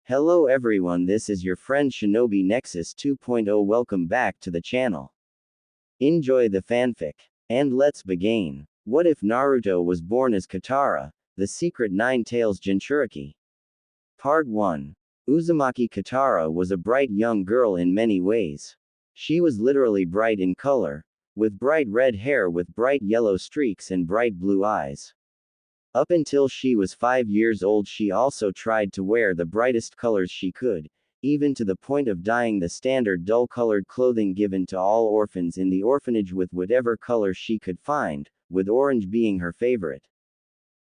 Hello everyone, this is your friend Shinobi Nexus 2.0. Welcome back to the channel. Enjoy the fanfic. And let's begin. What if Naruto was born as Kitara, the secret nine-tails Jinchuriki? Part 1. Uzumaki Kitara was a bright young girl in many ways. She was literally bright in color, with bright red hair with bright yellow streaks and bright blue eyes. Up until she was 5 years old, she also tried to wear the brightest colors she could, even to the point of dyeing the standard dull-colored clothing given to all orphans in the orphanage with whatever color she could find, with orange being her favorite.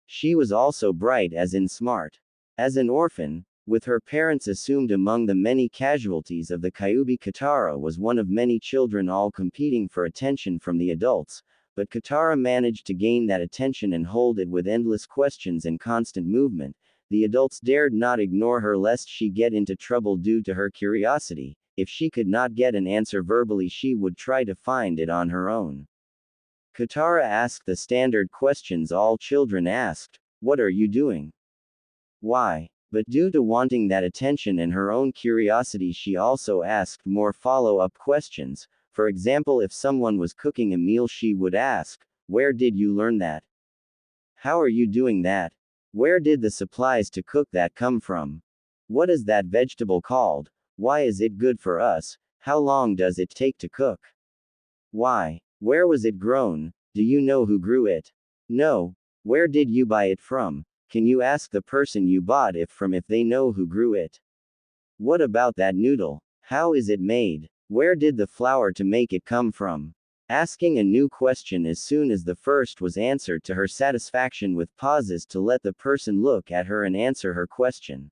She was also bright as in smart. As an orphan, with her parents assumed among the many casualties of the Kyuubi, Kitara was one of many children all competing for attention from the adults, but Kitara managed to gain that attention and hold it with endless questions and constant movement. The adults dared not ignore her lest she get into trouble due to her curiosity. If she could not get an answer verbally, she would try to find it on her own. Kitara asked the standard questions all children asked: "What are you doing? Why?" But due to wanting that attention and her own curiosity, she also asked more follow-up questions. For example, if someone was cooking a meal, she would ask, "Where did you learn that? How are you doing that? Where did the supplies to cook that come from? What is that vegetable called? Why is it good for us? How long does it take to cook? Why? Where was it grown? Do you know who grew it? No. Where did you buy it from? Can you ask the person you bought it from if they know who grew it? What about that noodle? How is it made? Where did the flour to make it come from?" Asking a new question as soon as the first was answered to her satisfaction, with pauses to let the person look at her and answer her question.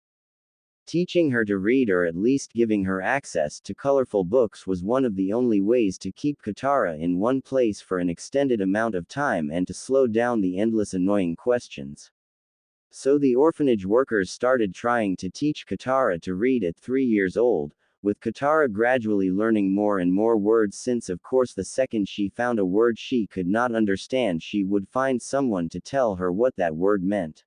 Teaching her to read, or at least giving her access to colorful books, was one of the only ways to keep Kitara in one place for an extended amount of time and to slow down the endless annoying questions. So the orphanage workers started trying to teach Kitara to read at 3 years old, with Kitara gradually learning more and more words, since of course the second she found a word she could not understand, she would find someone to tell her what that word meant.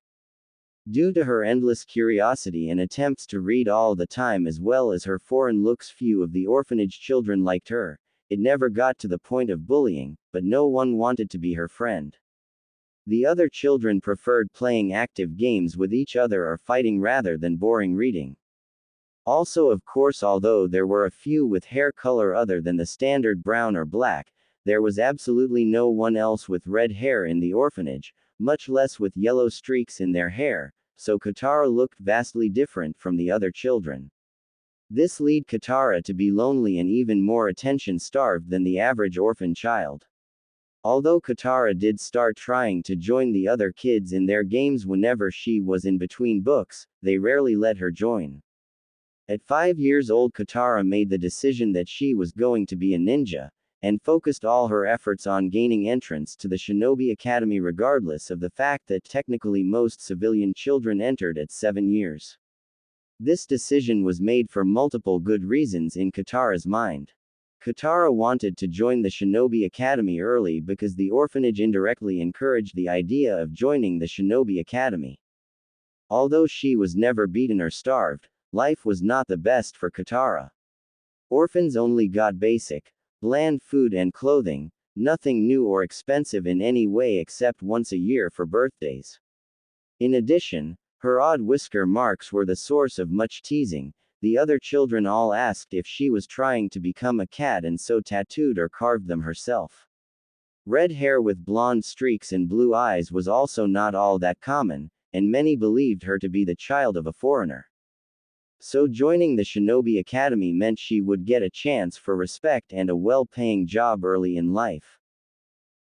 Due to her endless curiosity and attempts to read all the time, as well as her foreign looks, few of the orphanage children liked her. It never got to the point of bullying, but no one wanted to be her friend. The other children preferred playing active games with each other or fighting rather than boring reading. Also, of course, although there were a few with hair color other than the standard brown or black, there was absolutely no one else with red hair in the orphanage, much less with yellow streaks in their hair, so Kitara looked vastly different from the other children. This led Kitara to be lonely and even more attention-starved than the average orphan child. Although Kitara did start trying to join the other kids in their games whenever she was in between books, they rarely let her join. At 5 years old, Kitara made the decision that she was going to be a ninja, and focused all her efforts on gaining entrance to the Shinobi Academy, regardless of the fact that technically most civilian children entered at 7 years. This decision was made for multiple good reasons in Kitara's mind. Kitara wanted to join the Shinobi Academy early because the orphanage indirectly encouraged the idea of joining the Shinobi Academy. Although she was never beaten or starved, life was not the best for Kitara. Orphans only got basic, bland food and clothing, nothing new or expensive in any way except once a year for birthdays. In addition, her odd whisker marks were the source of much teasing. The other children all asked if she was trying to become a cat and so tattooed or carved them herself. Red hair with blonde streaks and blue eyes was also not all that common, and many believed her to be the child of a foreigner. So joining the Shinobi Academy meant she would get a chance for respect and a well-paying job early in life.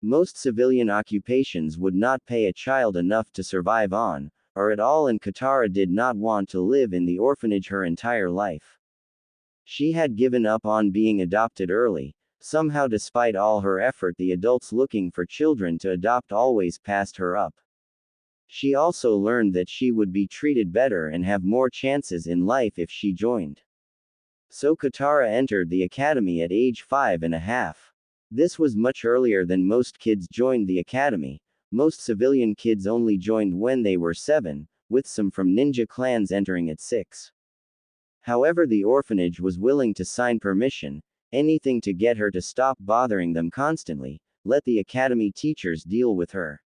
Most civilian occupations would not pay a child enough to survive on, or at all, and Kitara did not want to live in the orphanage her entire life. She had given up on being adopted early. Somehow, despite all her effort, the adults looking for children to adopt always passed her up. She also learned that she would be treated better and have more chances in life if she joined. So Kitara entered the academy at age 5.5. This was much earlier than most kids joined the academy. Most civilian kids only joined when they were 7, with some from ninja clans entering at 6. However, the orphanage was willing to sign permission, anything to get her to stop bothering them constantly, let the academy teachers deal with her.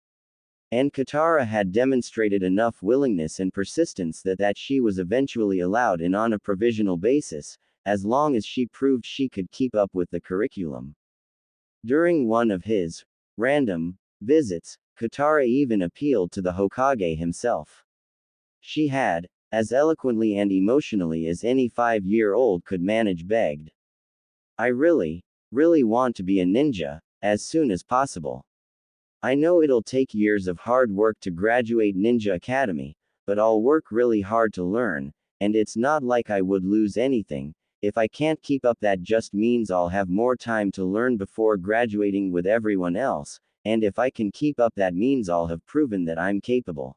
And Kitara had demonstrated enough willingness and persistence that she was eventually allowed in on a provisional basis, as long as she proved she could keep up with the curriculum. During one of his random visits, Kitara even appealed to the Hokage himself. She had, as eloquently and emotionally as any 5-year-old could manage, begged, "I really want to be a ninja, as soon as possible. I know it'll take years of hard work to graduate Ninja Academy, but I'll work really hard to learn, and it's not like I would lose anything. If I can't keep up, that just means I'll have more time to learn before graduating with everyone else, and if I can keep up, that means I'll have proven that I'm capable."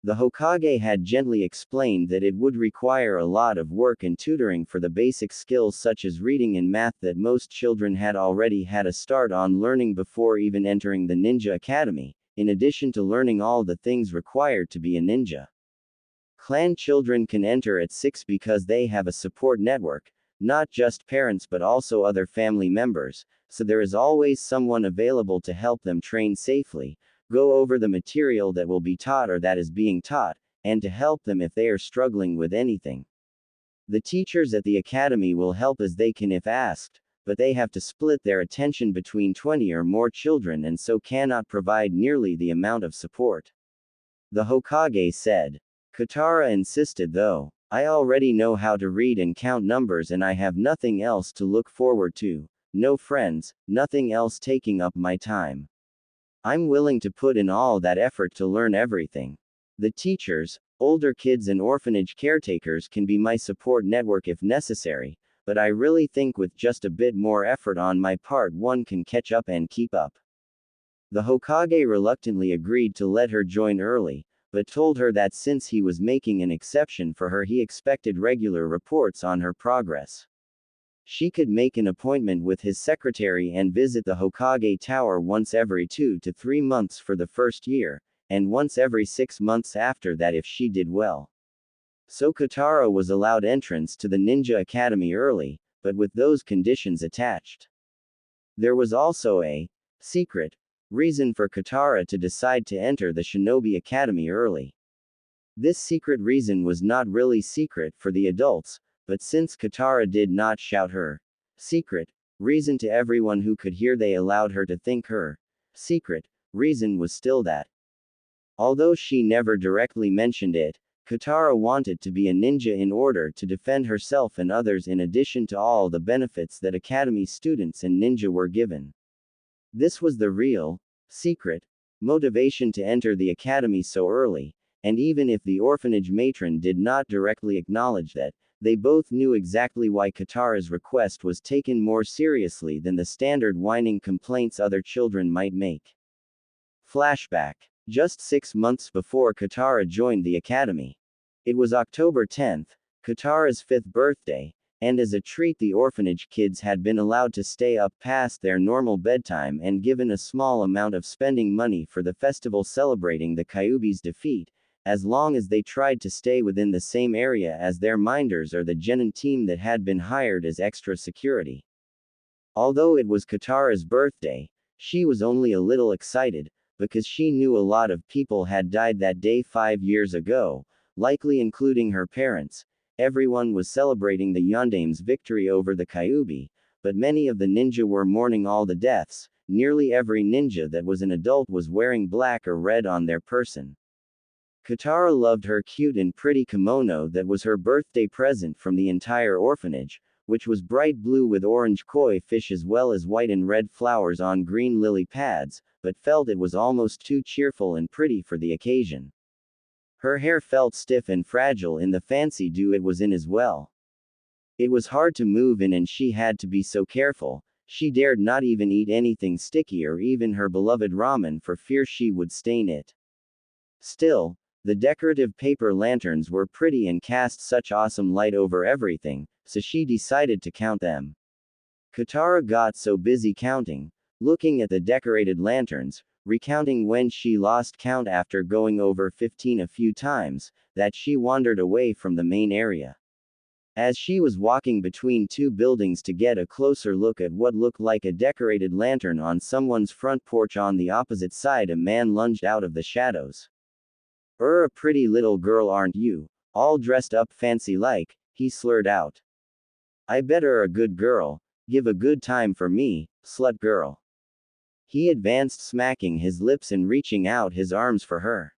The Hokage had gently explained that it would require a lot of work and tutoring for the basic skills such as reading and math that most children had already had a start on learning before even entering the Ninja Academy, in addition to learning all the things required to be a ninja. Clan children can enter at 6 because they have a support network, not just parents but also other family members, so there is always someone available to help them train safely, go over the material that will be taught or that is being taught, and to help them if they are struggling with anything. The teachers at the academy will help as they can if asked, but they have to split their attention between 20 or more children and so cannot provide nearly the amount of support. The Hokage said. Kitara insisted though, "I already know how to read and count numbers and I have nothing else to look forward to, no friends, nothing else taking up my time. I'm willing to put in all that effort to learn everything. The teachers, older kids and orphanage caretakers can be my support network if necessary, but I really think with just a bit more effort on my part one can catch up and keep up." The Hokage reluctantly agreed to let her join early, but told her that since he was making an exception for her he expected regular reports on her progress. She could make an appointment with his secretary and visit the Hokage Tower once every 2 to 3 months for the first year, and once every 6 months after that if she did well. So Kitara was allowed entrance to the Ninja Academy early, but with those conditions attached. There was also a secret reason for Kitara to decide to enter the Shinobi Academy early. This secret reason was not really secret for the adults, but since Kitara did not shout her secret reason to everyone who could hear, they allowed her to think her secret reason was still that. Although she never directly mentioned it, Kitara wanted to be a ninja in order to defend herself and others in addition to all the benefits that academy students and ninja were given. This was the real secret motivation to enter the academy so early, and even if the orphanage matron did not directly acknowledge that, they both knew exactly why Kitara's request was taken more seriously than the standard whining complaints other children might make. Flashback. Just 6 months before Kitara joined the academy. It was October 10th, Kitara's 5th birthday, and as a treat the orphanage kids had been allowed to stay up past their normal bedtime and given a small amount of spending money for the festival celebrating the Kyuubi's defeat, as long as they tried to stay within the same area as their minders or the genin team that had been hired as extra security. Although it was Kitara's birthday, she was only a little excited, because she knew a lot of people had died that day 5 years ago, likely including her parents. Everyone was celebrating the Yondame's victory over the Kyuubi, but many of the ninja were mourning all the deaths. Nearly every ninja that was an adult was wearing black or red on their person. Kitara loved her cute and pretty kimono that was her birthday present from the entire orphanage, which was bright blue with orange koi fish as well as white and red flowers on green lily pads, but felt it was almost too cheerful and pretty for the occasion. Her hair felt stiff and fragile in the fancy do it was in as well. It was hard to move in and she had to be so careful. She dared not even eat anything sticky or even her beloved ramen for fear she would stain it. Still, the decorative paper lanterns were pretty and cast such awesome light over everything, so she decided to count them. Kitara got so busy counting, looking at the decorated lanterns, recounting when she lost count after going over 15 a few times, that she wandered away from the main area. As she was walking between two buildings to get a closer look at what looked like a decorated lantern on someone's front porch on the opposite side, a man lunged out of the shadows. A pretty little girl, aren't you? All dressed up fancy like, he slurred out. I bet a good girl. Give a good time for me, slut girl. He advanced, smacking his lips and reaching out his arms for her.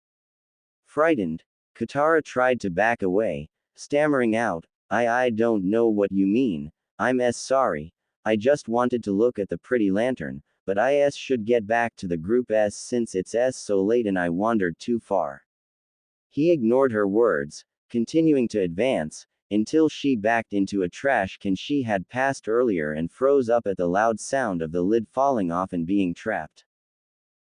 Frightened, Kitara tried to back away, stammering out, I don't know what you mean. I'm sorry. I just wanted to look at the pretty lantern, but I should get back to the group since it's so late and I wandered too far. He ignored her words, continuing to advance, until she backed into a trash can she had passed earlier and froze up at the loud sound of the lid falling off and being trapped.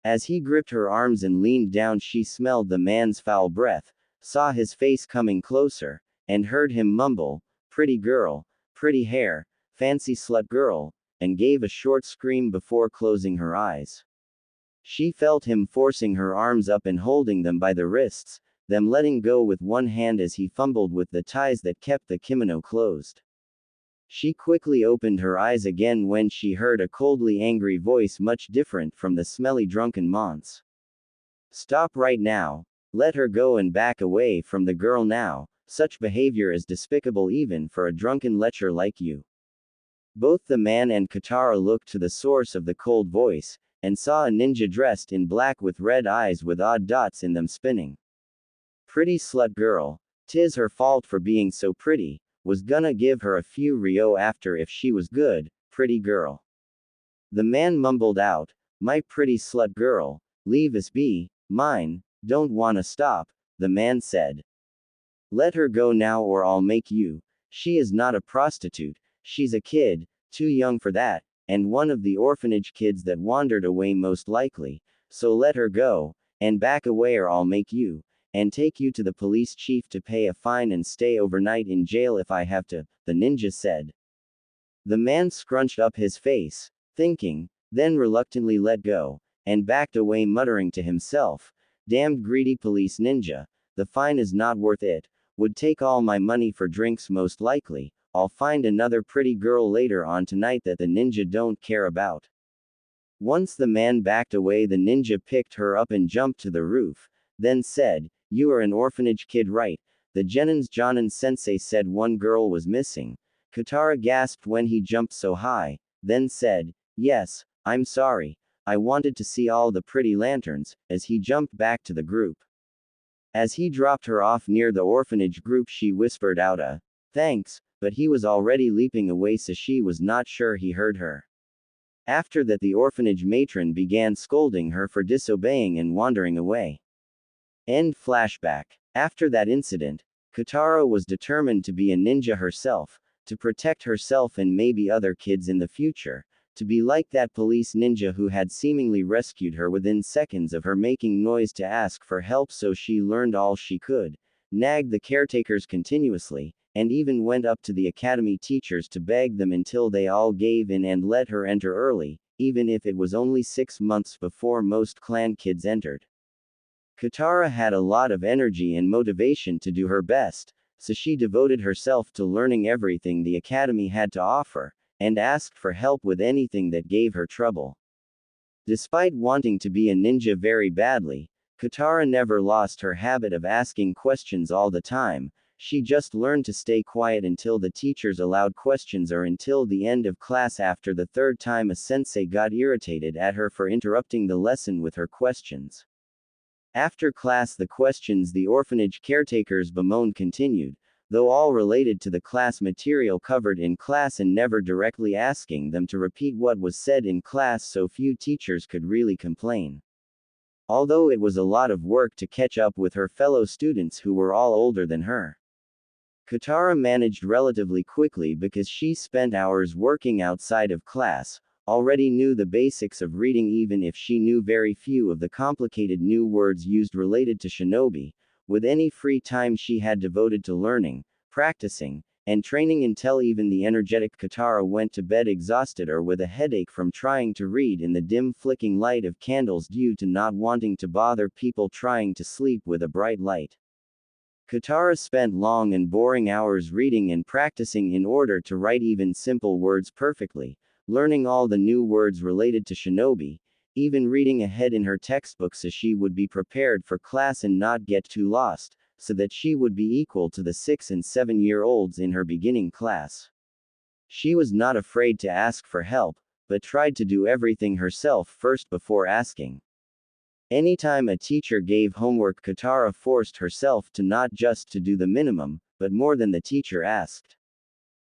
As he gripped her arms and leaned down, she smelled the man's foul breath, saw his face coming closer, and heard him mumble, pretty girl, pretty hair, fancy slut girl, and gave a short scream before closing her eyes. She felt him forcing her arms up and holding them by the wrists, them letting go with one hand as he fumbled with the ties that kept the kimono closed. She quickly opened her eyes again when she heard a coldly angry voice much different from the smelly drunken mon's. Stop right now. Let her go and back away from the girl now. Such behavior is despicable even for a drunken lecher like you. Both the man and Kitara looked to the source of the cold voice, and saw a ninja dressed in black with red eyes with odd dots in them spinning. Pretty slut girl. 'Tis her fault for being so pretty. Was gonna give her a few ryo after if she was good, pretty girl. The man mumbled out, my pretty slut girl, leave us be, mine, don't wanna stop, the man said. Let her go now or I'll make you. She is not a prostitute, she's a kid, too young for that, and one of the orphanage kids that wandered away most likely, so let her go, and back away or I'll make you, and take you to the police chief to pay a fine and stay overnight in jail if I have to, the ninja said. The man scrunched up his face, thinking, then reluctantly let go, and backed away muttering to himself, damned greedy police ninja, the fine is not worth it, would take all my money for drinks most likely, I'll find another pretty girl later on tonight that the ninja don't care about. Once the man backed away, the ninja picked her up and jumped to the roof, then said, you are an orphanage kid, right? The Jonin sensei said one girl was missing. Kitara gasped when he jumped so high, then said, yes, I'm sorry, I wanted to see all the pretty lanterns, as he jumped back to the group. As he dropped her off near the orphanage group, she whispered out a thanks, but he was already leaping away, so she was not sure he heard her. After that, the orphanage matron began scolding her for disobeying and wandering away. End flashback. After that incident, Kitara was determined to be a ninja herself, to protect herself and maybe other kids in the future, to be like that police ninja who had seemingly rescued her within seconds of her making noise to ask for help. So she learned all she could, nagged the caretakers continuously, and even went up to the academy teachers to beg them until they all gave in and let her enter early, even if it was only 6 months before most clan kids entered. Kitara had a lot of energy and motivation to do her best, so she devoted herself to learning everything the academy had to offer, and asked for help with anything that gave her trouble. Despite wanting to be a ninja very badly, Kitara never lost her habit of asking questions all the time. She just learned to stay quiet until the teachers allowed questions or until the end of class. After the third time, a sensei got irritated at her for interrupting the lesson with her questions. After class, the questions the orphanage caretakers bemoaned continued, though all related to the class material covered in class and never directly asking them to repeat what was said in class, so few teachers could really complain. Although it was a lot of work to catch up with her fellow students who were all older than her. Kitara managed relatively quickly because she spent hours working outside of class, already knew the basics of reading even if she knew very few of the complicated new words used related to shinobi. With any free time she had devoted to learning, practicing, and training until even the energetic Kitara went to bed exhausted or with a headache from trying to read in the dim flicking light of candles due to not wanting to bother people trying to sleep with a bright light. Kitara spent long and boring hours reading and practicing in order to write even simple words perfectly, learning all the new words related to shinobi, even reading ahead in her textbook so she would be prepared for class and not get too lost, so that she would be equal to the 6 and 7-year-olds in her beginning class. She was not afraid to ask for help, but tried to do everything herself first before asking. Anytime a teacher gave homework, Kitara forced herself to not just to do the minimum, but more than the teacher asked.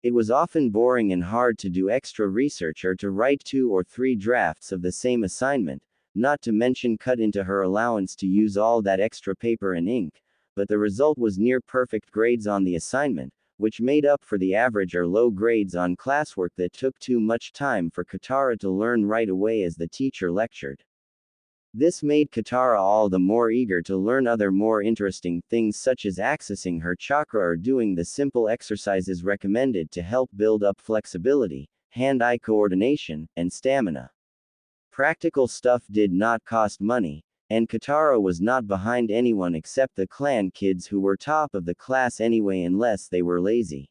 It was often boring and hard to do extra research or to write 2 or 3 drafts of the same assignment, not to mention cut into her allowance to use all that extra paper and ink, but the result was near perfect grades on the assignment, which made up for the average or low grades on classwork that took too much time for Kitara to learn right away as the teacher lectured. This made Kitara all the more eager to learn other more interesting things such as accessing her chakra or doing the simple exercises recommended to help build up flexibility, hand-eye coordination, and stamina. Practical stuff did not cost money, and Kitara was not behind anyone except the clan kids who were top of the class anyway unless they were lazy.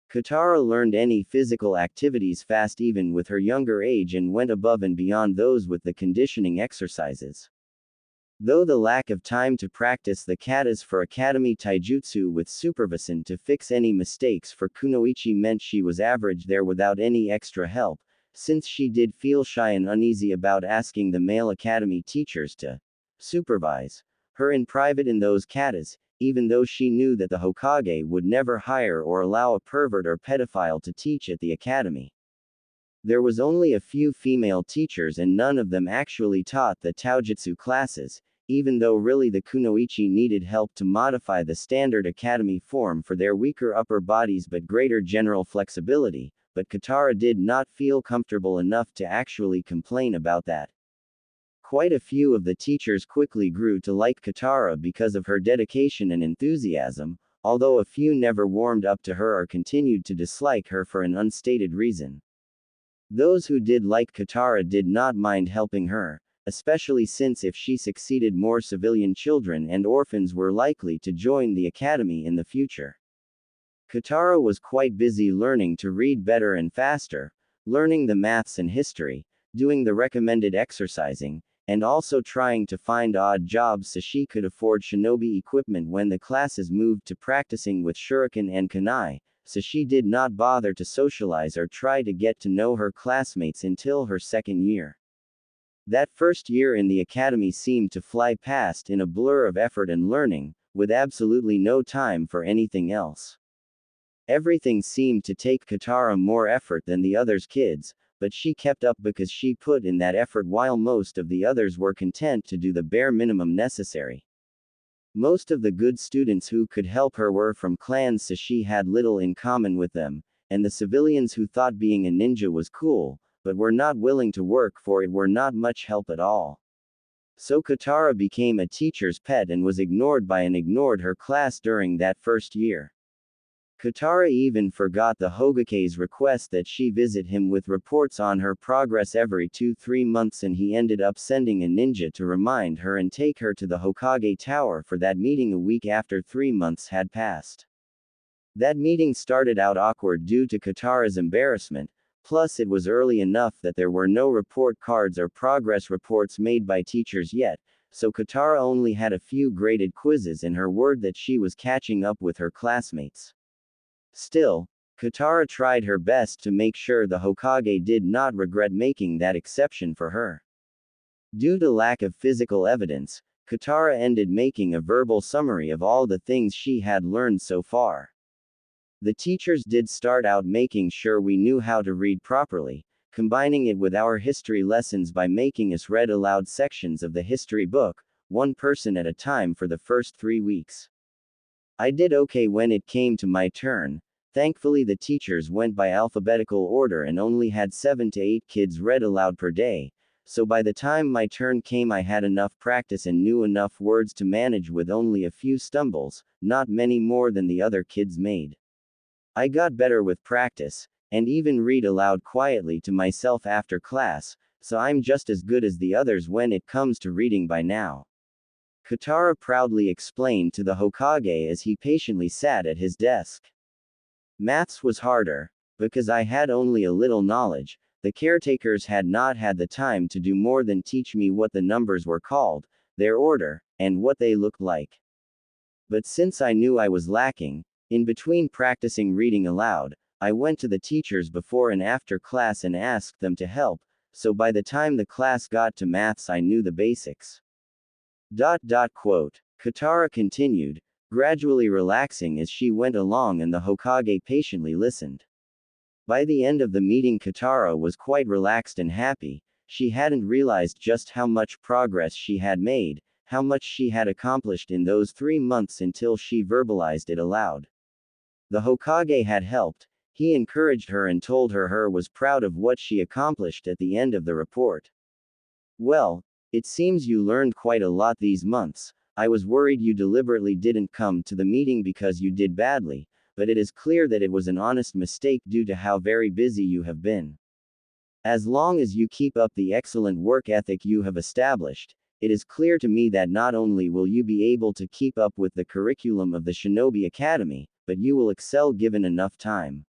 Kitara learned any physical activities fast even with her younger age and went above and beyond those with the conditioning exercises. Though the lack of time to practice the katas for Academy Taijutsu with supervision to fix any mistakes for kunoichi meant she was average there without any extra help, since she did feel shy and uneasy about asking the male academy teachers to supervise her in private in those katas, even though she knew that the Hokage would never hire or allow a pervert or pedophile to teach at the academy. There was only a few female teachers and none of them actually taught the Taijutsu classes, even though really the kunoichi needed help to modify the standard academy form for their weaker upper bodies but greater general flexibility, but Kitara did not feel comfortable enough to actually complain about that. Quite a few of the teachers quickly grew to like Kitara because of her dedication and enthusiasm, although a few never warmed up to her or continued to dislike her for an unstated reason. Those who did like Kitara did not mind helping her, especially since if she succeeded, more civilian children and orphans were likely to join the academy in the future. Kitara was quite busy learning to read better and faster, learning the maths and history, doing the recommended exercising, and also trying to find odd jobs so she could afford shinobi equipment when the classes moved to practicing with shuriken and kunai, so she did not bother to socialize or try to get to know her classmates until her second year. That first year in the academy seemed to fly past in a blur of effort and learning, with absolutely no time for anything else. Everything seemed to take Kitara more effort than the others' kids, but she kept up because she put in that effort while most of the others were content to do the bare minimum necessary. Most of the good students who could help her were from clans so she had little in common with them, and the civilians who thought being a ninja was cool, but were not willing to work for it were not much help at all. So Kitara became a teacher's pet and was ignored by and ignored her class during that first year. Kitara even forgot the Hogake's request that she visit him with reports on her progress every 2-3 months, and he ended up sending a ninja to remind her and take her to the Hokage Tower for that meeting a week after 3 months had passed. That meeting started out awkward due to Kitara's embarrassment, plus it was early enough that there were no report cards or progress reports made by teachers yet, so Kitara only had a few graded quizzes and her word that she was catching up with her classmates. Still, Kitara tried her best to make sure the Hokage did not regret making that exception for her. Due to lack of physical evidence, Kitara ended making a verbal summary of all the things she had learned so far. The teachers did start out making sure we knew how to read properly, combining it with our history lessons by making us read aloud sections of the history book, one person at a time for the first 3 weeks. I did okay when it came to my turn. Thankfully, the teachers went by alphabetical order and only had 7 to 8 kids read aloud per day, so by the time my turn came I had enough practice and knew enough words to manage with only a few stumbles, not many more than the other kids made. I got better with practice, and even read aloud quietly to myself after class, so I'm just as good as the others when it comes to reading by now. Kitara proudly explained to the Hokage as he patiently sat at his desk. Maths was harder. Because I had only a little knowledge, the caretakers had not had the time to do more than teach me what the numbers were called, their order, and what they looked like. But since I knew I was lacking, in between practicing reading aloud, I went to the teachers before and after class and asked them to help, so by the time the class got to maths I knew the basics. Quote. Kitara continued, gradually relaxing as she went along and the Hokage patiently listened. By the end of the meeting Kitara was quite relaxed and happy. She hadn't realized just how much progress she had made, how much she had accomplished in those 3 months until she verbalized it aloud. The Hokage had helped. He encouraged her and told her was proud of what she accomplished at the end of the report. Well, it seems you learned quite a lot these months. I was worried you deliberately didn't come to the meeting because you did badly, but it is clear that it was an honest mistake due to how very busy you have been. As long as you keep up the excellent work ethic you have established, it is clear to me that not only will you be able to keep up with the curriculum of the Shinobi Academy, but you will excel given enough time.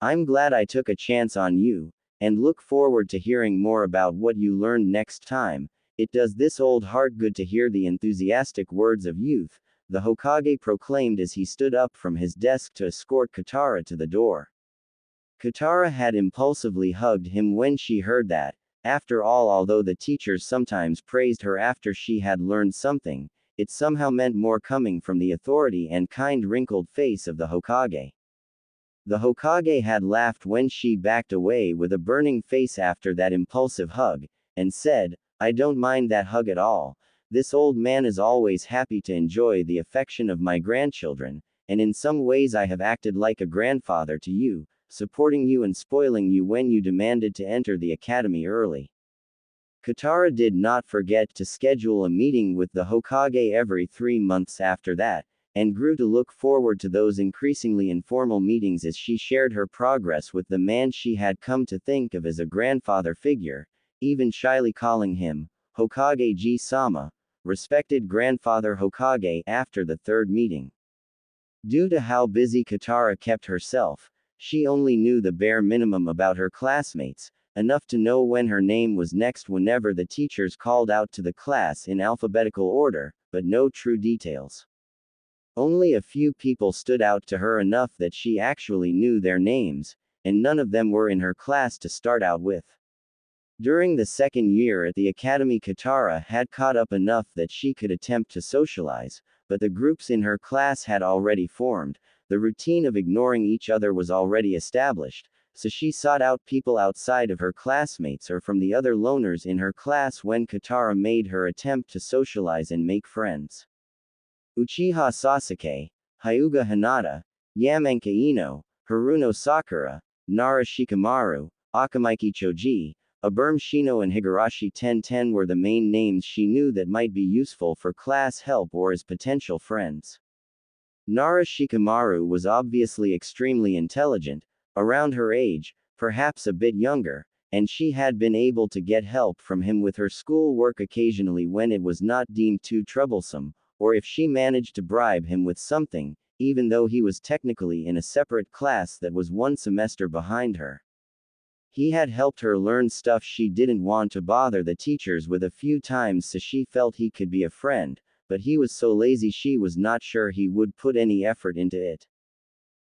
I'm glad I took a chance on you, and look forward to hearing more about what you learned next time. It does this old heart good to hear the enthusiastic words of youth, the Hokage proclaimed as he stood up from his desk to escort Kitara to the door. Kitara had impulsively hugged him when she heard that. After all, although the teachers sometimes praised her after she had learned something, it somehow meant more coming from the authority and kind wrinkled face of the Hokage. The Hokage had laughed when she backed away with a burning face after that impulsive hug, and said, I don't mind that hug at all. This old man is always happy to enjoy the affection of my grandchildren, and in some ways I have acted like a grandfather to you, supporting you and spoiling you when you demanded to enter the academy early. Kitara did not forget to schedule a meeting with the Hokage every 3 months after that, and grew to look forward to those increasingly informal meetings as she shared her progress with the man she had come to think of as a grandfather figure, even shyly calling him Hokage-ji-sama, respected grandfather Hokage, after the 3rd meeting. Due to how busy Kitara kept herself, she only knew the bare minimum about her classmates, enough to know when her name was next whenever the teachers called out to the class in alphabetical order, but no true details. Only a few people stood out to her enough that she actually knew their names, and none of them were in her class to start out with. During the 2nd year at the academy, Kitara had caught up enough that she could attempt to socialize, but the groups in her class had already formed, the routine of ignoring each other was already established, so she sought out people outside of her classmates or from the other loners in her class when Kitara made her attempt to socialize and make friends. Uchiha Sasuke, Hyuga Hinata, Yamenka Ino, Haruno Sakura, Nara Shikamaru, Akamaiki Choji, Aburm Shino and Higurashi Ten were the main names she knew that might be useful for class help or as potential friends. Nara Shikamaru was obviously extremely intelligent, around her age, perhaps a bit younger, and she had been able to get help from him with her school work occasionally when it was not deemed too troublesome, or if she managed to bribe him with something, even though he was technically in a separate class that was 1 semester behind her. He had helped her learn stuff she didn't want to bother the teachers with a few times, so she felt he could be a friend, but he was so lazy she was not sure he would put any effort into it.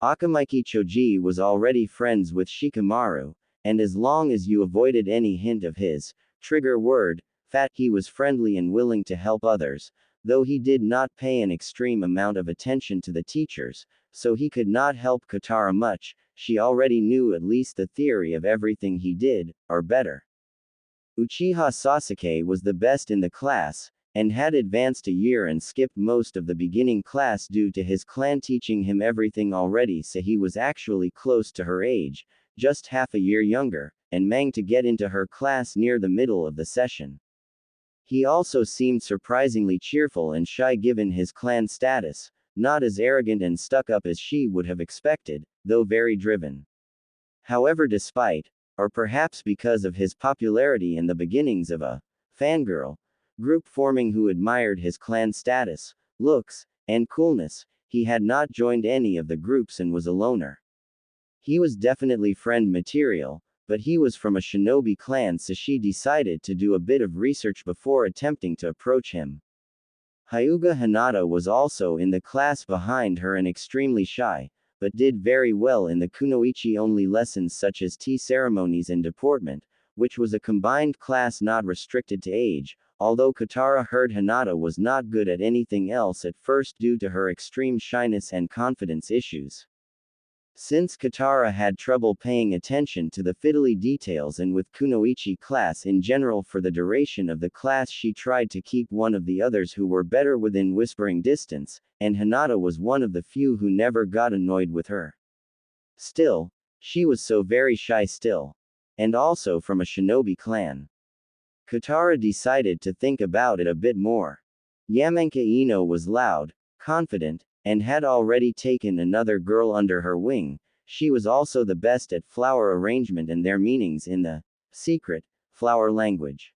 Akamaiki Choji was already friends with Shikamaru, and as long as you avoided any hint of his trigger word, fat, he was friendly and willing to help others, though he did not pay an extreme amount of attention to the teachers, so he could not help Kitara much. She already knew at least the theory of everything he did, or better. Uchiha Sasuke was the best in the class, and had advanced a year and skipped most of the beginning class due to his clan teaching him everything already, so he was actually close to her age, just half a year younger, and managed to get into her class near the middle of the session. He also seemed surprisingly cheerful and shy given his clan status, not as arrogant and stuck up as she would have expected, though very driven. However, despite, or perhaps because of his popularity and the beginnings of a fangirl, group forming who admired his clan status, looks, and coolness. He had not joined any of the groups and was a loner. He was definitely friend material, but he was from a shinobi clan, so she decided to do a bit of research before attempting to approach him. Hyuga Hinata was also in the class behind her and extremely shy, but did very well in the kunoichi-only lessons such as tea ceremonies and deportment, which was a combined class not restricted to age, although Kitara heard Hinata was not good at anything else at first due to her extreme shyness and confidence issues. Since Kitara had trouble paying attention to the fiddly details and with kunoichi class in general for the duration of the class, she tried to keep one of the others who were better within whispering distance, and Hinata was one of the few who never got annoyed with her. Still, she was so very shy still. And also from a shinobi clan. Kitara decided to think about it a bit more. Yamanka Ino was loud, confident, and had already taken another girl under her wing. She was also the best at flower arrangement and their meanings in the secret flower language.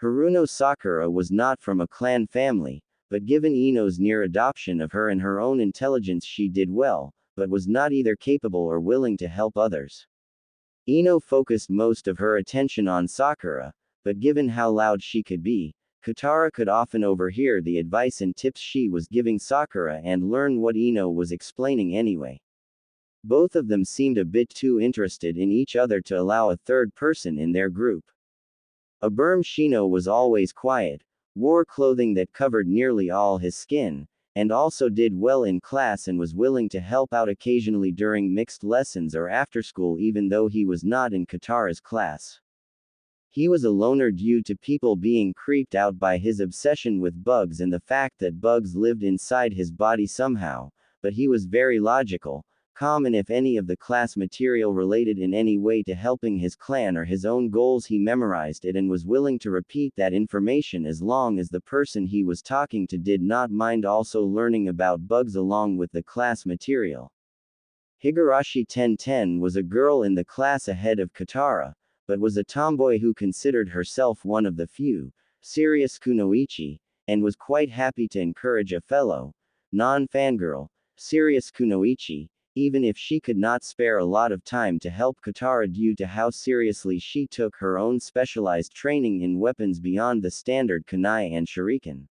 Haruno Sakura was not from a clan family, but given Ino's near adoption of her and her own intelligence, she did well, but was not either capable or willing to help others. Ino focused most of her attention on Sakura, but given how loud she could be, Kitara could often overhear the advice and tips she was giving Sakura and learn what Ino was explaining anyway. Both of them seemed a bit too interested in each other to allow a third person in their group. Aburm Shino was always quiet, wore clothing that covered nearly all his skin, and also did well in class and was willing to help out occasionally during mixed lessons or after school even though he was not in Kitara's class. He was a loner due to people being creeped out by his obsession with bugs and the fact that bugs lived inside his body somehow, but he was very logical, calm, and if any of the class material related in any way to helping his clan or his own goals, he memorized it and was willing to repeat that information as long as the person he was talking to did not mind also learning about bugs along with the class material. Higurashi 1010 was a girl in the class ahead of Kitara, but was a tomboy who considered herself one of the few serious kunoichi, and was quite happy to encourage a fellow non-fangirl serious kunoichi, even if she could not spare a lot of time to help Kitara due to how seriously she took her own specialized training in weapons beyond the standard kunai and shuriken.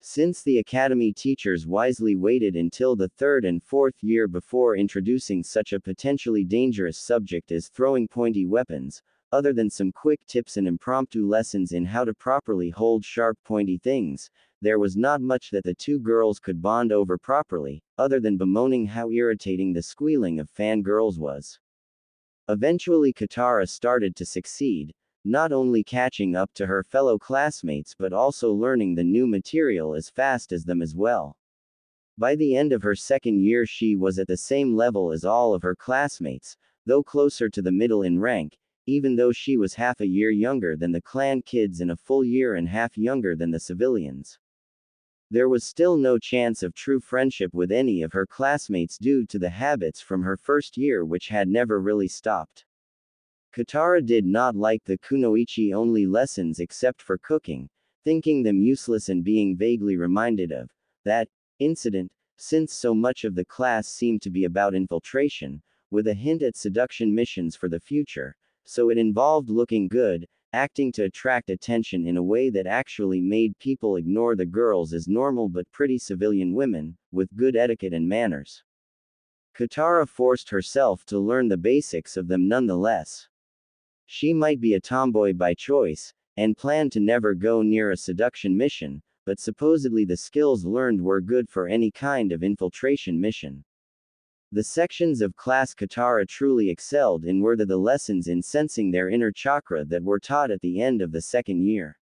Since the academy teachers wisely waited until the third and fourth year before introducing such a potentially dangerous subject as throwing pointy weapons, other than some quick tips and impromptu lessons in how to properly hold sharp pointy things, there was not much that the two girls could bond over properly, other than bemoaning how irritating the squealing of fangirls was. Eventually Kitara started to succeed, not only catching up to her fellow classmates but also learning the new material as fast as them as well. By the end of her second year she was at the same level as all of her classmates, though closer to the middle in rank, even though she was half a year younger than the clan kids and a full year and half younger than the civilians. There was still no chance of true friendship with any of her classmates due to the habits from her first year which had never really stopped. Kitara did not like the kunoichi-only lessons except for cooking, thinking them useless and being vaguely reminded of that incident, since so much of the class seemed to be about infiltration, with a hint at seduction missions for the future, so it involved looking good, acting to attract attention in a way that actually made people ignore the girls as normal but pretty civilian women, with good etiquette and manners. Kitara forced herself to learn the basics of them nonetheless. She might be a tomboy by choice, and planned to never go near a seduction mission, but supposedly the skills learned were good for any kind of infiltration mission. The sections of class Kitara truly excelled in were the lessons in sensing their inner chakra that were taught at the end of the second year.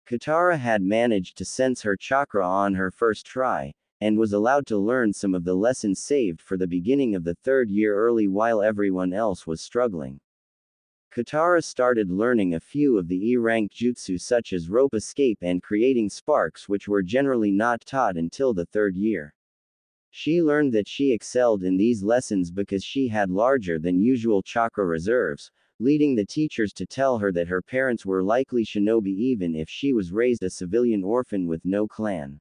Kitara had managed to sense her chakra on her first try, and was allowed to learn some of the lessons saved for the beginning of the third year early while everyone else was struggling. Kitara started learning a few of the E-rank jutsu such as rope escape and creating sparks, which were generally not taught until the third year. She learned that she excelled in these lessons because she had larger than usual chakra reserves, leading the teachers to tell her that her parents were likely shinobi even if she was raised a civilian orphan with no clan.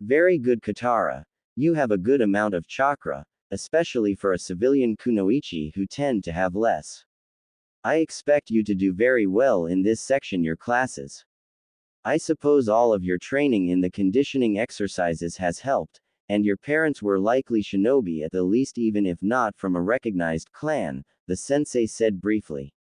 Very good Kitara. You have a good amount of chakra, especially for a civilian kunoichi who tend to have less. I expect you to do very well in this section your classes. I suppose all of your training in the conditioning exercises has helped, and your parents were likely shinobi at the least even if not from a recognized clan, the sensei said briefly.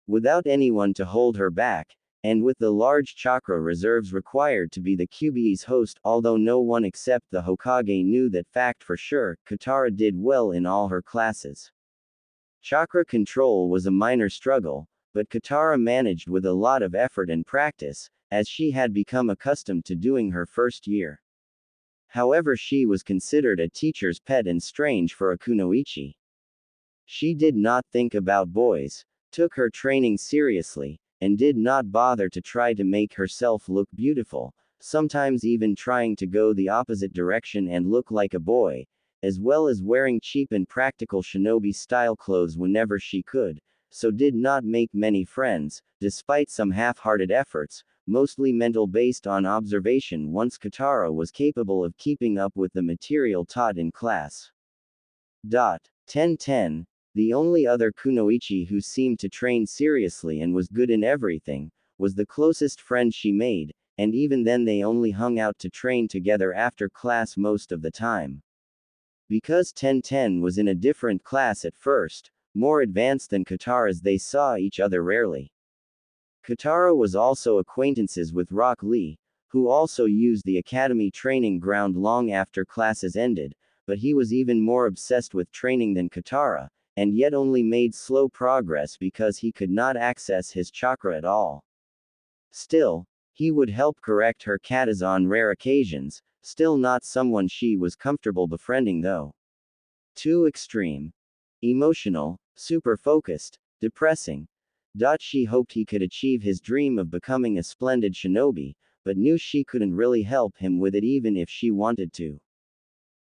Without anyone to hold her back, and with the large chakra reserves required to be the QBE's host, although no one except the Hokage knew that fact for sure, Kitara did well in all her classes. Chakra control was a minor struggle, but Kitara managed with a lot of effort and practice, as she had become accustomed to doing her first year. However, she was considered a teacher's pet and strange for a kunoichi. She did not think about boys, took her training seriously, and did not bother to try to make herself look beautiful, sometimes even trying to go the opposite direction and look like a boy, as well as wearing cheap and practical shinobi-style clothes whenever she could, so did not make many friends, despite some half-hearted efforts, mostly mental based on observation once Kitara was capable of keeping up with the material taught in class. 10-10. The only other kunoichi who seemed to train seriously and was good in everything, was the closest friend she made, and even then they only hung out to train together after class most of the time. Because 10-10 was in a different class at first, more advanced than Kitara's, they saw each other rarely. Kitara was also acquaintances with Rock Lee, who also used the academy training ground long after classes ended, but he was even more obsessed with training than Kitara, and yet only made slow progress because he could not access his chakra at all. Still, he would help correct her katas on rare occasions, still not someone she was comfortable befriending though. Too extreme. Emotional, super focused, depressing. She hoped he could achieve his dream of becoming a splendid shinobi, but knew she couldn't really help him with it even if she wanted to.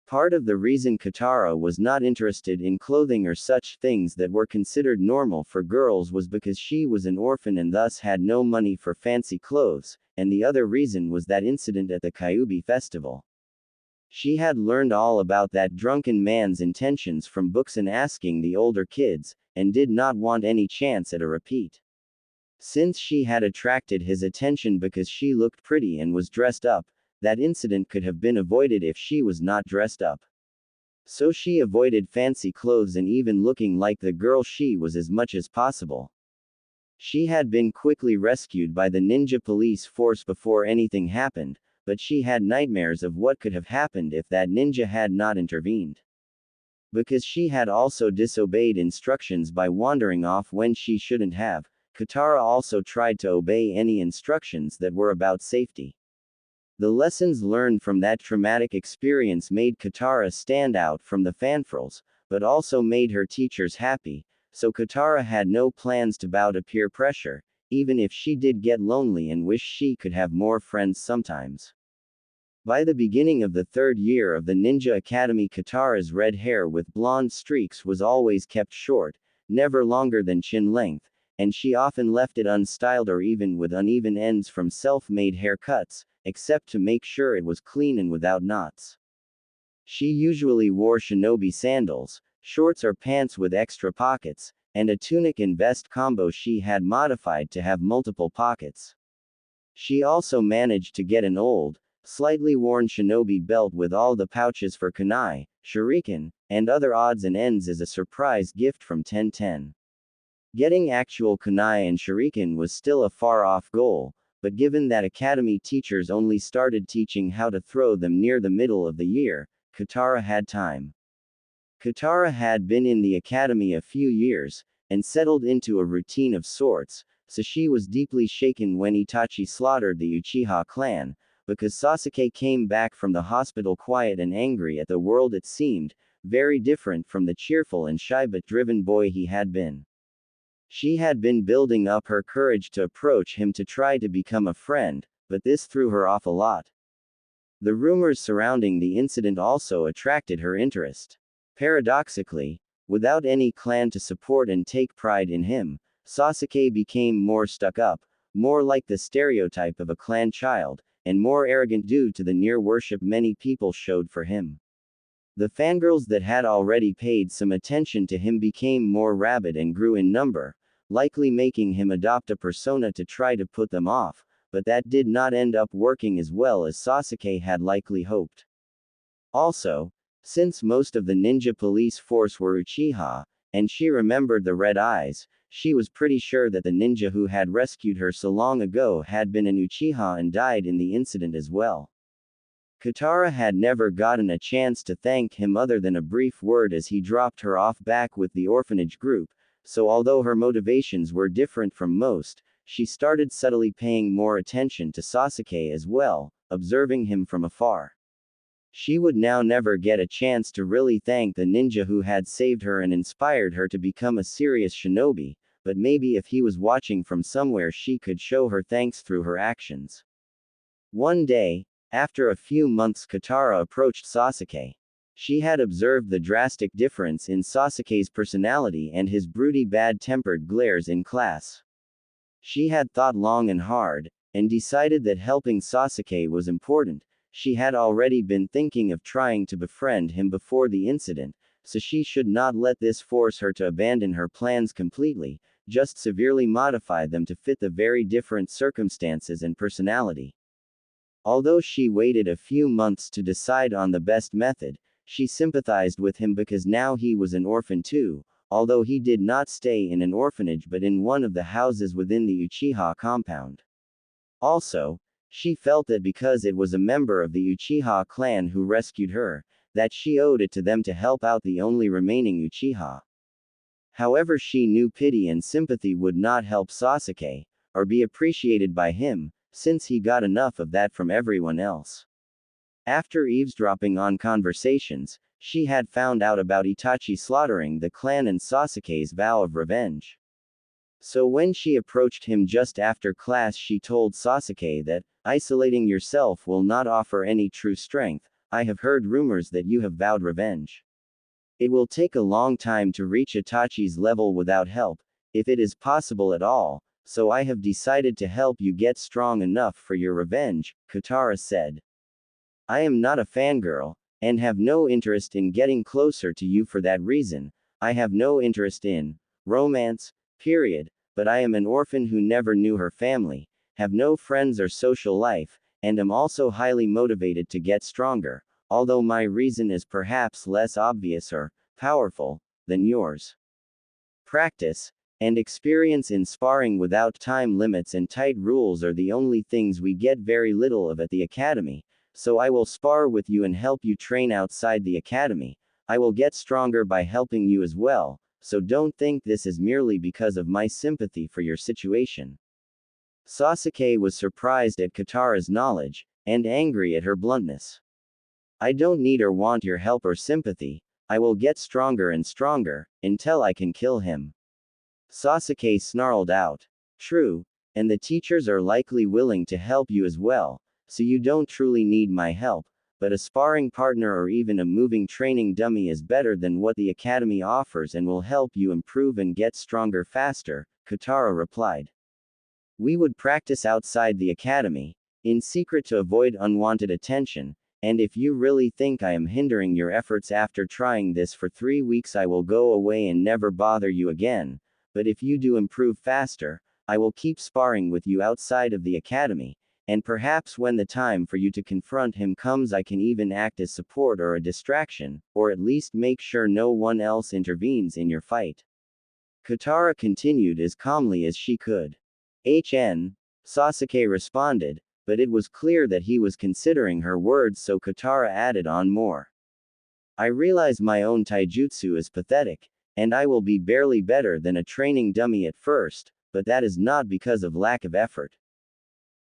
Part of the reason Kitara was not interested in clothing or such things that were considered normal for girls was because she was an orphan and thus had no money for fancy clothes, and the other reason was that incident at the Kyubi festival. She had learned all about that drunken man's intentions from books and asking the older kids, and did not want any chance at a repeat. Since she had attracted his attention because she looked pretty and was dressed up, that incident could have been avoided if she was not dressed up. So she avoided fancy clothes and even looking like the girl she was as much as possible. She had been quickly rescued by the ninja police force before anything happened, but she had nightmares of what could have happened if that ninja had not intervened. Because she had also disobeyed instructions by wandering off when she shouldn't have, Kitara also tried to obey any instructions that were about safety. The lessons learned from that traumatic experience made Kitara stand out from the fanfrils, but also made her teachers happy, so Kitara had no plans to bow to peer pressure, even if she did get lonely and wish she could have more friends sometimes. By the beginning of the third year of the Ninja Academy, Kitara's red hair with blonde streaks was always kept short, never longer than chin length, and she often left it unstyled or even with uneven ends from self-made haircuts, except to make sure it was clean and without knots. She usually wore shinobi sandals, shorts or pants with extra pockets, and a tunic and vest combo she had modified to have multiple pockets. She also managed to get an old, slightly worn shinobi belt with all the pouches for kunai, shuriken, and other odds and ends as a surprise gift from 1010. Getting actual kunai and shuriken was still a far-off goal, but given that academy teachers only started teaching how to throw them near the middle of the year, Kitara had time. Kitara had been in the academy a few years, and settled into a routine of sorts, so she was deeply shaken when Itachi slaughtered the Uchiha clan, because Sasuke came back from the hospital quiet and angry at the world. It seemed very different from the cheerful and shy but driven boy he had been. She had been building up her courage to approach him to try to become a friend, but this threw her off a lot. The rumors surrounding the incident also attracted her interest. Paradoxically, Without any clan to support and take pride in him, Sasuke became more stuck up, more like the stereotype of a clan child, and more arrogant due to the near worship many people showed for him. The fangirls that had already paid some attention to him became more rabid and grew in number, likely making him adopt a persona to try to put them off, but that did not end up working as well as Sasuke had likely hoped. Also, since most of the ninja police force were Uchiha, and she remembered the red eyes, she was pretty sure that the ninja who had rescued her so long ago had been an Uchiha and died in the incident as well. Kitara had never gotten a chance to thank him other than a brief word as he dropped her off back with the orphanage group, so although her motivations were different from most, she started subtly paying more attention to Sasuke as well, observing him from afar. She would now never get a chance to really thank the ninja who had saved her and inspired her to become a serious shinobi, but maybe if he was watching from somewhere she could show her thanks through her actions. One day, after a few months, Kitara approached Sasuke. She had observed the drastic difference in Sasuke's personality and his broody bad-tempered glares in class. She had thought long and hard, and decided that helping Sasuke was important. She had already been thinking of trying to befriend him before the incident, so she should not let this force her to abandon her plans completely, just severely modify them to fit the very different circumstances and personality. Although she waited a few months to decide on the best method, she sympathized with him because now he was an orphan too, although he did not stay in an orphanage but in one of the houses within the Uchiha compound. Also, she felt that because it was a member of the Uchiha clan who rescued her, that she owed it to them to help out the only remaining Uchiha. However, she knew pity and sympathy would not help Sasuke, or be appreciated by him, since he got enough of that from everyone else. After eavesdropping on conversations, she had found out about Itachi slaughtering the clan and Sasuke's vow of revenge. So when she approached him just after class, she told Sasuke that, isolating yourself will not offer any true strength. I have heard rumors that you have vowed revenge. It will take a long time to reach Itachi's level without help, if it is possible at all, so I have decided to help you get strong enough for your revenge, Kitara said. I am not a fangirl, and have no interest in getting closer to you for that reason. I have no interest in romance, period, but I am an orphan who never knew her family, have no friends or social life, and am also highly motivated to get stronger, although my reason is perhaps less obvious or powerful than yours. Practice and experience in sparring without time limits and tight rules are the only things we get very little of at the academy, so I will spar with you and help you train outside the academy. I will get stronger by helping you as well, so don't think this is merely because of my sympathy for your situation. Sasuke was surprised at Kitara's knowledge, and angry at her bluntness. I don't need or want your help or sympathy. I will get stronger and stronger, until I can kill him. Sasuke snarled out. True, and the teachers are likely willing to help you as well, so you don't truly need my help, but a sparring partner or even a moving training dummy is better than what the academy offers and will help you improve and get stronger faster, Kitara replied. We would practice outside the academy, in secret to avoid unwanted attention, and if you really think I am hindering your efforts after trying this for 3 weeks, I will go away and never bother you again. But if you do improve faster, I will keep sparring with you outside of the academy, and perhaps when the time for you to confront him comes, I can even act as support or a distraction, or at least make sure no one else intervenes in your fight. Kitara continued as calmly as she could. Sasuke responded, but it was clear that he was considering her words, so Kitara added on more. I realize my own taijutsu is pathetic, and I will be barely better than a training dummy at first, but that is not because of lack of effort.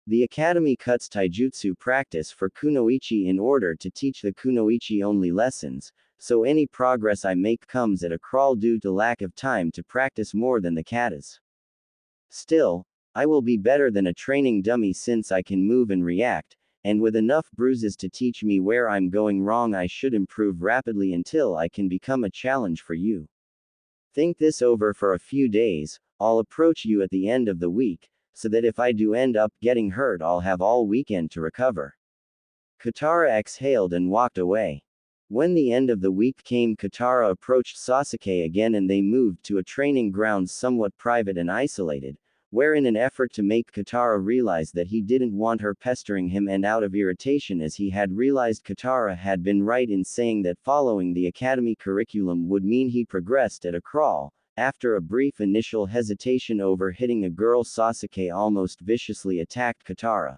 The academy cuts taijutsu practice for kunoichi in order to teach the kunoichi only lessons, so any progress I make comes at a crawl due to lack of time to practice more than the katas. Still, I will be better than a training dummy since I can move and react, and with enough bruises to teach me where I'm going wrong, I should improve rapidly until I can become a challenge for you. Think this over for a few days, I'll approach you at the end of the week, so that if I do end up getting hurt I'll have all weekend to recover. Kitara exhaled and walked away. When the end of the week came, Kitara approached Sasuke again and they moved to a training ground somewhat private and isolated, where in an effort to make Kitara realize that he didn't want her pestering him and out of irritation as he had realized Kitara had been right in saying that following the academy curriculum would mean he progressed at a crawl. After a brief initial hesitation over hitting a girl, Sasuke almost viciously attacked Kitara.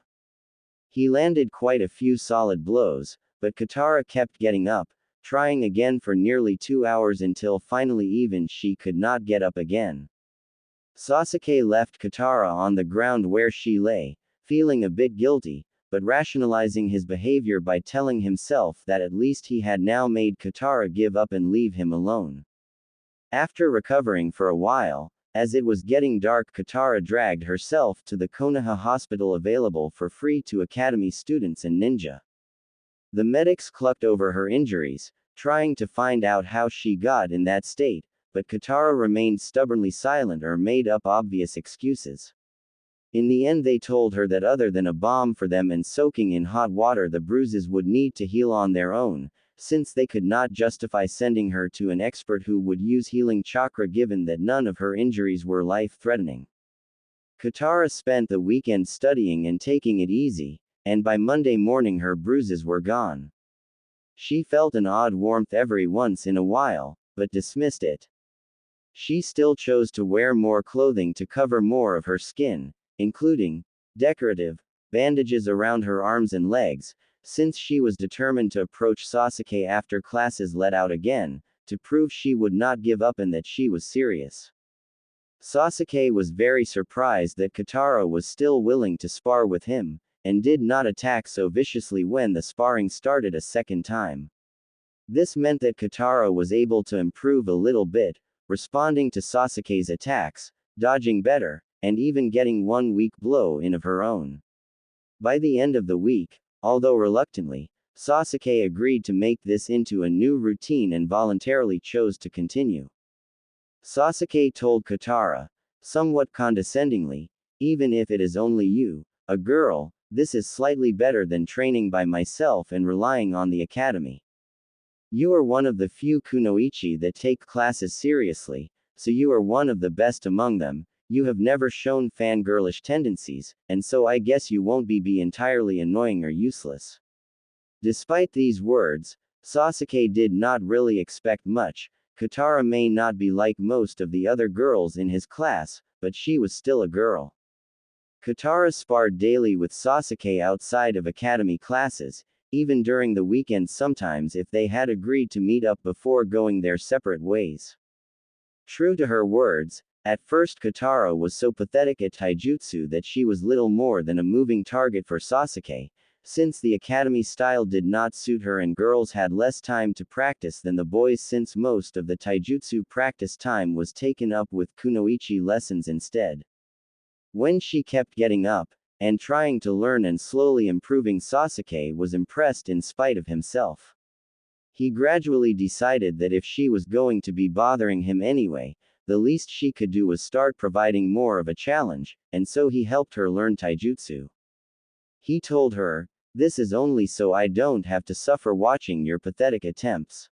He landed quite a few solid blows, but Kitara kept getting up, trying again for nearly 2 hours until finally even she could not get up again. Sasuke left Kitara on the ground where she lay, feeling a bit guilty, but rationalizing his behavior by telling himself that at least he had now made Kitara give up and leave him alone. After recovering for a while, as it was getting dark, Kitara dragged herself to the Konoha hospital available for free to academy students and ninja. The medics clucked over her injuries, trying to find out how she got in that state, but Kitara remained stubbornly silent or made up obvious excuses. In the end they told her that other than a balm for them and soaking in hot water, the bruises would need to heal on their own, since they could not justify sending her to an expert who would use healing chakra given that none of her injuries were life-threatening. Kitara spent the weekend studying and taking it easy, and by Monday morning her bruises were gone. She felt an odd warmth every once in a while, but dismissed it. She still chose to wear more clothing to cover more of her skin, including decorative bandages around her arms and legs, since she was determined to approach Sasuke after classes let out again, to prove she would not give up and that she was serious. Sasuke was very surprised that Kitara was still willing to spar with him, and did not attack so viciously when the sparring started a second time. This meant that Kitara was able to improve a little bit, responding to Sasuke's attacks, dodging better, and even getting one weak blow in of her own. By the end of the week, although reluctantly, Sasuke agreed to make this into a new routine and voluntarily chose to continue. Sasuke told Kitara, somewhat condescendingly, even if it is only you, a girl, this is slightly better than training by myself and relying on the academy. You are one of the few kunoichi that take classes seriously, so you are one of the best among them. You have never shown fangirlish tendencies, and so I guess you won't be entirely annoying or useless. Despite these words, Sasuke did not really expect much. Kitara may not be like most of the other girls in his class, but she was still a girl. Kitara sparred daily with Sasuke outside of academy classes, even during the weekend sometimes if they had agreed to meet up before going their separate ways. True to her words, at first Kitara was so pathetic at taijutsu that she was little more than a moving target for Sasuke, since the academy style did not suit her and girls had less time to practice than the boys since most of the taijutsu practice time was taken up with kunoichi lessons instead. When she kept getting up, and trying to learn and slowly improving, Sasuke was impressed in spite of himself. He gradually decided that if she was going to be bothering him anyway, the least she could do was start providing more of a challenge, and so he helped her learn taijutsu. He told her, this is only so I don't have to suffer watching your pathetic attempts.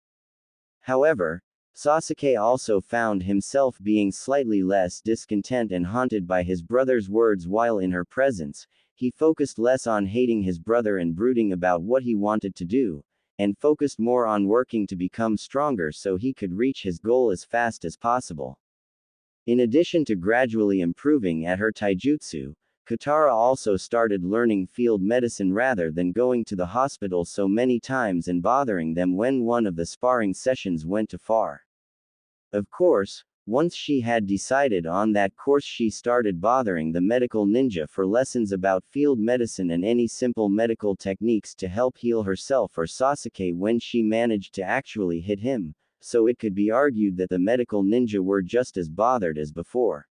However, Sasuke also found himself being slightly less discontent and haunted by his brother's words while in her presence. He focused less on hating his brother and brooding about what he wanted to do, and focused more on working to become stronger so he could reach his goal as fast as possible. In addition to gradually improving at her taijutsu, Kitara also started learning field medicine rather than going to the hospital so many times and bothering them when one of the sparring sessions went too far. Of course, once she had decided on that course, she started bothering the medical ninja for lessons about field medicine and any simple medical techniques to help heal herself or Sasuke when she managed to actually hit him, so it could be argued that the medical ninja were just as bothered as before.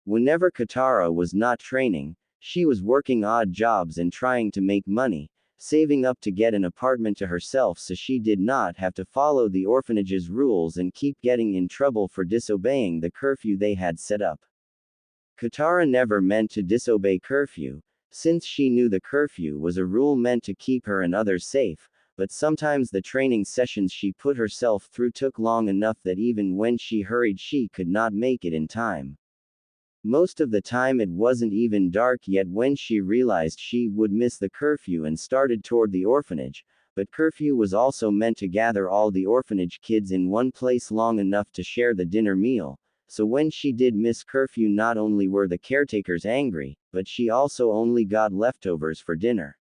Whenever Kitara was not training, she was working odd jobs and trying to make money, saving up to get an apartment to herself so she did not have to follow the orphanage's rules and keep getting in trouble for disobeying the curfew they had set up. Kitara never meant to disobey curfew, since she knew the curfew was a rule meant to keep her and others safe, but sometimes the training sessions she put herself through took long enough that even when she hurried she could not make it in time. Most of the time it wasn't even dark yet when she realized she would miss the curfew and started toward the orphanage, but curfew was also meant to gather all the orphanage kids in one place long enough to share the dinner meal, so when she did miss curfew not only were the caretakers angry, but she also only got leftovers for dinner.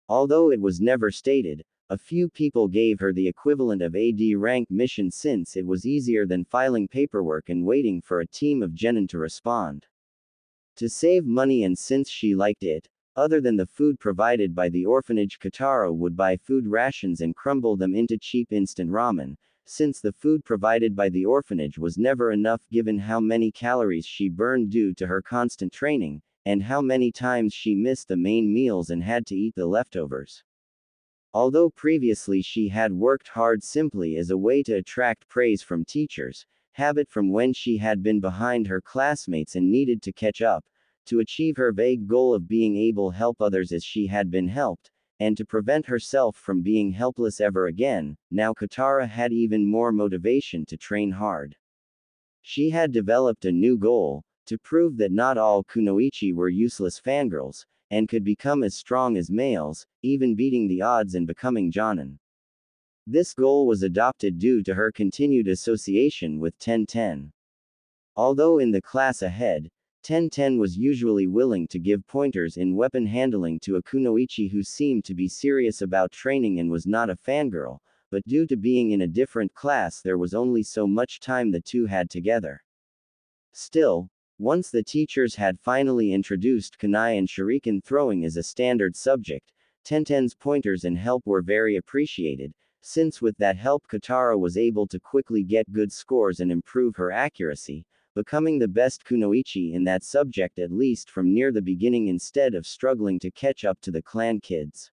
Although it was never stated, a few people gave her the equivalent of AD rank mission since it was easier than filing paperwork and waiting for a team of genin to respond. To save money and since she liked it, other than the food provided by the orphanage, Kitara would buy food rations and crumble them into cheap instant ramen, since the food provided by the orphanage was never enough given how many calories she burned due to her constant training, and how many times she missed the main meals and had to eat the leftovers. Although previously she had worked hard simply as a way to attract praise from teachers, habit from when she had been behind her classmates and needed to catch up, to achieve her vague goal of being able to help others as she had been helped, and to prevent herself from being helpless ever again, now Kitara had even more motivation to train hard. She had developed a new goal, to prove that not all kunoichi were useless fangirls, and could become as strong as males, even beating the odds and becoming jonin. This goal was adopted due to her continued association with 1010. Although in the class ahead, 1010 was usually willing to give pointers in weapon handling to a kunoichi who seemed to be serious about training and was not a fangirl, but due to being in a different class there was only so much time the two had together. Still, once the teachers had finally introduced kunai and shuriken throwing as a standard subject, 1010's pointers and help were very appreciated, since with that help Kitara was able to quickly get good scores and improve her accuracy, becoming the best kunoichi in that subject at least from near the beginning instead of struggling to catch up to the clan kids.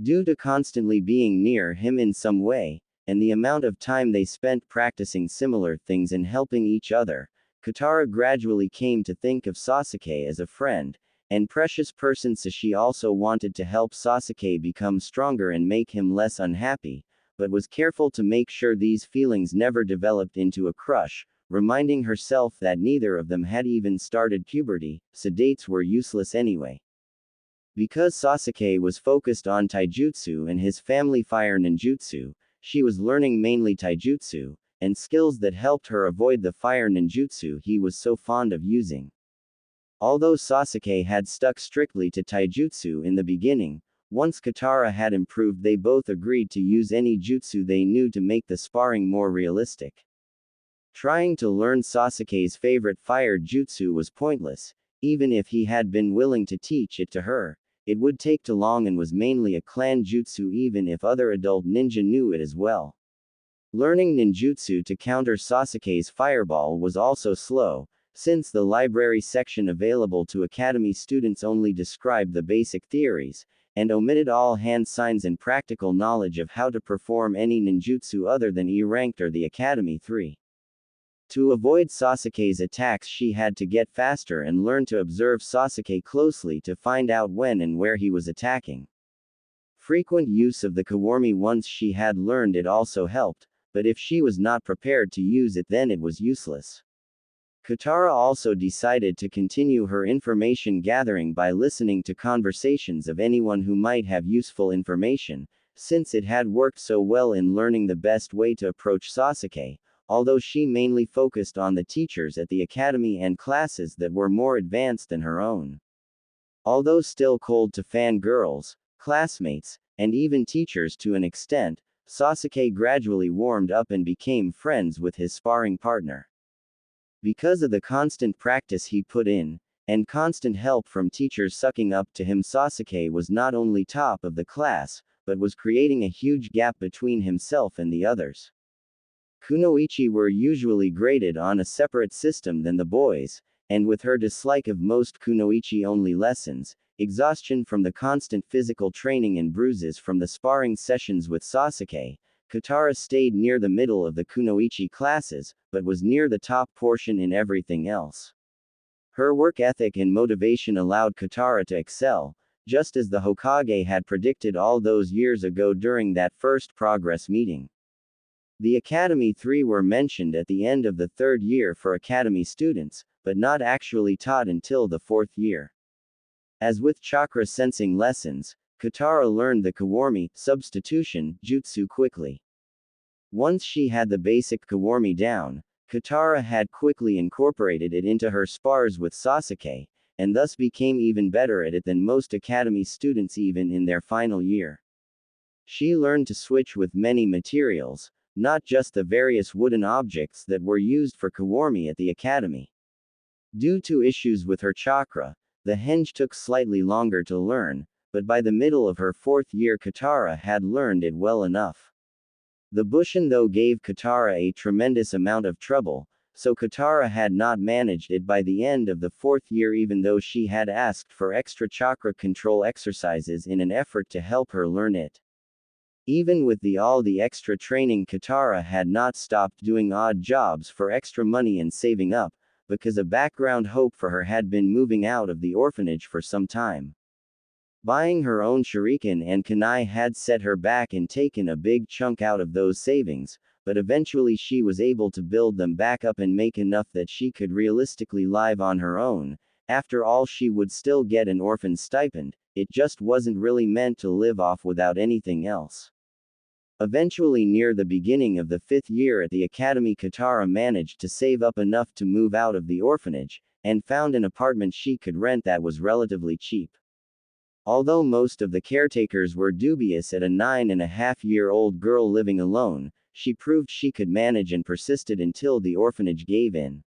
Due to constantly being near him in some way, and the amount of time they spent practicing similar things and helping each other, Kitara gradually came to think of Sasuke as a friend, and precious person, so she also wanted to help Sasuke become stronger and make him less unhappy, but was careful to make sure these feelings never developed into a crush, reminding herself that neither of them had even started puberty, so dates were useless anyway. Because Sasuke was focused on taijutsu and his family fire ninjutsu, she was learning mainly taijutsu, and skills that helped her avoid the fire ninjutsu he was so fond of using. Although Sasuke had stuck strictly to taijutsu in the beginning, once Kitara had improved they both agreed to use any jutsu they knew to make the sparring more realistic. Trying to learn Sasuke's favorite fire jutsu was pointless, even if he had been willing to teach it to her. It would take too long and was mainly a clan jutsu even if other adult ninja knew it as well. Learning ninjutsu to counter Sasuke's fireball was also slow, since the library section available to academy students only described the basic theories, and omitted all hand signs and practical knowledge of how to perform any ninjutsu other than E-ranked or the Academy 3. To avoid Sasuke's attacks she had to get faster and learn to observe Sasuke closely to find out when and where he was attacking. Frequent use of the kawarmi once she had learned it also helped, but if she was not prepared to use it then it was useless. Kitara also decided to continue her information gathering by listening to conversations of anyone who might have useful information, since it had worked so well in learning the best way to approach Sasuke, although she mainly focused on the teachers at the academy and classes that were more advanced than her own. Although still cold to fangirls, classmates, and even teachers to an extent, Sasuke gradually warmed up and became friends with his sparring partner. Because of the constant practice he put in, and constant help from teachers sucking up to him, Sasuke was not only top of the class, but was creating a huge gap between himself and the others. Kunoichi were usually graded on a separate system than the boys, and with her dislike of most kunoichi-only lessons, exhaustion from the constant physical training and bruises from the sparring sessions with Sasuke, Kitara stayed near the middle of the kunoichi classes, but was near the top portion in everything else. Her work ethic and motivation allowed Kitara to excel, just as the Hokage had predicted all those years ago during that first progress meeting. The Academy 3 were mentioned at the end of the third year for Academy students, but not actually taught until the fourth year. As with chakra sensing lessons, Kitara learned the Kawarmi substitution jutsu quickly. Once she had the basic Kawarmi down, Kitara had quickly incorporated it into her spars with Sasuke, and thus became even better at it than most Academy students even in their final year. She learned to switch with many materials, not just the various wooden objects that were used for Kawarmi at the Academy. Due to issues with her chakra, the henge took slightly longer to learn, but by the middle of her fourth year Kitara had learned it well enough. The Bushin though gave Kitara a tremendous amount of trouble, so Kitara had not managed it by the end of the fourth year even though she had asked for extra chakra control exercises in an effort to help her learn it. Even with all the extra training, Kitara had not stopped doing odd jobs for extra money and saving up, because a background hope for her had been moving out of the orphanage for some time. Buying her own shuriken and kunai had set her back and taken a big chunk out of those savings, but eventually she was able to build them back up and make enough that she could realistically live on her own. After all, she would still get an orphan stipend, it just wasn't really meant to live off without anything else. Eventually, near the beginning of the fifth year at the Academy, Kitara managed to save up enough to move out of the orphanage, and found an apartment she could rent that was relatively cheap. Although most of the caretakers were dubious at a 9.5-year-old girl living alone, she proved she could manage and persisted until the orphanage gave in.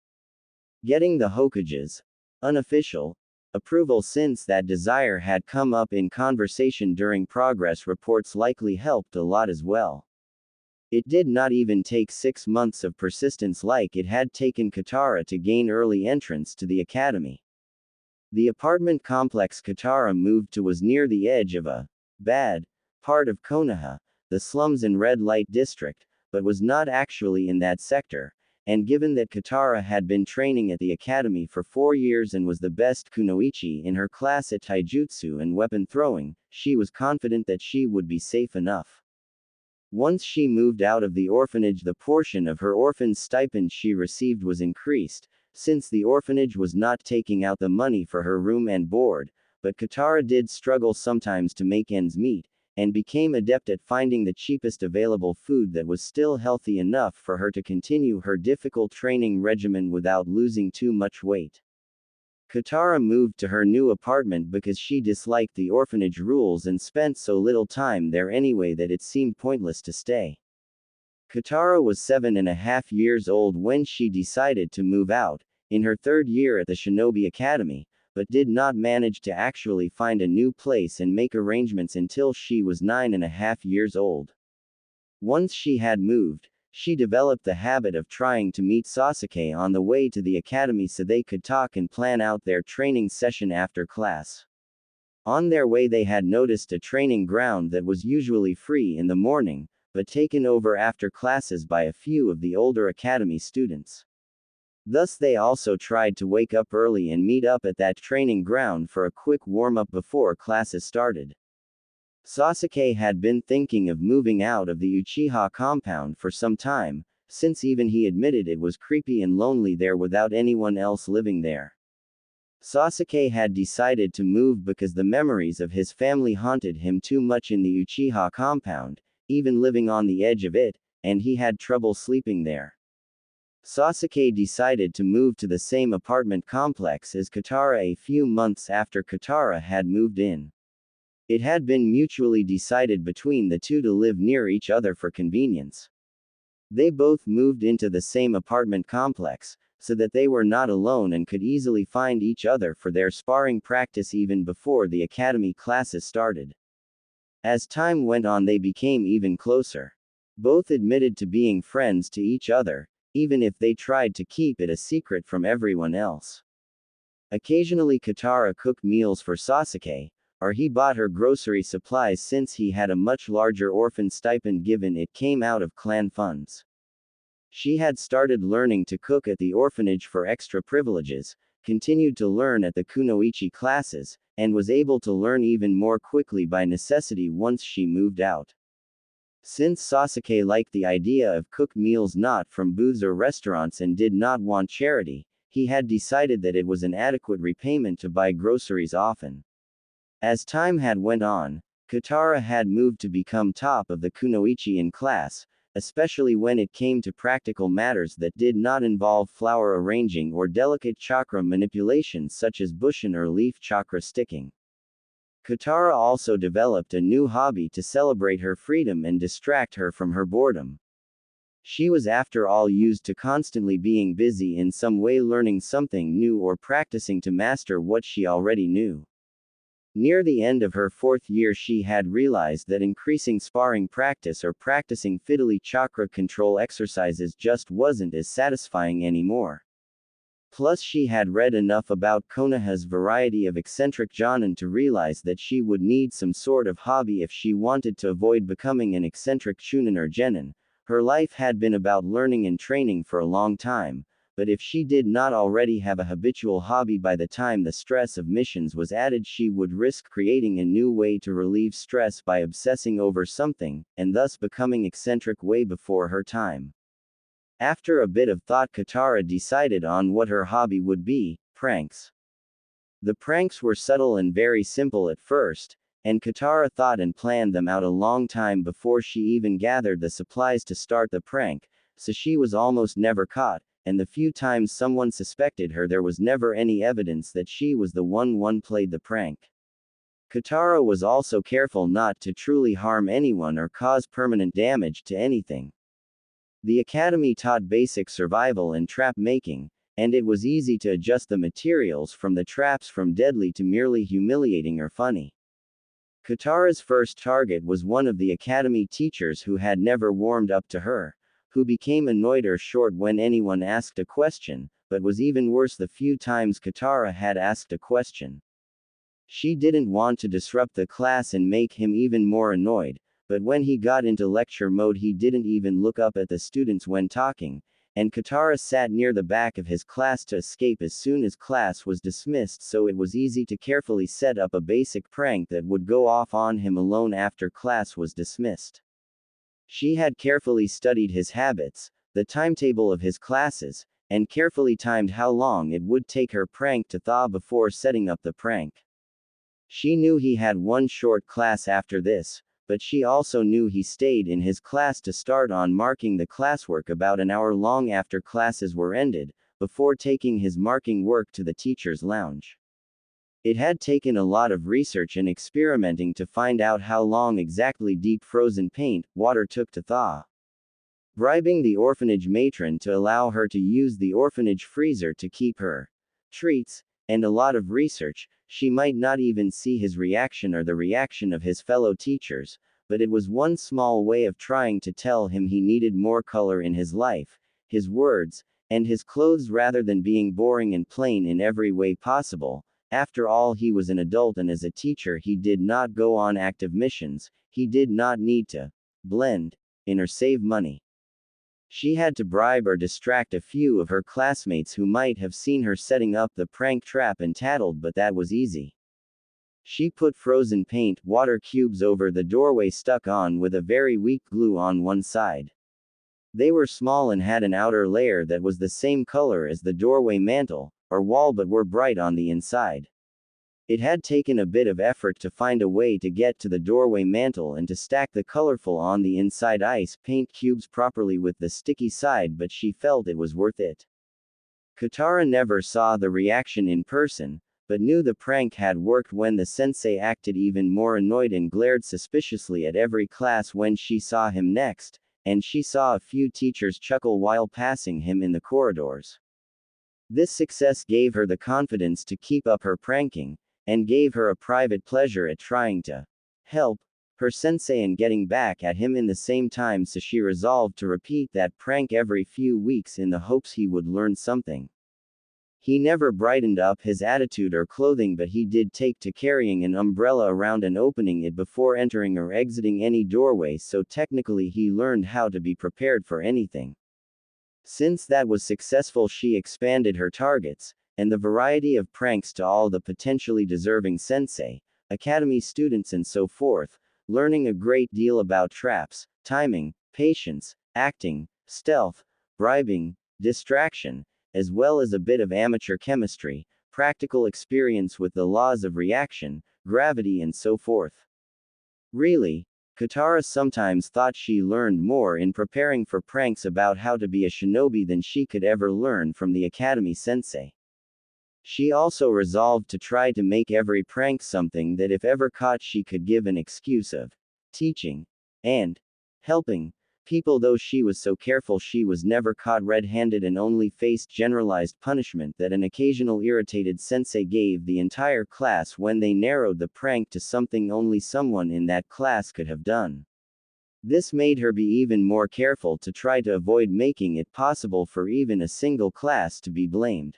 Getting the Hokage's unofficial approval, since that desire had come up in conversation during progress reports, likely helped a lot as well. It did not even take 6 months of persistence like it had taken Kitara to gain early entrance to the academy. The apartment complex Kitara moved to was near the edge of a bad part of Konoha, the slums and red light district, but was not actually in that sector. And given that Kitara had been training at the academy for 4 years and was the best kunoichi in her class at taijutsu and weapon throwing, she was confident that she would be safe enough. Once she moved out of the orphanage, the portion of her orphan stipend she received was increased, since the orphanage was not taking out the money for her room and board, but Kitara did struggle sometimes to make ends meet, and became adept at finding the cheapest available food that was still healthy enough for her to continue her difficult training regimen without losing too much weight. Kitara moved to her new apartment because she disliked the orphanage rules and spent so little time there anyway that it seemed pointless to stay. Kitara was 7.5 years old when she decided to move out, in her third year at the Shinobi Academy, but did not manage to actually find a new place and make arrangements until she was 9.5 years old. Once she had moved, she developed the habit of trying to meet Sasuke on the way to the academy so they could talk and plan out their training session after class. On their way, they had noticed a training ground that was usually free in the morning, but taken over after classes by a few of the older academy students. Thus they also tried to wake up early and meet up at that training ground for a quick warm-up before classes started. Sasuke had been thinking of moving out of the Uchiha compound for some time, since even he admitted it was creepy and lonely there without anyone else living there. Sasuke had decided to move because the memories of his family haunted him too much in the Uchiha compound, even living on the edge of it, and he had trouble sleeping there. Sasuke decided to move to the same apartment complex as Kitara a few months after Kitara had moved in. It had been mutually decided between the two to live near each other for convenience. They both moved into the same apartment complex, so that they were not alone and could easily find each other for their sparring practice even before the academy classes started. As time went on, they became even closer. Both admitted to being friends to each other, even if they tried to keep it a secret from everyone else. Occasionally Kitara cooked meals for Sasuke, or he bought her grocery supplies since he had a much larger orphan stipend given it came out of clan funds. She had started learning to cook at the orphanage for extra privileges, continued to learn at the kunoichi classes, and was able to learn even more quickly by necessity once she moved out. Since Sasuke liked the idea of cooked meals not from booths or restaurants and did not want charity, he had decided that it was an adequate repayment to buy groceries often. As time had went on, Kitara had moved to become top of the kunoichi in class, especially when it came to practical matters that did not involve flower arranging or delicate chakra manipulations such as bushin or leaf chakra sticking. Kitara also developed a new hobby to celebrate her freedom and distract her from her boredom. She was after all used to constantly being busy in some way learning something new or practicing to master what she already knew. Near the end of her 4th year she had realized that increasing sparring practice or practicing fiddly chakra control exercises just wasn't as satisfying anymore. Plus she had read enough about Konoha's variety of eccentric jonin to realize that she would need some sort of hobby if she wanted to avoid becoming an eccentric chunin or genin. Her life had been about learning and training for a long time, but if she did not already have a habitual hobby by the time the stress of missions was added she would risk creating a new way to relieve stress by obsessing over something, and thus becoming eccentric way before her time. After a bit of thought Kitara decided on what her hobby would be: pranks. The pranks were subtle and very simple at first, and Kitara thought and planned them out a long time before she even gathered the supplies to start the prank, so she was almost never caught, and the few times someone suspected her there was never any evidence that she was the one played the prank. Kitara was also careful not to truly harm anyone or cause permanent damage to anything. The academy taught basic survival and trap making, and it was easy to adjust the materials from the traps from deadly to merely humiliating or funny. Kitara's first target was one of the academy teachers who had never warmed up to her, who became annoyed or short when anyone asked a question, but was even worse the few times Kitara had asked a question. She didn't want to disrupt the class and make him even more annoyed, but when he got into lecture mode he didn't even look up at the students when talking, and Kitara sat near the back of his class to escape as soon as class was dismissed, so it was easy to carefully set up a basic prank that would go off on him alone after class was dismissed. She had carefully studied his habits, the timetable of his classes, and carefully timed how long it would take her prank to thaw before setting up the prank. She knew he had one short class after this, but she also knew he stayed in his class to start on marking the classwork about an hour long after classes were ended, before taking his marking work to the teacher's lounge. It had taken a lot of research and experimenting to find out how long exactly deep frozen paint water took to thaw. Bribing the orphanage matron to allow her to use the orphanage freezer to keep her treats, and a lot of research. She might not even see his reaction or the reaction of his fellow teachers, but it was one small way of trying to tell him he needed more color in his life, his words, and his clothes rather than being boring and plain in every way possible. After all, he was an adult, and as a teacher he did not go on active missions, he did not need to blend in or save money. She had to bribe or distract a few of her classmates who might have seen her setting up the prank trap and tattled, but that was easy. She put frozen paint water cubes over the doorway stuck on with a very weak glue on one side. They were small and had an outer layer that was the same color as the doorway mantle or wall but were bright on the inside. It had taken a bit of effort to find a way to get to the doorway mantle and to stack the colorful on the inside ice paint cubes properly with the sticky side, but she felt it was worth it. Kitara never saw the reaction in person, but knew the prank had worked when the sensei acted even more annoyed and glared suspiciously at every class when she saw him next, and she saw a few teachers chuckle while passing him in the corridors. This success gave her the confidence to keep up her pranking, and gave her a private pleasure at trying to help her sensei and getting back at him in the same time, so she resolved to repeat that prank every few weeks in the hopes he would learn something. He never brightened up his attitude or clothing, but he did take to carrying an umbrella around and opening it before entering or exiting any doorway, so technically he learned how to be prepared for anything. Since that was successful, she expanded her targets, and the variety of pranks to all the potentially deserving sensei, academy students and so forth, learning a great deal about traps, timing, patience, acting, stealth, bribing, distraction, as well as a bit of amateur chemistry, practical experience with the laws of reaction, gravity and so forth. Really, Kitara sometimes thought she learned more in preparing for pranks about how to be a shinobi than she could ever learn from the academy sensei. She also resolved to try to make every prank something that if ever caught she could give an excuse of teaching and helping people, though she was so careful she was never caught red-handed and only faced generalized punishment that an occasional irritated sensei gave the entire class when they narrowed the prank to something only someone in that class could have done. This made her be even more careful to try to avoid making it possible for even a single class to be blamed.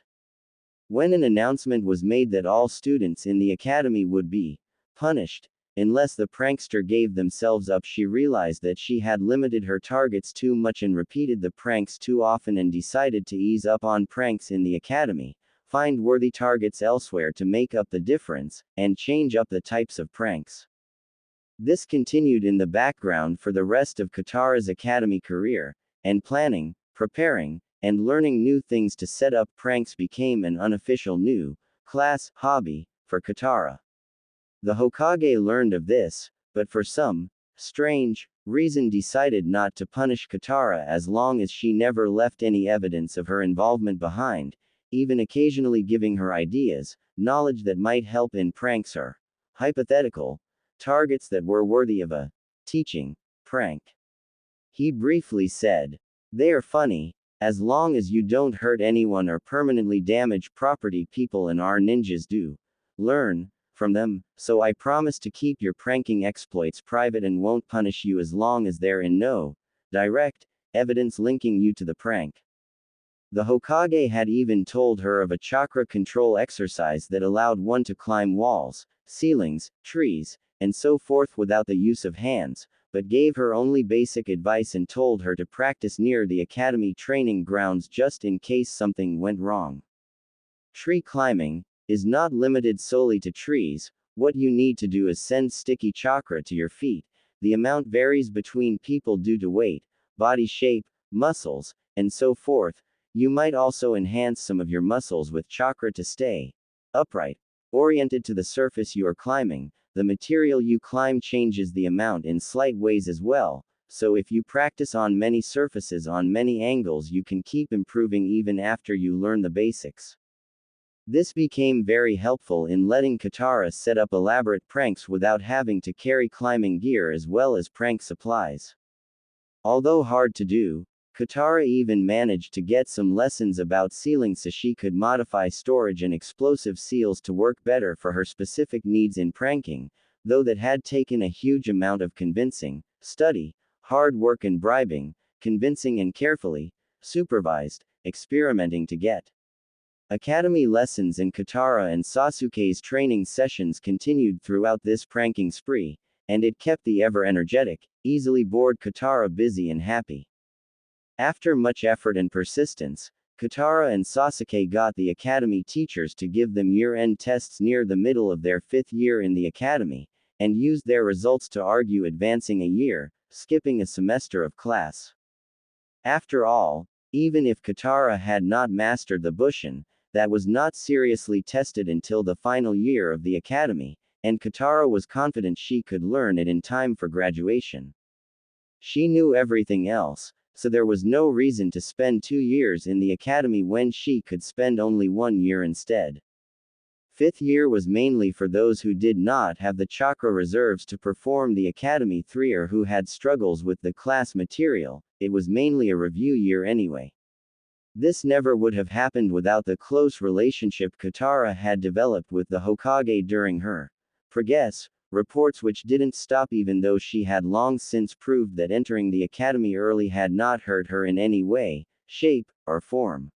When an announcement was made that all students in the academy would be punished unless the prankster gave themselves up, she realized that she had limited her targets too much and repeated the pranks too often and decided to ease up on pranks in the academy, find worthy targets elsewhere to make up the difference, and change up the types of pranks. This continued in the background for the rest of Kitara's academy career, and planning, preparing, and learning new things to set up pranks became an unofficial new class hobby for Kitara. The Hokage learned of this, but for some strange reason decided not to punish Kitara as long as she never left any evidence of her involvement behind, even occasionally giving her ideas, knowledge that might help in pranks or hypothetical targets that were worthy of a teaching prank. He briefly said, "They are funny, as long as you don't hurt anyone or permanently damage property. People and our ninjas do learn from them, so I promise to keep your pranking exploits private and won't punish you as long as there is no direct evidence linking you to the prank." The Hokage had even told her of a chakra control exercise that allowed one to climb walls, ceilings, trees, and so forth without the use of hands, but gave her only basic advice and told her to practice near the academy training grounds just in case something went wrong. Tree climbing is not limited solely to trees. What you need to do is send sticky chakra to your feet. The amount varies between people due to weight, body shape, muscles, and so forth. You might also enhance some of your muscles with chakra to stay upright, oriented to the surface you are climbing. The material you climb changes the amount in slight ways as well, so if you practice on many surfaces on many angles, you can keep improving even after you learn the basics. This became very helpful in letting Kitara set up elaborate pranks without having to carry climbing gear as well as prank supplies. Although hard to do, Kitara even managed to get some lessons about sealing so she could modify storage and explosive seals to work better for her specific needs in pranking, though that had taken a huge amount of convincing, study, hard work and bribing, convincing and carefully supervised experimenting to get. Academy lessons and Kitara and Sasuke's training sessions continued throughout this pranking spree, and it kept the ever-energetic, easily bored Kitara busy and happy. After much effort and persistence, Kitara and Sasuke got the academy teachers to give them year-end tests near the middle of their 5th year in the academy, and used their results to argue advancing a year, skipping a semester of class. After all, even if Kitara had not mastered the Bushin, that was not seriously tested until the final year of the academy, and Kitara was confident she could learn it in time for graduation. She knew everything else, so there was no reason to spend 2 years in the academy when she could spend only 1 year instead. 5th year was mainly for those who did not have the chakra reserves to perform the academy 3 or who had struggles with the class material. It was mainly a review year anyway. This never would have happened without the close relationship Kitara had developed with the Hokage during her progress reports, which didn't stop even though she had long since proved that entering the academy early had not hurt her in any way, shape, or form.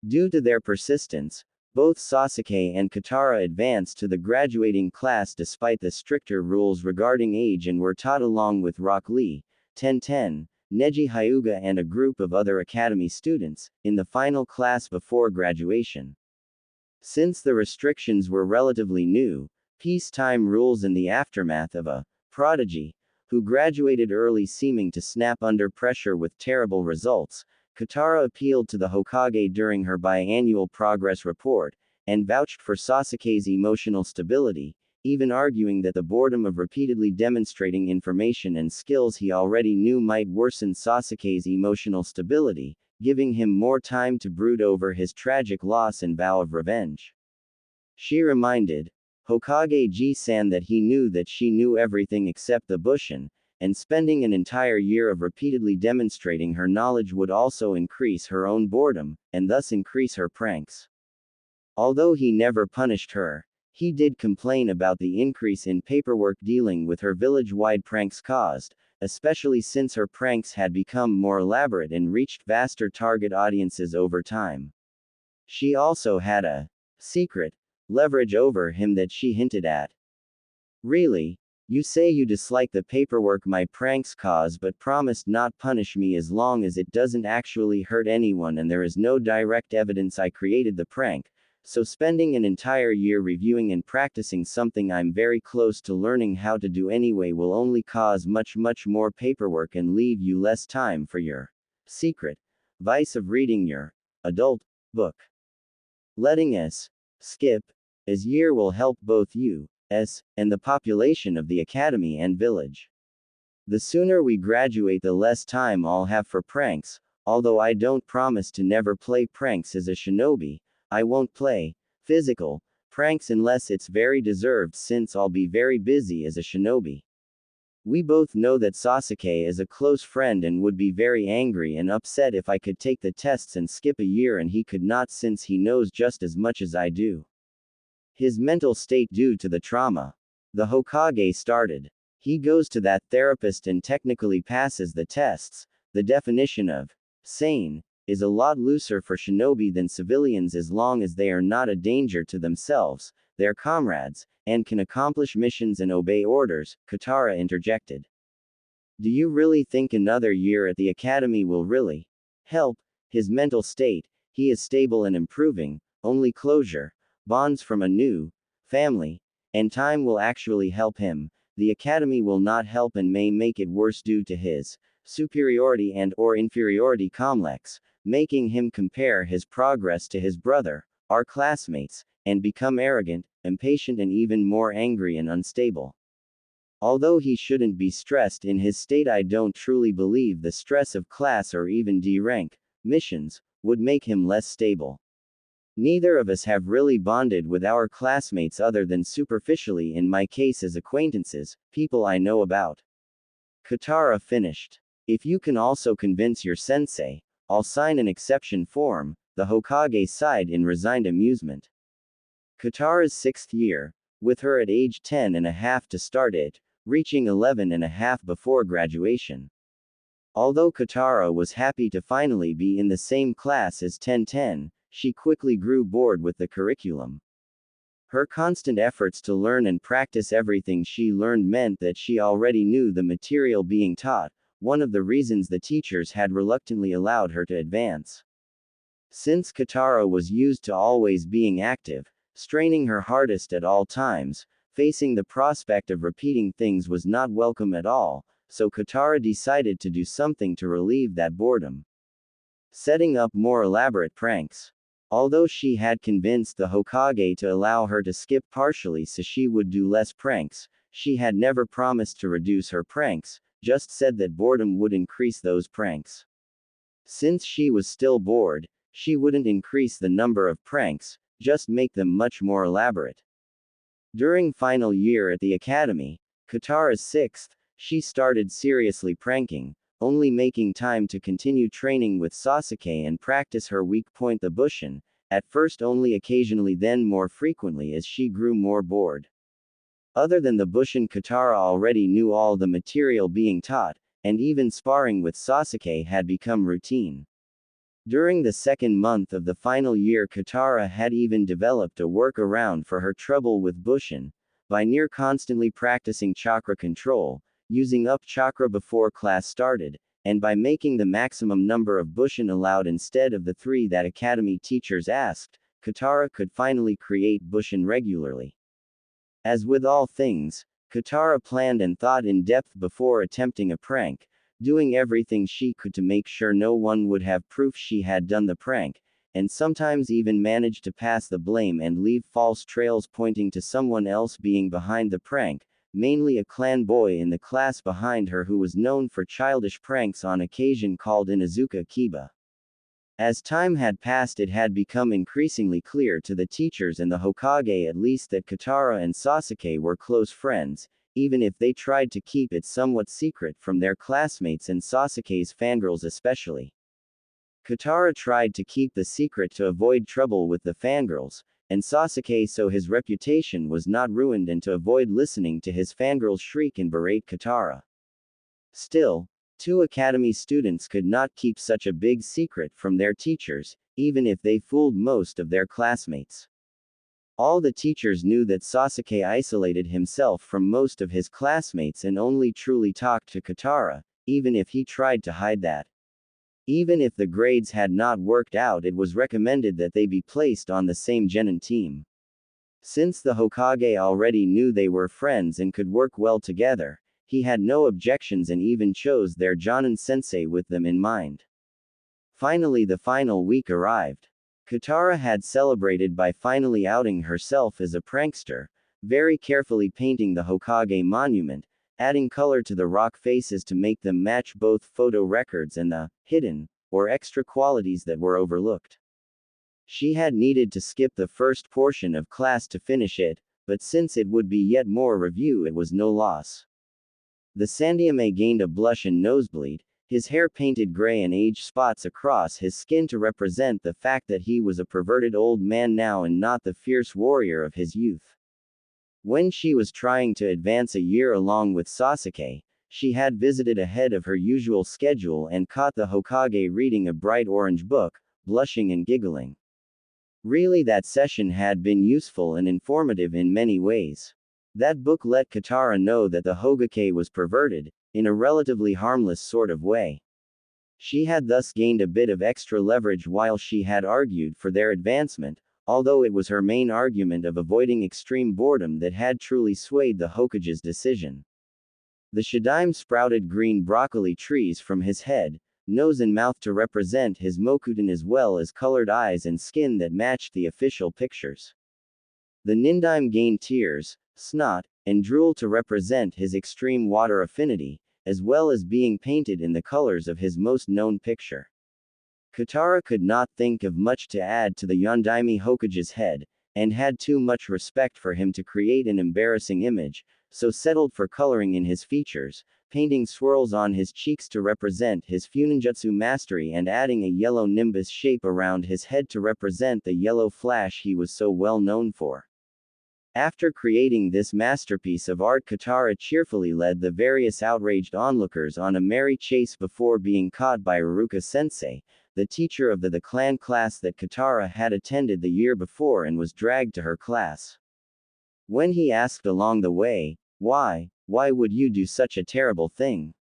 Due to their persistence, both Sasuke and Kitara advanced to the graduating class despite the stricter rules regarding age and were taught along with Rock Lee, Tenten, Neji Hyuga and a group of other academy students, in the final class before graduation. Since the restrictions were relatively new, peacetime rules in the aftermath of a prodigy, who graduated early seeming to snap under pressure with terrible results, Kitara appealed to the Hokage during her biannual progress report, and vouched for Sasuke's emotional stability, even arguing that the boredom of repeatedly demonstrating information and skills he already knew might worsen Sasuke's emotional stability, giving him more time to brood over his tragic loss and vow of revenge. She reminded Hokage Ji-san that he knew that she knew everything except the Bushin, and spending an entire year of repeatedly demonstrating her knowledge would also increase her own boredom, and thus increase her pranks. Although he never punished her, he did complain about the increase in paperwork dealing with her village-wide pranks caused, especially since her pranks had become more elaborate and reached vaster target audiences over time. She also had a secret leverage over him that she hinted at. Really? You say you dislike the paperwork my pranks cause but promised not punish me as long as it doesn't actually hurt anyone and there is no direct evidence I created the prank, so spending an entire year reviewing and practicing something I'm very close to learning how to do anyway will only cause much more paperwork and leave you less time for your secret vice of reading your adult book. Letting us skip as year will help both you and the population of the academy and village. The sooner we graduate the less time I'll have for pranks, although I don't promise to never play pranks as a shinobi, I won't play physical pranks unless it's very deserved since I'll be very busy as a shinobi. We both know that Sasuke is a close friend and would be very angry and upset if I could take the tests and skip a year and he could not since he knows just as much as I do. His mental state due to the trauma. The Hokage started. He goes to that therapist and technically passes the tests. The definition of sane is a lot looser for shinobi than civilians as long as they are not a danger to themselves, their comrades, and can accomplish missions and obey orders, Kitara interjected. Do you really think another year at the academy will really help his mental state? He is stable and improving, only closure, bonds from a new family, and time will actually help him. The academy will not help and may make it worse due to his superiority and or inferiority complex, making him compare his progress to his brother, our classmates, and become arrogant, impatient and even more angry and unstable. Although he shouldn't be stressed in his state, I don't truly believe the stress of class or even D-rank missions would make him less stable. Neither of us have really bonded with our classmates other than superficially, in my case as acquaintances, people I know about. Kitara finished. If you can also convince your sensei, I'll sign an exception form, the Hokage sighed in resigned amusement. Kitara's 6th year, with her at age 10.5 to start it, reaching 11.5 before graduation. Although Kitara was happy to finally be in the same class as Tenten, she quickly grew bored with the curriculum. Her constant efforts to learn and practice everything she learned meant that she already knew the material being taught, one of the reasons the teachers had reluctantly allowed her to advance. Since Kitara was used to always being active, straining her hardest at all times, facing the prospect of repeating things was not welcome at all, so Kitara decided to do something to relieve that boredom. Setting up more elaborate pranks. Although she had convinced the Hokage to allow her to skip partially so she would do less pranks, she had never promised to reduce her pranks, just said that boredom would increase those pranks. Since she was still bored, she wouldn't increase the number of pranks, just make them much more elaborate. During final year at the academy, Kitara's 6th, she started seriously pranking, only making time to continue training with Sasuke and practice her weak point the Bushin, at first only occasionally then more frequently as she grew more bored. Other than the Bushin, Kitara already knew all the material being taught, and even sparring with Sasuke had become routine. During the second month of the final year, Kitara had even developed a workaround for her trouble with Bushin, by near constantly practicing chakra control, using up chakra before class started, and by making the maximum number of Bushin allowed instead of the 3 that academy teachers asked, Kitara could finally create Bushin regularly. As with all things, Kitara planned and thought in depth before attempting a prank, doing everything she could to make sure no one would have proof she had done the prank, and sometimes even managed to pass the blame and leave false trails pointing to someone else being behind the prank, mainly a clan boy in the class behind her who was known for childish pranks on occasion called Inazuka Kiba. As time had passed, it had become increasingly clear to the teachers and the Hokage at least that Kitara and Sasuke were close friends, even if they tried to keep it somewhat secret from their classmates and Sasuke's fangirls especially. Kitara tried to keep the secret to avoid trouble with the fangirls, and Sasuke so his reputation was not ruined and to avoid listening to his fangirls shriek and berate Kitara. Still, 2 academy students could not keep such a big secret from their teachers, even if they fooled most of their classmates. All the teachers knew that Sasuke isolated himself from most of his classmates and only truly talked to Kitara, even if he tried to hide that. Even if the grades had not worked out, it was recommended that they be placed on the same genin team. Since the Hokage already knew they were friends and could work well together, he had no objections and even chose their Jonin sensei with them in mind. Finally, the final week arrived. Kitara had celebrated by finally outing herself as a prankster, very carefully painting the Hokage monument, adding color to the rock faces to make them match both photo records and the hidden, or extra qualities that were overlooked. She had needed to skip the first portion of class to finish it, but since it would be yet more review, it was no loss. The Sandyame gained a blush and nosebleed, his hair painted gray and age spots across his skin to represent the fact that he was a perverted old man now and not the fierce warrior of his youth. When she was trying to advance a year along with Sasuke, she had visited ahead of her usual schedule and caught the Hokage reading a bright orange book, blushing and giggling. Really, that session had been useful and informative in many ways. That book let Kitara know that the Hokage was perverted, in a relatively harmless sort of way. She had thus gained a bit of extra leverage while she had argued for their advancement, although it was her main argument of avoiding extreme boredom that had truly swayed the Hokage's decision. The Shadaime sprouted green broccoli trees from his head, nose and mouth to represent his Mokuton as well as colored eyes and skin that matched the official pictures. The Nindaime gained tears, snot, and drool to represent his extreme water affinity, as well as being painted in the colors of his most known picture. Kitara could not think of much to add to the Yondaime Hokage's head, and had too much respect for him to create an embarrassing image, so settled for coloring in his features, painting swirls on his cheeks to represent his Funinjutsu mastery and adding a yellow nimbus shape around his head to represent the yellow flash he was so well known for. After creating this masterpiece of art, Kitara cheerfully led the various outraged onlookers on a merry chase before being caught by Iruka-sensei, the teacher of the clan class that Kitara had attended the year before, and was dragged to her class. When he asked along the way, why would you do such a terrible thing?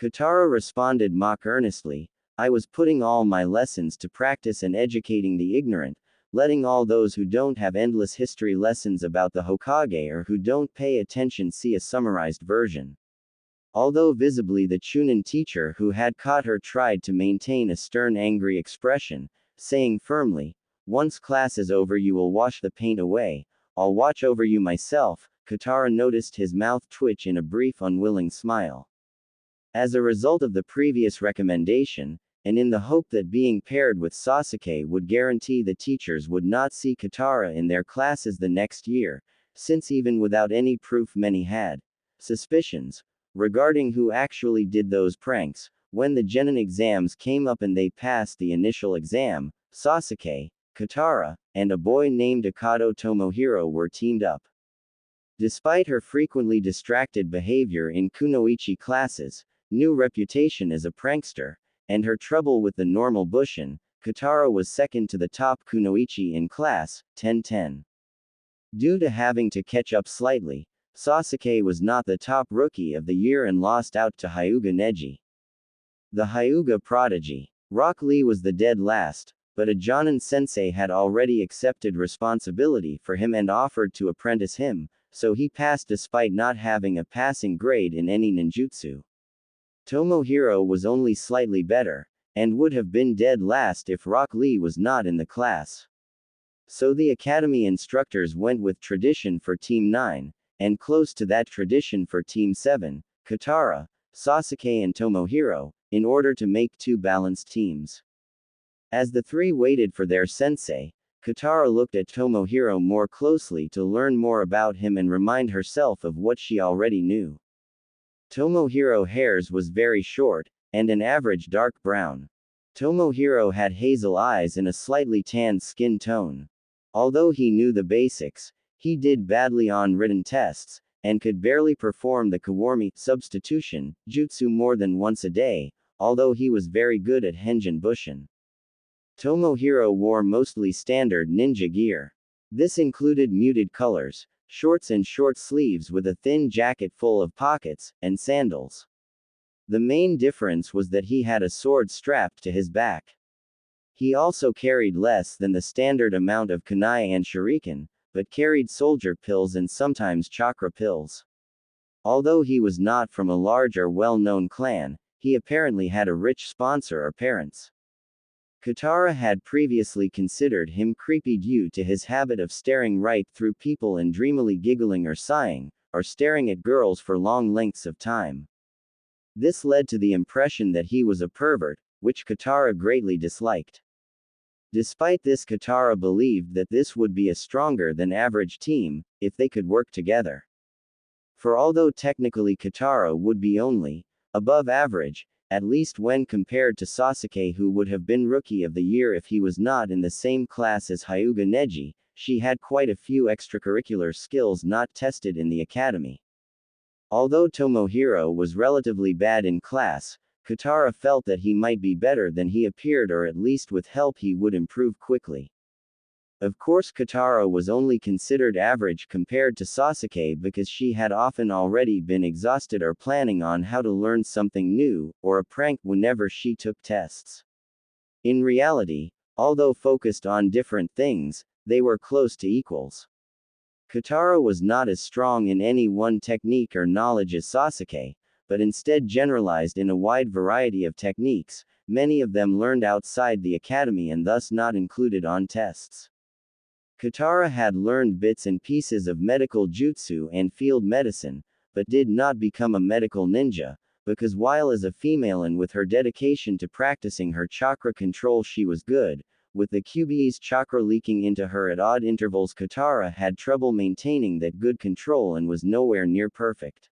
Kitara responded mock earnestly, I was putting all my lessons to practice and educating the ignorant, letting all those who don't have endless history lessons about the Hokage or who don't pay attention see a summarized version. Although visibly the Chunin teacher who had caught her tried to maintain a stern angry expression, saying firmly, once class is over you will wash the paint away, I'll watch over you myself, Kitara noticed his mouth twitch in a brief unwilling smile. As a result of the previous recommendation, and in the hope that being paired with Sasuke would guarantee the teachers would not see Kitara in their classes the next year, since even without any proof many had suspicions regarding who actually did those pranks, when the genin exams came up and they passed the initial exam, Sasuke, Kitara, and a boy named Akado Tomohiro were teamed up. Despite her frequently distracted behavior in kunoichi classes, new reputation as a prankster, and her trouble with the normal Bushin, Kitara was second to the top kunoichi in class, 10-10. Due to having to catch up slightly, Sasuke was not the top rookie of the year and lost out to Hyuga Neji. The Hyuga prodigy. Rock Lee was the dead last, but a Jonin sensei had already accepted responsibility for him and offered to apprentice him, so he passed despite not having a passing grade in any ninjutsu. Tomohiro was only slightly better, and would have been dead last if Rock Lee was not in the class. So the academy instructors went with tradition for Team 9, and close to that tradition for Team 7, Kitara, Sasuke and Tomohiro, in order to make two balanced teams. As the three waited for their sensei, Kitara looked at Tomohiro more closely to learn more about him and remind herself of what she already knew. Tomohiro hairs was very short, and an average dark brown. Tomohiro had hazel eyes and a slightly tanned skin tone. Although he knew the basics, he did badly on written tests, and could barely perform the Kawarmi substitution jutsu more than once a day, although he was very good at Henjin Bushin. Tomohiro wore mostly standard ninja gear. This included muted colors, shorts and short sleeves with a thin jacket full of pockets, and sandals. The main difference was that he had a sword strapped to his back. He also carried less than the standard amount of kunai and shuriken, but carried soldier pills and sometimes chakra pills. Although he was not from a large or well-known clan, he apparently had a rich sponsor or parents. Kitara had previously considered him creepy due to his habit of staring right through people and dreamily giggling or sighing, or staring at girls for long lengths of time. This led to the impression that he was a pervert, which Kitara greatly disliked. Despite this, Kitara believed that this would be a stronger than average team, if they could work together. For although technically Kitara would be only above average, at least when compared to Sasuke, who would have been Rookie of the Year if he was not in the same class as Hyuga Neji, she had quite a few extracurricular skills not tested in the academy. Although Tomohiro was relatively bad in class, Kitara felt that he might be better than he appeared, or at least with help he would improve quickly. Of course, Kitara was only considered average compared to Sasuke because she had often already been exhausted or planning on how to learn something new, or a prank whenever she took tests. In reality, although focused on different things, they were close to equals. Kitara was not as strong in any one technique or knowledge as Sasuke, but instead generalized in a wide variety of techniques, many of them learned outside the academy and thus not included on tests. Kitara had learned bits and pieces of medical jutsu and field medicine, but did not become a medical ninja, because while as a female and with her dedication to practicing her chakra control she was good, with the Kyuubi's chakra leaking into her at odd intervals, Kitara had trouble maintaining that good control and was nowhere near perfect.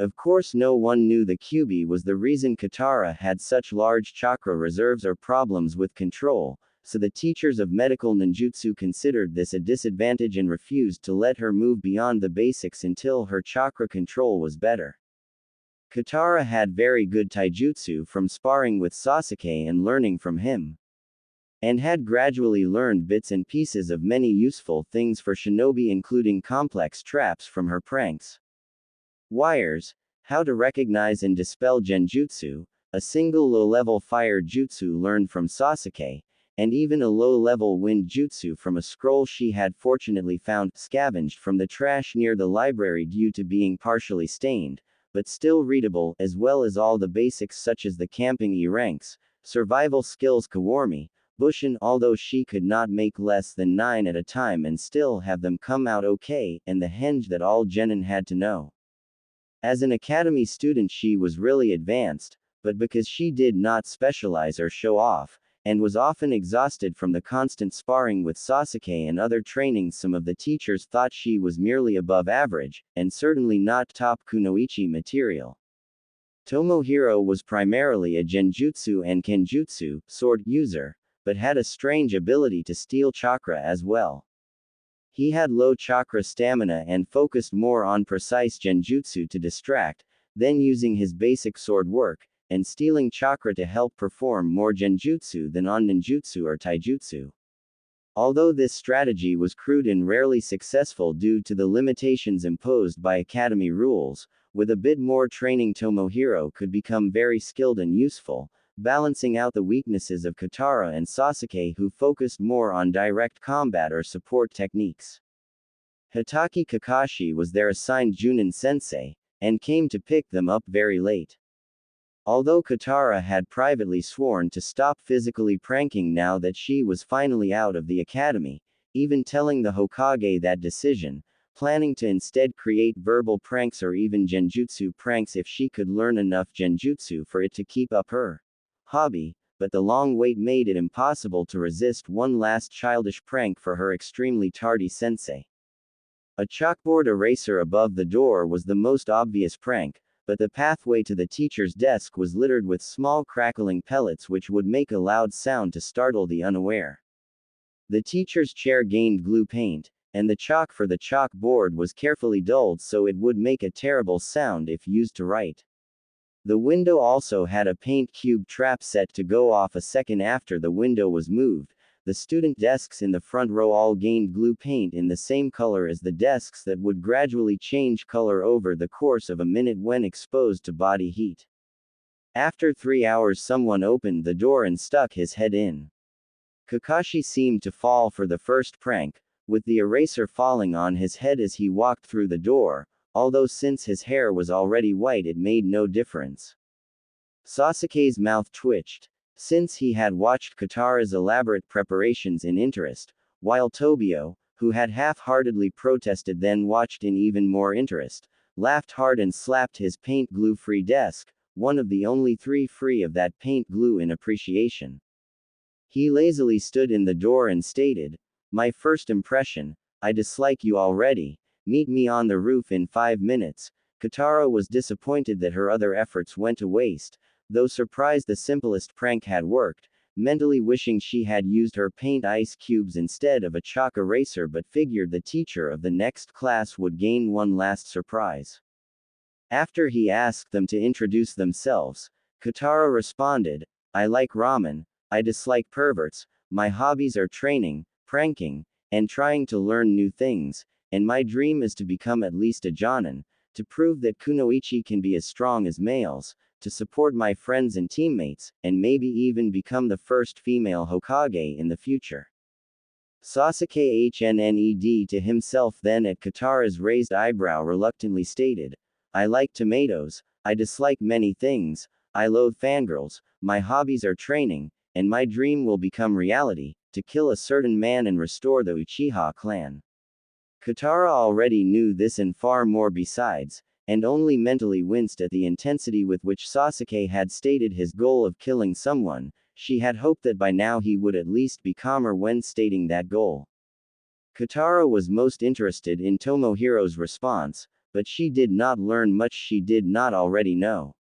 Of course, no one knew the Kyuubi was the reason Kitara had such large chakra reserves or problems with control, so the teachers of medical ninjutsu considered this a disadvantage and refused to let her move beyond the basics until her chakra control was better. Kitara had very good taijutsu from sparring with Sasuke and learning from him, and had gradually learned bits and pieces of many useful things for shinobi, including complex traps from her pranks, wires, how to recognize and dispel genjutsu, a single low-level fire jutsu learned from Sasuke, and even a low-level wind jutsu from a scroll she had fortunately found scavenged from the trash near the library due to being partially stained, but still readable, as well as all the basics such as the camping E-ranks, survival skills Kawarmi, Bushin, although she could not make less than 9 at a time and still have them come out okay, and the henge that all genin had to know. As an academy student she was really advanced, but because she did not specialize or show off, and was often exhausted from the constant sparring with Sasuke and other trainings, some of the teachers thought she was merely above average, and certainly not top kunoichi material. Tomohiro was primarily a genjutsu and kenjutsu sword user, but had a strange ability to steal chakra as well. He had low chakra stamina and focused more on precise genjutsu to distract, then using his basic sword work, and stealing chakra to help perform more genjutsu than on ninjutsu or taijutsu. Although this strategy was crude and rarely successful due to the limitations imposed by academy rules, with a bit more training Tomohiro could become very skilled and useful, balancing out the weaknesses of Kitara and Sasuke, who focused more on direct combat or support techniques. Hitaki Kakashi was their assigned Junin sensei, and came to pick them up very late. Although Kitara had privately sworn to stop physically pranking now that she was finally out of the academy, even telling the Hokage that decision, planning to instead create verbal pranks or even genjutsu pranks if she could learn enough genjutsu for it to keep up her hobby, but the long wait made it impossible to resist one last childish prank for her extremely tardy sensei. A chalkboard eraser above the door was the most obvious prank, but the pathway to the teacher's desk was littered with small crackling pellets which would make a loud sound to startle the unaware. The teacher's chair gained glue paint, and the chalk for the chalkboard was carefully dulled so it would make a terrible sound if used to write. The window also had a paint cube trap set to go off a second after the window was moved. The student desks in the front row all gained glue paint in the same color as the desks that would gradually change color over the course of a minute when exposed to body heat. After 3 hours someone opened the door and stuck his head in. Kakashi seemed to fall for the first prank, with the eraser falling on his head as he walked through the door, although since his hair was already white it made no difference. Sasuke's mouth twitched, since he had watched Kitara's elaborate preparations in interest, while Tobio, who had half-heartedly protested then watched in even more interest, laughed hard and slapped his paint glue-free desk, one of the only 3 free of that paint glue in appreciation. He lazily stood in the door and stated, "My first impression, I dislike you already, meet me on the roof in 5 minutes." Kitara was disappointed that her other efforts went to waste, though surprised the simplest prank had worked, mentally wishing she had used her paint ice cubes instead of a chalk eraser, but figured the teacher of the next class would gain one last surprise. After he asked them to introduce themselves, Kitara responded, "I like ramen, I dislike perverts, my hobbies are training, pranking, and trying to learn new things, and my dream is to become at least a jonin, to prove that kunoichi can be as strong as males, to support my friends and teammates, and maybe even become the first female Hokage in the future." Sasuke HNNED to himself then at Kitara's raised eyebrow reluctantly stated, "I like tomatoes, I dislike many things, I loathe fangirls, my hobbies are training, and my dream will become reality, to kill a certain man and restore the Uchiha clan." Kitara already knew this and far more besides, and only mentally winced at the intensity with which Sasuke had stated his goal of killing someone. She had hoped that by now he would at least be calmer when stating that goal. Kitara was most interested in Tomohiro's response, but she did not learn much she did not already know.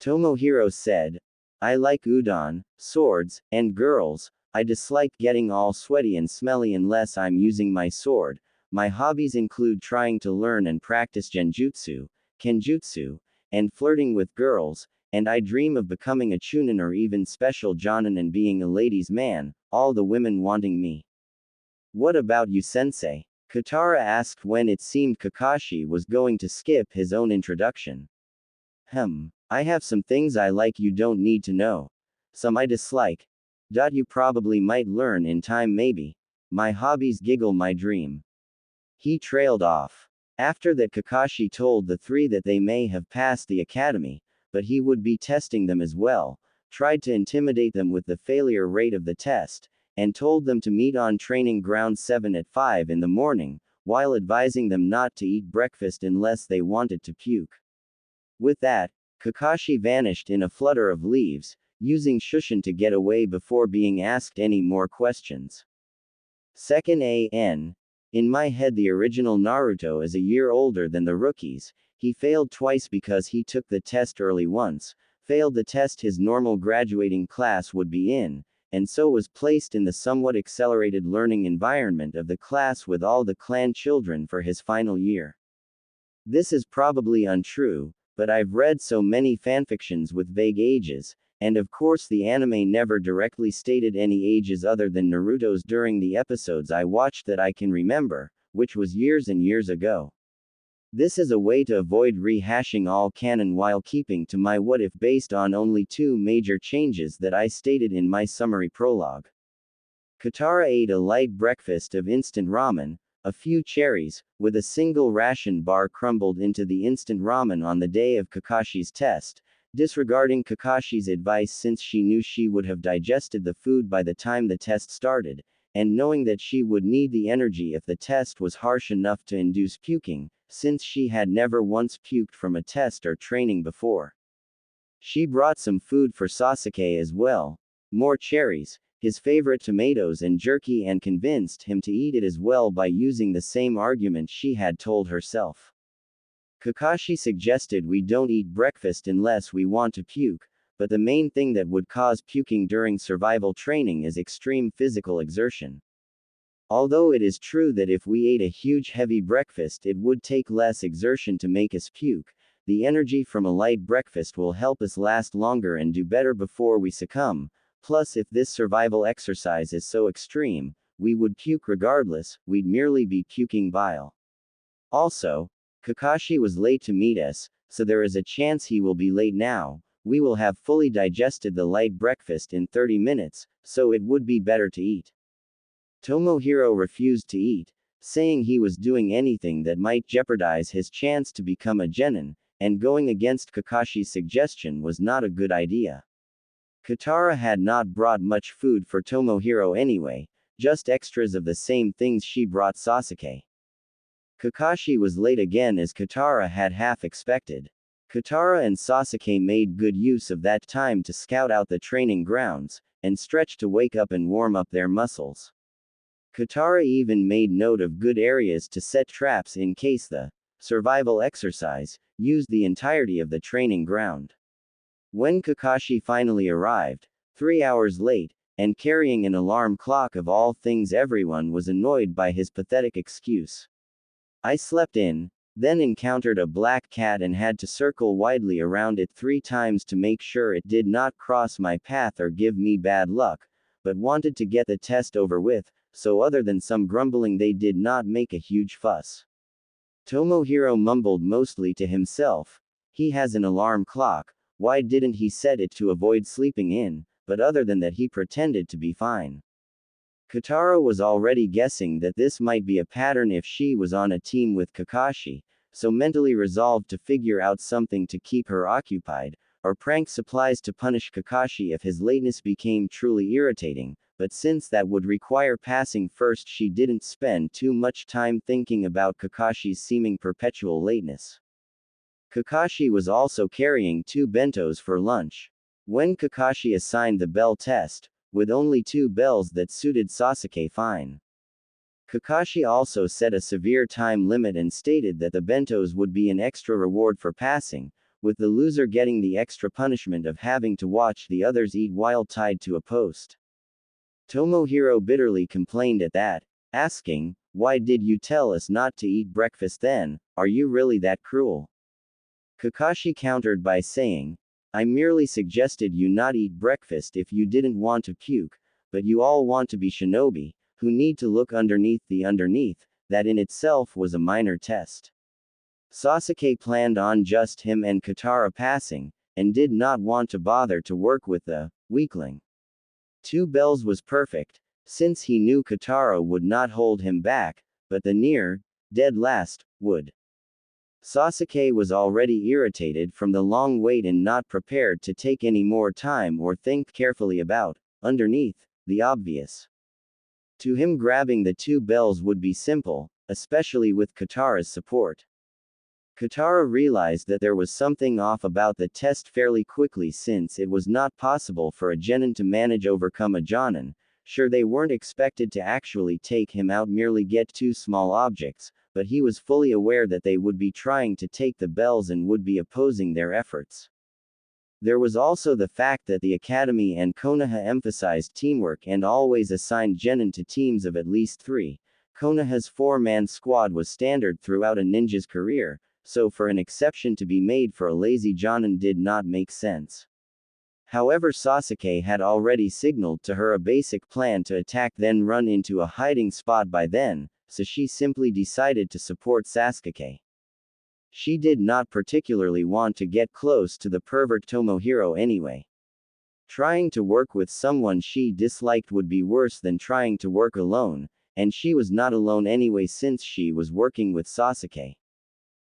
Tomohiro said, "I like udon, swords, and girls, I dislike getting all sweaty and smelly unless I'm using my sword. My hobbies include trying to learn and practice genjutsu, kenjutsu, and flirting with girls, and I dream of becoming a chunin or even special jonin and being a ladies' man, all the women wanting me." "What about you, sensei?" Kitara asked when it seemed Kakashi was going to skip his own introduction. I have some things I like you don't need to know. Some I dislike. You probably might learn in time maybe. My hobbies giggle my dream." He trailed off. After that Kakashi told the 3 that they may have passed the academy, but he would be testing them as well, tried to intimidate them with the failure rate of the test, and told them to meet on training ground 7 at 5 in the morning, while advising them not to eat breakfast unless they wanted to puke. With that, Kakashi vanished in a flutter of leaves, using Shushin to get away before being asked any more questions. Second AN. In my head the original Naruto is a year older than the rookies. He failed twice because he took the test early once, failed the test his normal graduating class would be in, and so was placed in the somewhat accelerated learning environment of the class with all the clan children for his final year. This is probably untrue, but I've read so many fanfictions with vague ages, and of course the anime never directly stated any ages other than Naruto's during the episodes I watched that I can remember, which was years and years ago. This is a way to avoid rehashing all canon while keeping to my what if based on only two major changes that I stated in my summary prologue. Kitara ate a light breakfast of instant ramen, a few cherries, with a single ration bar crumbled into the instant ramen on the day of Kakashi's test, disregarding Kakashi's advice since she knew she would have digested the food by the time the test started, and knowing that she would need the energy if the test was harsh enough to induce puking, since she had never once puked from a test or training before. She brought some food for Sasuke as well, more cherries, his favorite tomatoes and jerky, and convinced him to eat it as well by using the same argument she had told herself. Kakashi suggested we don't eat breakfast unless we want to puke, but the main thing that would cause puking during survival training is extreme physical exertion. Although it is true that if we ate a huge heavy breakfast it would take less exertion to make us puke, the energy from a light breakfast will help us last longer and do better before we succumb. Plus, if this survival exercise is so extreme, we would puke regardless, we'd merely be puking bile. Also, Kakashi was late to meet us, so there is a chance he will be late now. We will have fully digested the light breakfast in 30 minutes, so it would be better to eat. Tomohiro refused to eat, saying he was doing anything that might jeopardize his chance to become a genin, and going against Kakashi's suggestion was not a good idea. Kitara had not brought much food for Tomohiro anyway, just extras of the same things she brought Sasuke. Kakashi was late again as Kitara had half expected. Kitara and Sasuke made good use of that time to scout out the training grounds, and stretch to wake up and warm up their muscles. Kitara even made note of good areas to set traps in case the survival exercise used the entirety of the training ground. When Kakashi finally arrived, 3 hours late, and carrying an alarm clock of all things, everyone was annoyed by his pathetic excuse. I slept in, then encountered a black cat and had to circle widely around it 3 times to make sure it did not cross my path or give me bad luck, but wanted to get the test over with, so other than some grumbling they did not make a huge fuss. Tomohiro mumbled mostly to himself. He has an alarm clock, why didn't he set it to avoid sleeping in, but other than that he pretended to be fine. Kitara was already guessing that this might be a pattern if she was on a team with Kakashi, so mentally resolved to figure out something to keep her occupied, or prank supplies to punish Kakashi if his lateness became truly irritating, but since that would require passing first she didn't spend too much time thinking about Kakashi's seeming perpetual lateness. Kakashi was also carrying 2 bentos for lunch. When Kakashi assigned the bell test, with only 2 bells that suited Sasuke fine. Kakashi also set a severe time limit and stated that the bentos would be an extra reward for passing, with the loser getting the extra punishment of having to watch the others eat while tied to a post. Tomohiro bitterly complained at that, asking, "Why did you tell us not to eat breakfast then? Are you really that cruel?" Kakashi countered by saying, "I merely suggested you not eat breakfast if you didn't want to puke, but you all want to be shinobi, who need to look underneath the underneath, that in itself was a minor test." Sasuke planned on just him and Kitara passing, and did not want to bother to work with the weakling. 2 bells was perfect, since he knew Kitara would not hold him back, but the near, dead last, would. Sasuke was already irritated from the long wait and not prepared to take any more time or think carefully about, underneath, the obvious. To him grabbing the 2 bells would be simple, especially with Kitara's support. Kitara realized that there was something off about the test fairly quickly since it was not possible for a genin to manage overcome a jonin. Sure, they weren't expected to actually take him out, merely get 2 small objects, but he was fully aware that they would be trying to take the bells and would be opposing their efforts. There was also the fact that the Academy and Konoha emphasized teamwork and always assigned genin to teams of at least 3. Konoha's 4-man squad was standard throughout a ninja's career, so for an exception to be made for a lazy Jonin did not make sense. However, Sasuke had already signaled to her a basic plan to attack then run into a hiding spot by then, so she simply decided to support Sasuke. She did not particularly want to get close to the pervert Tomohiro anyway. Trying to work with someone she disliked would be worse than trying to work alone, and she was not alone anyway since she was working with Sasuke.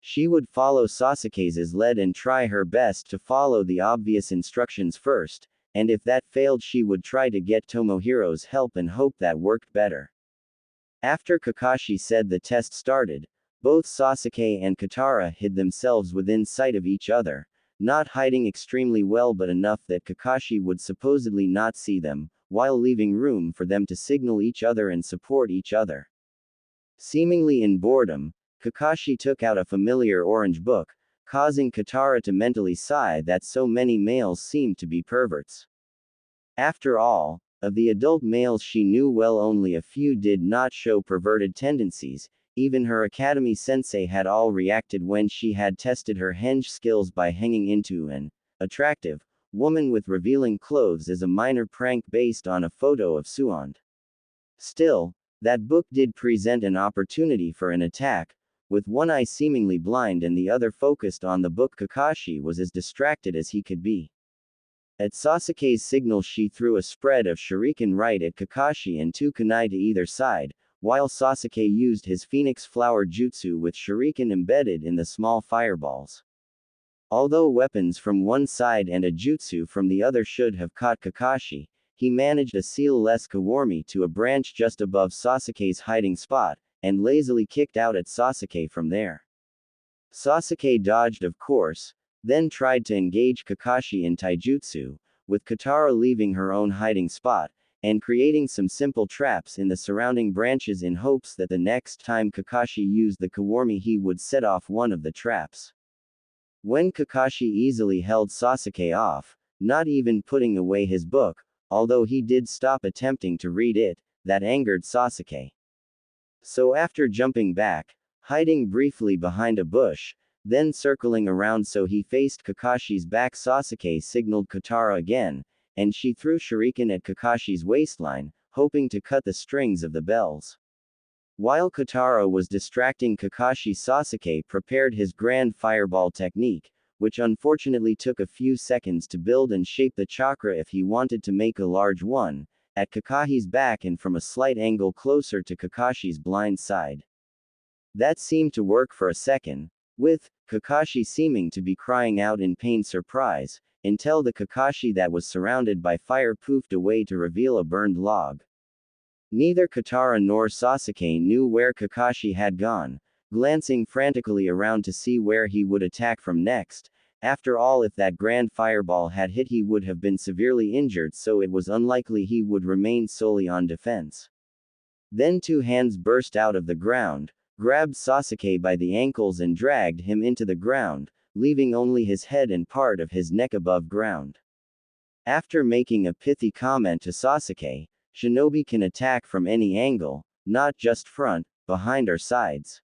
She would follow Sasuke's lead and try her best to follow the obvious instructions first, and if that failed she would try to get Tomohiro's help and hope that worked better. After Kakashi said the test started, both Sasuke and Kitara hid themselves within sight of each other, not hiding extremely well but enough that Kakashi would supposedly not see them, while leaving room for them to signal each other and support each other. Seemingly in boredom, Kakashi took out a familiar orange book, causing Kitara to mentally sigh that so many males seemed to be perverts. After all, of the adult males she knew well only a few did not show perverted tendencies. Even her academy sensei had all reacted when she had tested her henge skills by hanging into an attractive woman with revealing clothes as a minor prank based on a photo of Suand. Still, that book did present an opportunity for an attack. With one eye seemingly blind and the other focused on the book, Kakashi was as distracted as he could be. At Sasuke's signal she threw a spread of shuriken right at Kakashi and 2 kunai to either side, while Sasuke used his phoenix flower jutsu with shuriken embedded in the small fireballs. Although weapons from one side and a jutsu from the other should have caught Kakashi, he managed a seal-less kawarmi to a branch just above Sasuke's hiding spot, and lazily kicked out at Sasuke from there. Sasuke dodged of course, then tried to engage Kakashi in taijutsu, with Kitara leaving her own hiding spot, and creating some simple traps in the surrounding branches in hopes that the next time Kakashi used the kawarmi he would set off one of the traps. When Kakashi easily held Sasuke off, not even putting away his book, although he did stop attempting to read it, that angered Sasuke. So after jumping back, hiding briefly behind a bush, then circling around so he faced Kakashi's back, Sasuke signaled Kitara again, and she threw shuriken at Kakashi's waistline, hoping to cut the strings of the bells. While Kitara was distracting Kakashi, Sasuke prepared his grand fireball technique, which unfortunately took a few seconds to build and shape the chakra if he wanted to make a large one, at Kakahi's back and from a slight angle closer to Kakashi's blind side. That seemed to work for a second, with Kakashi seeming to be crying out in pain surprise, until the Kakashi that was surrounded by fire poofed away to reveal a burned log. Neither Kitara nor Sasuke knew where Kakashi had gone, glancing frantically around to see where he would attack from next. After all, if that grand fireball had hit he would have been severely injured, so it was unlikely he would remain solely on defense. Then 2 hands burst out of the ground, grabbed Sasuke by the ankles and dragged him into the ground, leaving only his head and part of his neck above ground. After making a pithy comment to Sasuke, "Shinobi can attack from any angle, not just front, behind or sides."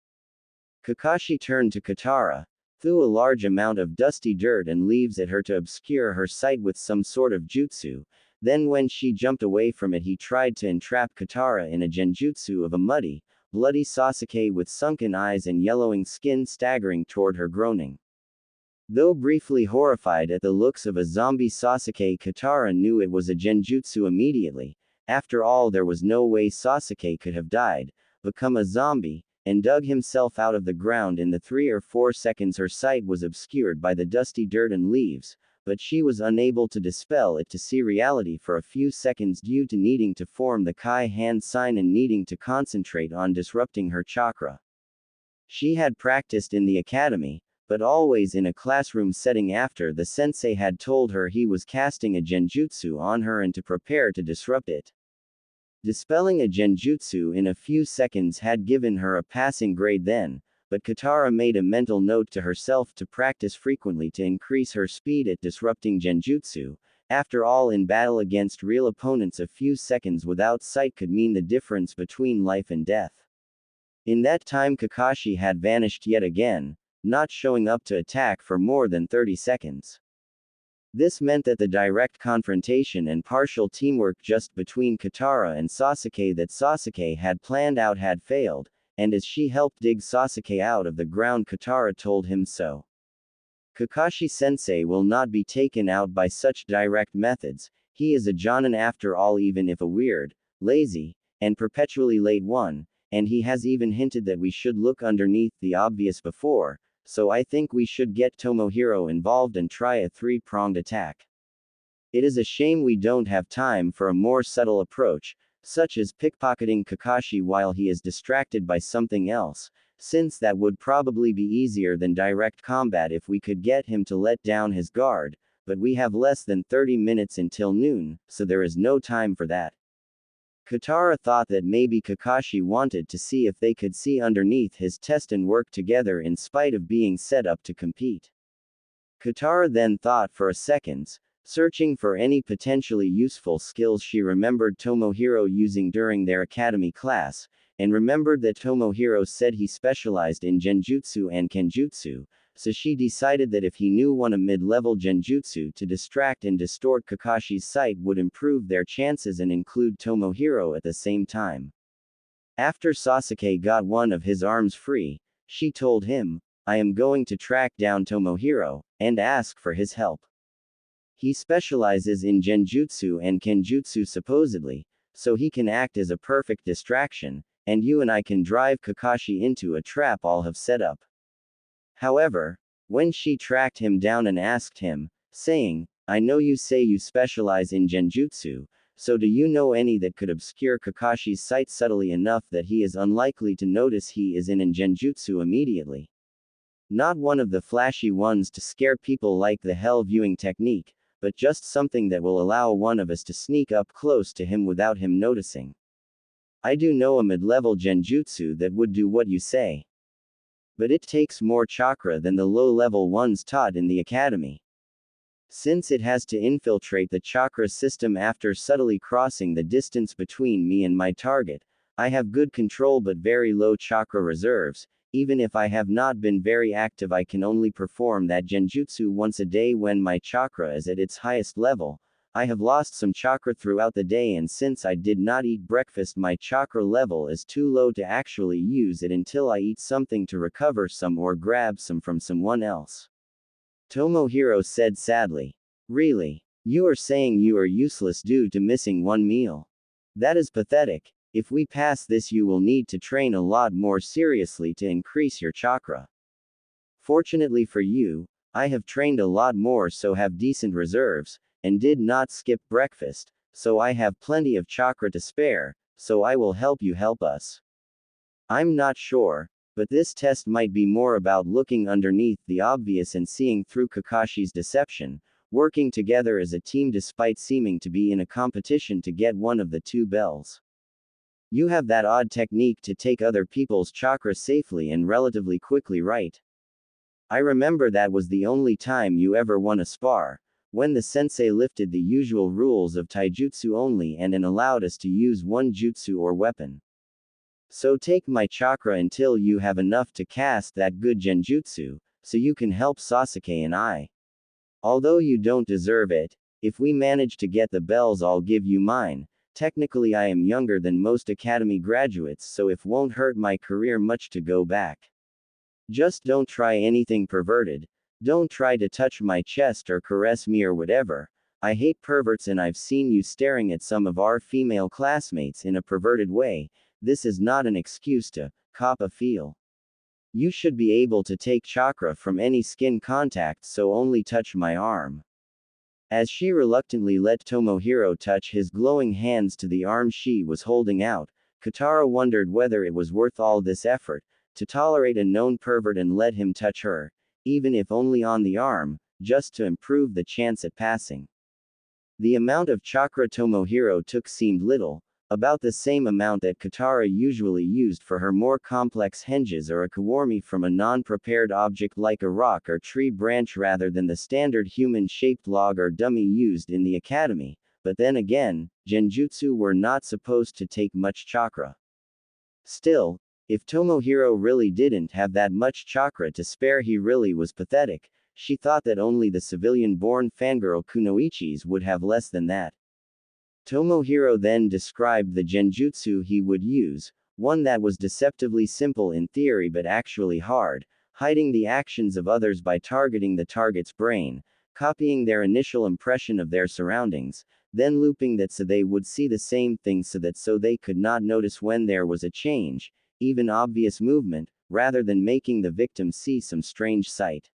Kakashi turned to Kitara, threw a large amount of dusty dirt and leaves at her to obscure her sight with some sort of jutsu. Then when she jumped away from it he tried to entrap Kitara in a genjutsu of a muddy, bloody Sasuke with sunken eyes and yellowing skin staggering toward her, groaning. Though briefly horrified at the looks of a zombie Sasuke, Kitara knew it was a genjutsu immediately. After all, there was no way Sasuke could have died, become a zombie, and dug himself out of the ground in the 3 or 4 seconds her sight was obscured by the dusty dirt and leaves, but she was unable to dispel it to see reality for a few seconds due to needing to form the Kai hand sign and needing to concentrate on disrupting her chakra. She had practiced in the academy, but always in a classroom setting after the sensei had told her he was casting a genjutsu on her and to prepare to disrupt it. Dispelling a genjutsu in a few seconds had given her a passing grade then, but Kitara made a mental note to herself to practice frequently to increase her speed at disrupting genjutsu. After all, in battle against real opponents a few seconds without sight could mean the difference between life and death. In that time Kakashi had vanished yet again, not showing up to attack for more than 30 seconds. This meant that the direct confrontation and partial teamwork just between Kitara and Sasuke that Sasuke had planned out had failed, and as she helped dig Sasuke out of the ground, Kitara told him so. Kakashi-sensei will not be taken out by such direct methods. He is a Jonin after all, even if a weird, lazy, and perpetually late one, and he has even hinted that we should look underneath the obvious before, so I think we should get Tomohiro involved and try a three-pronged attack. It is a shame we don't have time for a more subtle approach, such as pickpocketing Kakashi while he is distracted by something else, since that would probably be easier than direct combat if we could get him to let down his guard, but we have less than 30 minutes until noon, so there is no time for that. Kitara thought that maybe Kakashi wanted to see if they could see underneath his test and work together in spite of being set up to compete. Kitara then thought for a second, searching for any potentially useful skills she remembered Tomohiro using during their academy class, and remembered that Tomohiro said he specialized in genjutsu and kenjutsu, so she decided that if he knew one a mid-level genjutsu to distract and distort Kakashi's sight would improve their chances and include Tomohiro at the same time. After Sasuke got one of his arms free, she told him, "I am going to track down Tomohiro, and ask for his help. He specializes in genjutsu and kenjutsu supposedly, so he can act as a perfect distraction, and you and I can drive Kakashi into a trap I'll have set up." However, when she tracked him down and asked him, saying, "I know you say you specialize in genjutsu, so do you know any that could obscure Kakashi's sight subtly enough that he is unlikely to notice he is in genjutsu immediately? Not one of the flashy ones to scare people like the hell viewing technique, but just something that will allow one of us to sneak up close to him without him noticing. I do know a mid-level genjutsu that would do what you say. But it takes more chakra than the low-level ones taught in the academy. Since it has to infiltrate the chakra system after subtly crossing the distance between me and my target, I have good control but very low chakra reserves. Even if I have not been very active, I can only perform that genjutsu once a day when my chakra is at its highest level. I have lost some chakra throughout the day, and since I did not eat breakfast, my chakra level is too low to actually use it until I eat something to recover some or grab some from someone else." Tomohiro said sadly. "Really? You are saying you are useless due to missing one meal? That is pathetic. If we pass this, you will need to train a lot more seriously to increase your chakra. Fortunately for you, I have trained a lot more, so have decent reserves, and did not skip breakfast, so I have plenty of chakra to spare, so I will help you help us." I'm not sure, but this test might be more about looking underneath the obvious and seeing through Kakashi's deception, working together as a team despite seeming to be in a competition to get one of the two bells. You have that odd technique to take other people's chakra safely and relatively quickly, right? I remember that was the only time you ever won a spar, when the sensei lifted the usual rules of taijutsu only and allowed us to use one jutsu or weapon. So take my chakra until you have enough to cast that good genjutsu, so you can help Sasuke and I. Although you don't deserve it, if we manage to get the bells I'll give you mine. Technically I am younger than most academy graduates, so it won't hurt my career much to go back. Just don't try anything perverted. Don't try to touch my chest or caress me or whatever. I hate perverts, and I've seen you staring at some of our female classmates in a perverted way. This is not an excuse to cop a feel. You should be able to take chakra from any skin contact, so only touch my arm." As she reluctantly let Tomohiro touch his glowing hands to the arm she was holding out, Kitara wondered whether it was worth all this effort to tolerate a known pervert and let him touch her, even if only on the arm, just to improve the chance at passing. The amount of chakra Tomohiro took seemed little, about the same amount that Kitara usually used for her more complex henges or a kawarmi from a non-prepared object like a rock or tree branch rather than the standard human-shaped log or dummy used in the academy, but then again, genjutsu were not supposed to take much chakra. Still, If Tomohiro really didn't have that much chakra to spare, he really was pathetic. She thought that only the civilian-born fangirl kunoichis would have less than that. Tomohiro then described the genjutsu he would use, one that was deceptively simple in theory but actually hard, hiding the actions of others by targeting the target's brain, copying their initial impression of their surroundings, then looping that so they would see the same thing so they could not notice when there was a change, even obvious movement, rather than making the victim see some strange sight.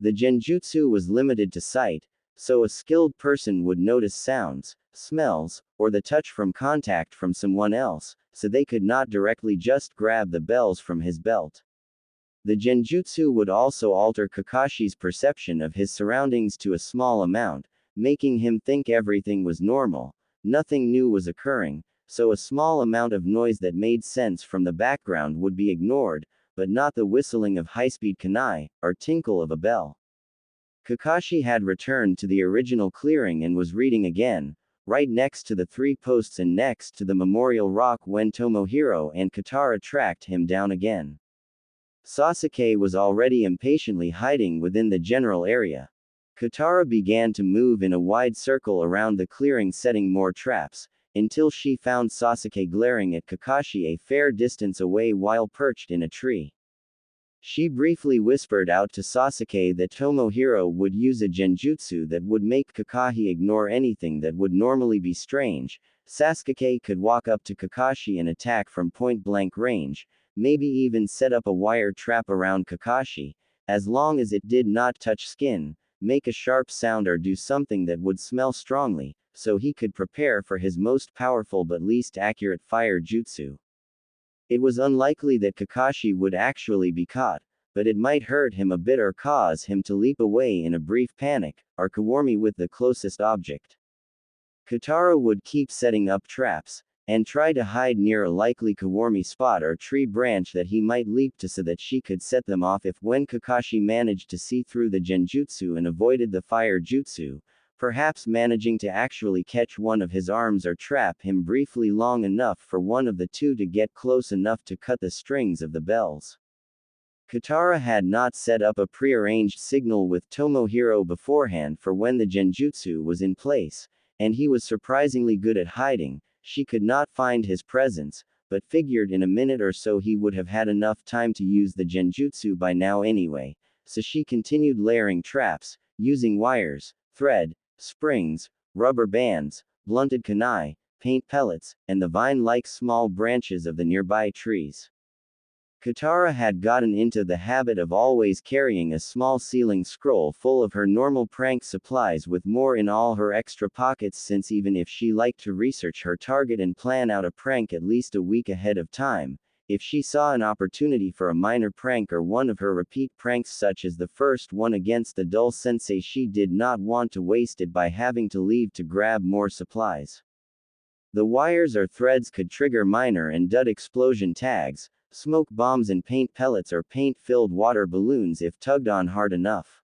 The genjutsu was limited to sight, so a skilled person would notice sounds, smells, or the touch from contact from someone else, so they could not directly just grab the bells from his belt. The genjutsu would also alter Kakashi's perception of his surroundings to a small amount, making him think everything was normal, nothing new was occurring, so a small amount of noise that made sense from the background would be ignored, but not the whistling of high-speed kunai, or tinkle of a bell. Kakashi had returned to the original clearing and was reading again, right next to the 3 posts and next to the memorial rock when Tomohiro and Kitara tracked him down again. Sasuke was already impatiently hiding within the general area. Kitara began to move in a wide circle around the clearing, setting more traps, until she found Sasuke glaring at Kakashi a fair distance away while perched in a tree. She briefly whispered out to Sasuke that Tomohiro would use a genjutsu that would make Kakashi ignore anything that would normally be strange. Sasuke could walk up to Kakashi and attack from point-blank range, maybe even set up a wire trap around Kakashi, as long as it did not touch skin, make a sharp sound or do something that would smell strongly, so he could prepare for his most powerful but least accurate fire jutsu. It was unlikely that Kakashi would actually be caught, but it might hurt him a bit or cause him to leap away in a brief panic, or kawarmi with the closest object. Kitara would keep setting up traps, and try to hide near a likely kawarmi spot or tree branch that he might leap to so that she could set them off if when Kakashi managed to see through the genjutsu and avoided the fire jutsu, perhaps managing to actually catch one of his arms or trap him briefly long enough for one of the two to get close enough to cut the strings of the bells. Kitara had not set up a prearranged signal with Tomohiro beforehand for when the genjutsu was in place, and he was surprisingly good at hiding. She could not find his presence, but figured in a minute or so he would have had enough time to use the genjutsu by now anyway, so she continued layering traps, using wires, thread, springs, rubber bands, blunted kunai, paint pellets, and the vine-like small branches of the nearby trees. Kitara had gotten into the habit of always carrying a small sealing scroll full of her normal prank supplies with more in all her extra pockets, since even if she liked to research her target and plan out a prank at least a week ahead of time, if she saw an opportunity for a minor prank or one of her repeat pranks such as the first one against the dull sensei, she did not want to waste it by having to leave to grab more supplies. The wires or threads could trigger minor and dud explosion tags, smoke bombs, and paint pellets or paint-filled water balloons if tugged on hard enough.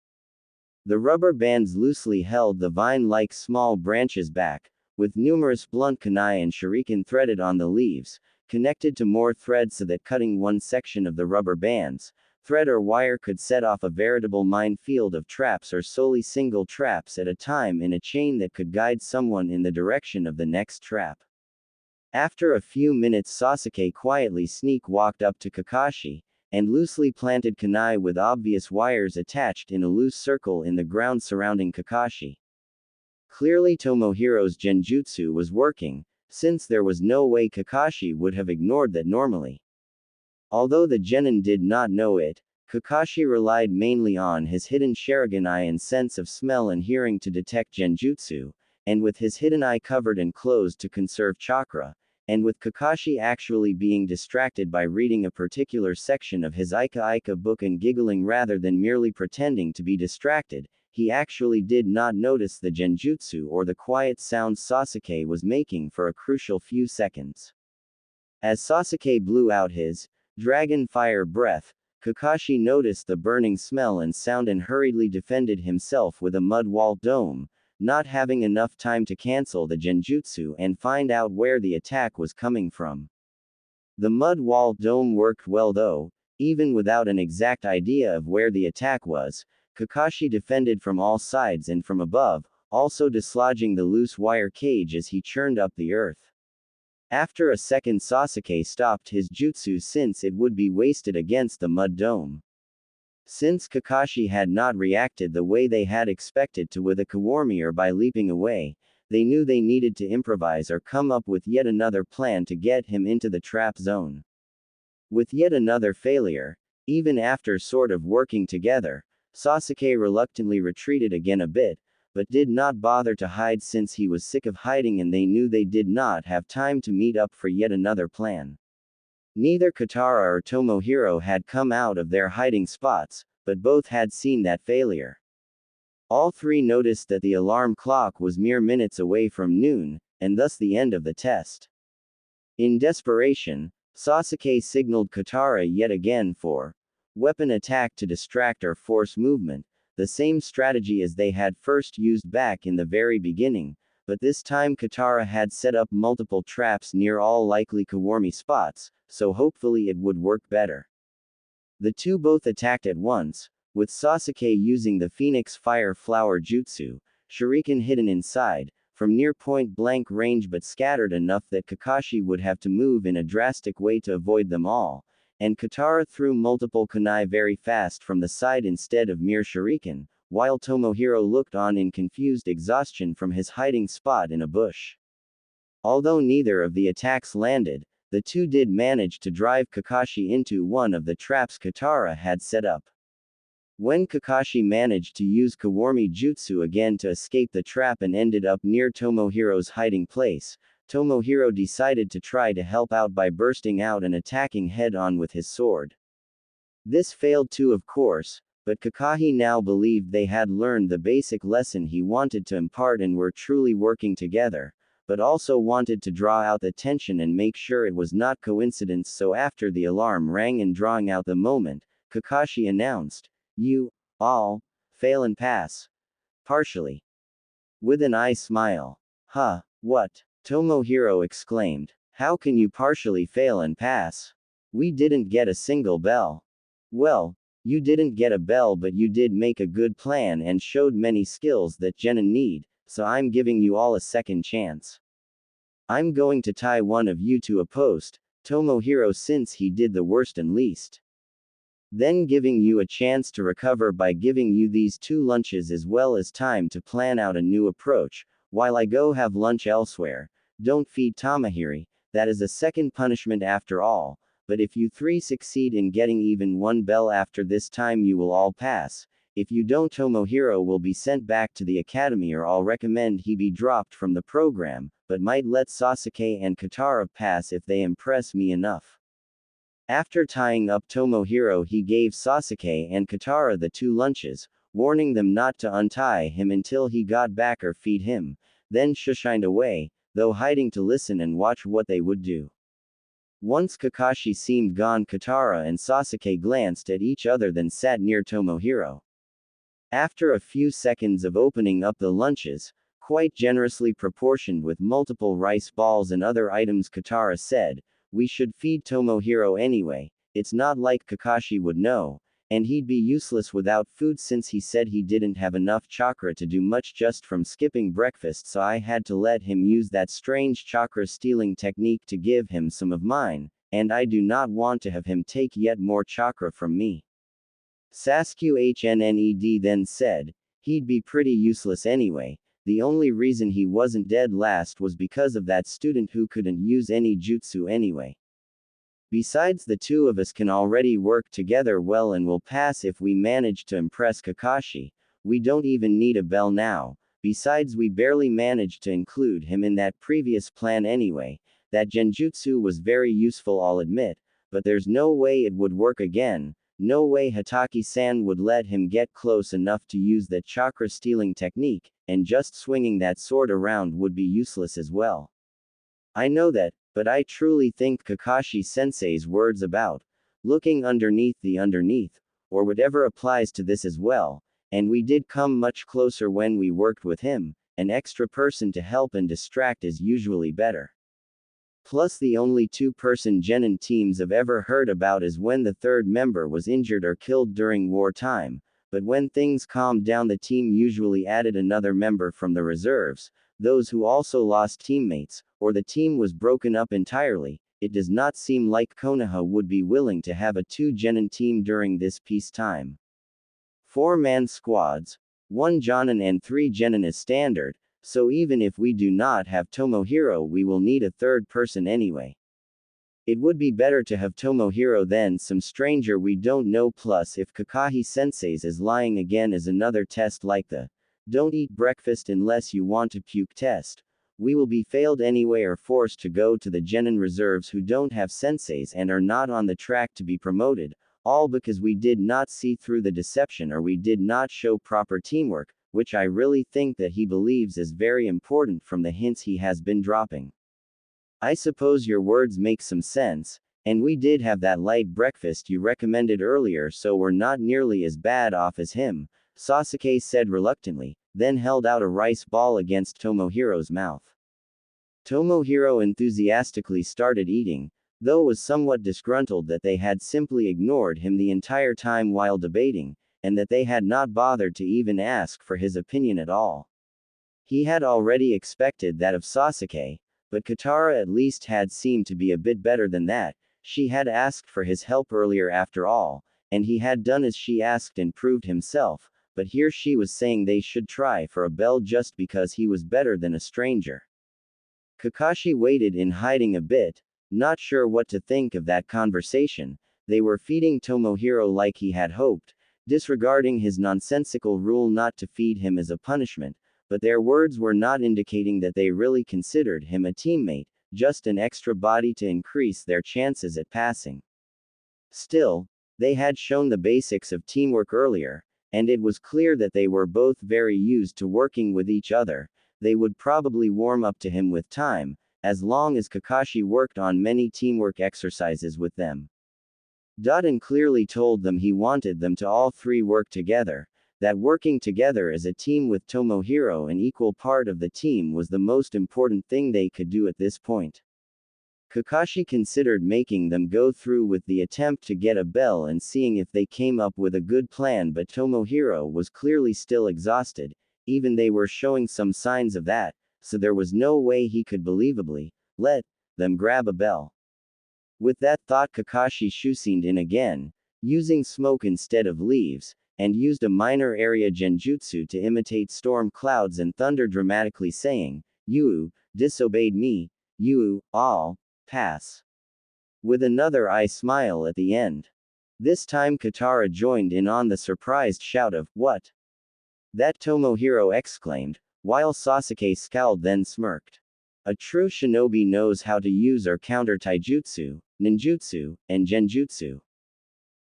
The rubber bands loosely held the vine-like small branches back, with numerous blunt kunai and shuriken threaded on the leaves, connected to more threads so that cutting one section of the rubber bands, thread or wire could set off a veritable minefield of traps or solely single traps at a time in a chain that could guide someone in the direction of the next trap. After a few minutes, Sasuke quietly walked up to Kakashi, and loosely planted kunai with obvious wires attached in a loose circle in the ground surrounding Kakashi. Clearly Tomohiro's genjutsu was working, since there was no way Kakashi would have ignored that normally. Although the genin did not know it, Kakashi relied mainly on his hidden Sharingan eye and sense of smell and hearing to detect genjutsu, and with his hidden eye covered and closed to conserve chakra, and with Kakashi actually being distracted by reading a particular section of his Ika book and giggling rather than merely pretending to be distracted, he actually did not notice the genjutsu or the quiet sounds Sasuke was making for a crucial few seconds. As Sasuke blew out his dragon fire breath, Kakashi noticed the burning smell and sound and hurriedly defended himself with a mud wall dome, not having enough time to cancel the genjutsu and find out where the attack was coming from. The mud wall dome worked well though, even without an exact idea of where the attack was. Kakashi defended from all sides and from above, also dislodging the loose wire cage as he churned up the earth. After a second, Sasuke stopped his jutsu since it would be wasted against the mud dome. Since Kakashi had not reacted the way they had expected to with a Kawarmi or by leaping away, they knew they needed to improvise or come up with yet another plan to get him into the trap zone. With yet another failure, even after sort of working together, Sasuke reluctantly retreated again a bit, but did not bother to hide since he was sick of hiding and they knew they did not have time to meet up for yet another plan. Neither Kitara or Tomohiro had come out of their hiding spots, but both had seen that failure. All three noticed that the alarm clock was mere minutes away from noon, and thus the end of the test. In desperation, Sasuke signaled Kitara yet again for weapon attack to distract or force movement, the same strategy as they had first used back in the very beginning, but this time Kitara had set up multiple traps near all likely Kawarmi spots, so hopefully it would work better. The two both attacked at once, with Sasuke using the Phoenix Fire Flower Jutsu, shuriken hidden inside, from near point-blank range but scattered enough that Kakashi would have to move in a drastic way to avoid them all, and Kitara threw multiple kunai very fast from the side instead of mere shuriken, while Tomohiro looked on in confused exhaustion from his hiding spot in a bush. Although neither of the attacks landed, the two did manage to drive Kakashi into one of the traps Kitara had set up. When Kakashi managed to use Kawarmi Jutsu again to escape the trap and ended up near Tomohiro's hiding place, Tomohiro decided to try to help out by bursting out and attacking head-on with his sword. This failed too, of course, but Kakashi now believed they had learned the basic lesson he wanted to impart and were truly working together, but also wanted to draw out the tension and make sure it was not coincidence. So after the alarm rang and drawing out the moment, Kakashi announced, "You, all, fail and pass. Partially." With an eye smile. "Huh, what?" Tomohiro exclaimed. "How can you partially fail and pass? We didn't get a single bell." "Well, you didn't get a bell but you did make a good plan and showed many skills that genin need, so I'm giving you all a second chance. I'm going to tie one of you to a post, Tomohiro, since he did the worst and least. Then giving you a chance to recover by giving you these 2 lunches as well as time to plan out a new approach, while I go have lunch elsewhere. Don't feed Tamahiri, that is a second punishment after all, but if you 3 succeed in getting even 1 bell after this time you will all pass. If you don't, Tomohiro will be sent back to the academy, or I'll recommend he be dropped from the program, but might let Sasuke and Kitara pass if they impress me enough." After tying up Tomohiro, he gave Sasuke and Kitara the 2 lunches, warning them not to untie him until he got back or feed him, then shushined away, though hiding to listen and watch what they would do. Once Kakashi seemed gone, Kitara and Sasuke glanced at each other then sat near Tomohiro. After a few seconds of opening up the lunches, quite generously proportioned with multiple rice balls and other items, Kitara said, "We should feed Tomohiro anyway, it's not like Kakashi would know, and he'd be useless without food since he said he didn't have enough chakra to do much just from skipping breakfast, so I had to let him use that strange chakra stealing technique to give him some of mine, and I do not want to have him take yet more chakra from me." Sasuke then said, "He'd be pretty useless anyway, the only reason he wasn't dead last was because of that student who couldn't use any jutsu anyway. Besides, the 2 of us can already work together well and will pass if we manage to impress Kakashi. We don't even need a bell now, besides we barely managed to include him in that previous plan anyway. That genjutsu was very useful, I'll admit, but there's no way it would work again. No way Hatake-san would let him get close enough to use that chakra stealing technique, and just swinging that sword around would be useless as well. I know that, but I truly think Kakashi-sensei's words about looking underneath the underneath, or whatever applies to this as well, and we did come much closer when we worked with him. An extra person to help and distract is usually better." Plus the only two-person genin teams I've ever heard about is when the third member was injured or killed during wartime, but when things calmed down the team usually added another member from the reserves, those who also lost teammates, or the team was broken up entirely. It does not seem like Konoha would be willing to have a two-genin team during this peacetime. 4-man squads, 1 jonin and 3 genin is standard, so even if we do not have Tomohiro we will need a third person anyway. It would be better to have Tomohiro than some stranger we don't know, plus if Kakashi-sensei's is lying again is another test like the "don't eat breakfast unless you want to puke" test. We will be failed anyway or forced to go to the genin reserves who don't have senseis and are not on the track to be promoted, all because we did not see through the deception or we did not show proper teamwork, which I really think that he believes is very important from the hints he has been dropping. I suppose your words make some sense, and we did have that light breakfast you recommended earlier, so we're not nearly as bad off as him, Sasuke said reluctantly, then held out a rice ball against Tomohiro's mouth. Tomohiro enthusiastically started eating, though was somewhat disgruntled that they had simply ignored him the entire time while debating, and that they had not bothered to even ask for his opinion at all. He had already expected that of Sasuke, but Kitara at least had seemed to be a bit better than that. She had asked for his help earlier after all, and he had done as she asked and proved himself, but here she was saying they should try for a bell just because he was better than a stranger. Kakashi waited in hiding a bit, not sure what to think of that conversation. They were feeding Tomohiro like he had hoped, disregarding his nonsensical rule not to feed him as a punishment, but their words were not indicating that they really considered him a teammate, just an extra body to increase their chances at passing. Still, they had shown the basics of teamwork earlier, and it was clear that they were both very used to working with each other. They would probably warm up to him with time, as long as Kakashi worked on many teamwork exercises with them. Doden clearly told them he wanted them to all three work together, that working together as a team with Tomohiro an equal part of the team was the most important thing they could do at this point. Kakashi considered making them go through with the attempt to get a bell and seeing if they came up with a good plan, but Tomohiro was clearly still exhausted, even they were showing some signs of that, so there was no way he could believably let them grab a bell. With that thought, Kakashi shusined in again, using smoke instead of leaves, and used a minor area genjutsu to imitate storm clouds and thunder, dramatically saying, "You disobeyed me, you all pass." With another eye smile at the end. This time Kitara joined in on the surprised shout of, "What?" that Tomohiro exclaimed, while Sasuke scowled then smirked. A true shinobi knows how to use or counter taijutsu, ninjutsu, and genjutsu.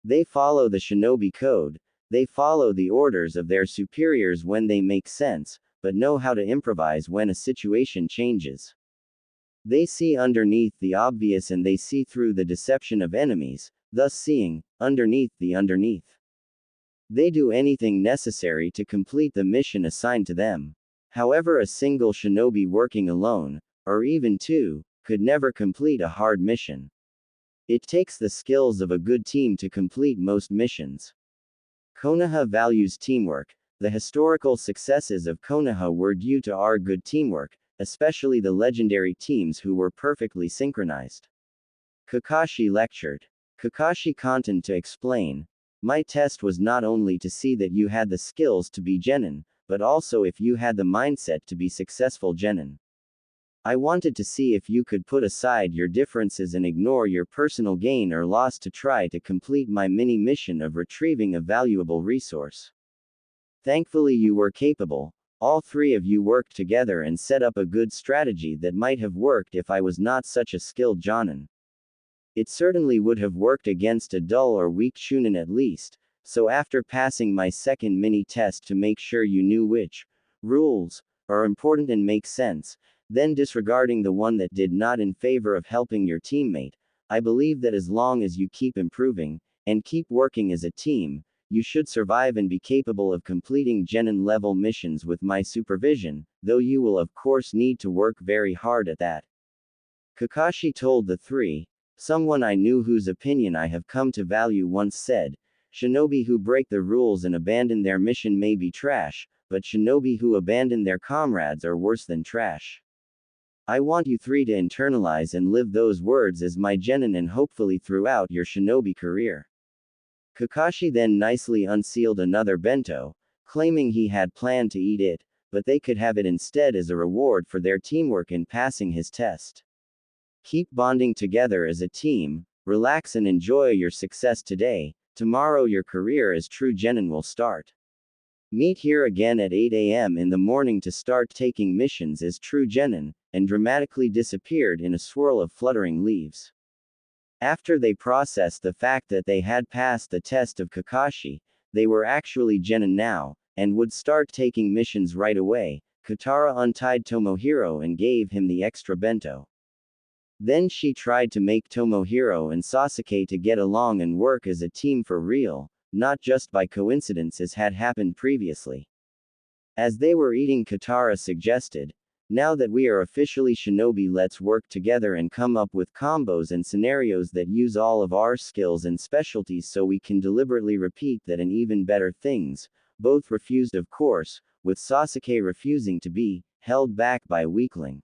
They follow the shinobi code, they follow the orders of their superiors when they make sense, but know how to improvise when a situation changes. They see underneath the obvious and they see through the deception of enemies, thus seeing underneath the underneath. They do anything necessary to complete the mission assigned to them. However, a single shinobi working alone, or even two, could never complete a hard mission. It takes the skills of a good team to complete most missions. Konoha values teamwork. The historical successes of Konoha were due to our good teamwork, especially the legendary teams who were perfectly synchronized. Kakashi lectured. Kakashi continued to explain. My test was not only to see that you had the skills to be genin, but also if you had the mindset to be successful genin. I wanted to see if you could put aside your differences and ignore your personal gain or loss to try to complete my mini mission of retrieving a valuable resource. Thankfully you were capable. All three of you worked together and set up a good strategy that might have worked if I was not such a skilled jonin. It certainly would have worked against a dull or weak shunin at least, so after passing my second mini test to make sure you knew which rules are important and make sense, then disregarding the one that did not in favor of helping your teammate, I believe that as long as you keep improving, and keep working as a team, you should survive and be capable of completing genin level missions with my supervision, though you will of course need to work very hard at that. Kakashi told the three. Someone I knew whose opinion I have come to value once said, "Shinobi who break the rules and abandon their mission may be trash, but shinobi who abandon their comrades are worse than trash." I want you three to internalize and live those words as my genin and hopefully throughout your shinobi career. Kakashi then nicely unsealed another bento, claiming he had planned to eat it, but they could have it instead as a reward for their teamwork in passing his test. Keep bonding together as a team, relax and enjoy your success today, tomorrow your career as true genin will start. Meet here again at 8 a.m. in the morning to start taking missions as true genin, and dramatically disappeared in a swirl of fluttering leaves. After they processed the fact that they had passed the test of Kakashi, they were actually genin now, and would start taking missions right away. Kitara untied Tomohiro and gave him the extra bento. Then she tried to make Tomohiro and Sasuke to get along and work as a team for real, not just by coincidence as had happened previously. As they were eating, Kitara suggested, "Now that we are officially shinobi, let's work together and come up with combos and scenarios that use all of our skills and specialties so we can deliberately repeat that and even better things." Both refused, of course, with Sasuke refusing to be held back by a weakling.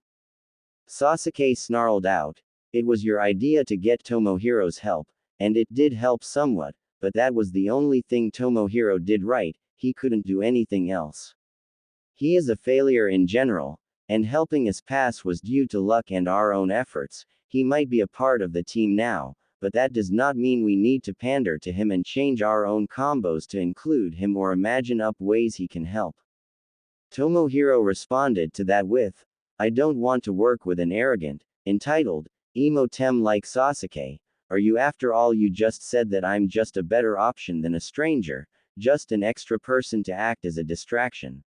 Sasuke snarled out, "It was your idea to get Tomohiro's help, and it did help somewhat, but that was the only thing Tomohiro did right, he couldn't do anything else. He is a failure in general, and helping us pass was due to luck and our own efforts. He might be a part of the team now, but that does not mean we need to pander to him and change our own combos to include him or imagine up ways he can help." Tomohiro responded to that with, "I don't want to work with an arrogant, entitled, emo-tem like Sasuke. Are you after all? You just said that I'm just a better option than a stranger, just an extra person to act as a distraction.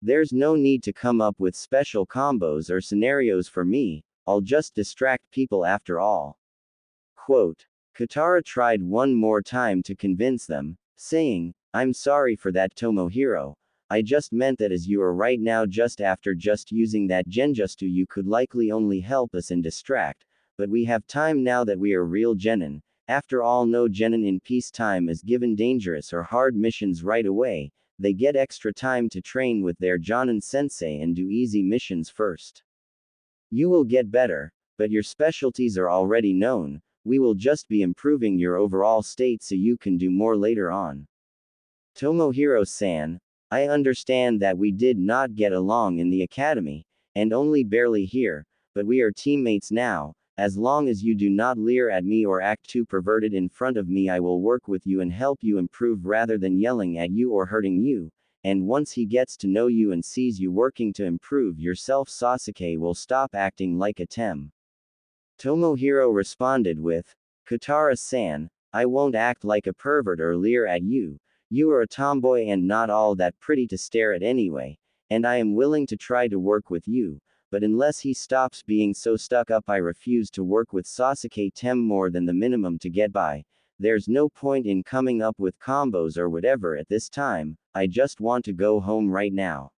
There's no need to come up with special combos or scenarios for me, I'll just distract people after all." Quote. Kitara tried one more time to convince them, saying, "I'm sorry for that, Tomohiro. I just meant that as you are right now, just after just using that genjutsu, you could likely only help us and distract, but we have time now that we are real genin. After all, no genin in peacetime is given dangerous or hard missions right away, they get extra time to train with their Jonin sensei and do easy missions first. You will get better, but your specialties are already known, we will just be improving your overall state so you can do more later on. Tomohiro-san, I understand that we did not get along in the academy, and only barely here, but we are teammates now. As long as you do not leer at me or act too perverted in front of me, I will work with you and help you improve rather than yelling at you or hurting you. And once he gets to know you and sees you working to improve yourself, Sasuke will stop acting like a tem." Tomohiro responded with, "Kitara-san, I won't act like a pervert or leer at you. You are a tomboy and not all that pretty to stare at anyway, and I am willing to try to work with you. But unless he stops being so stuck up, I refuse to work with Sasuke-tem more than the minimum to get by. There's no point in coming up with combos or whatever at this time, I just want to go home right now."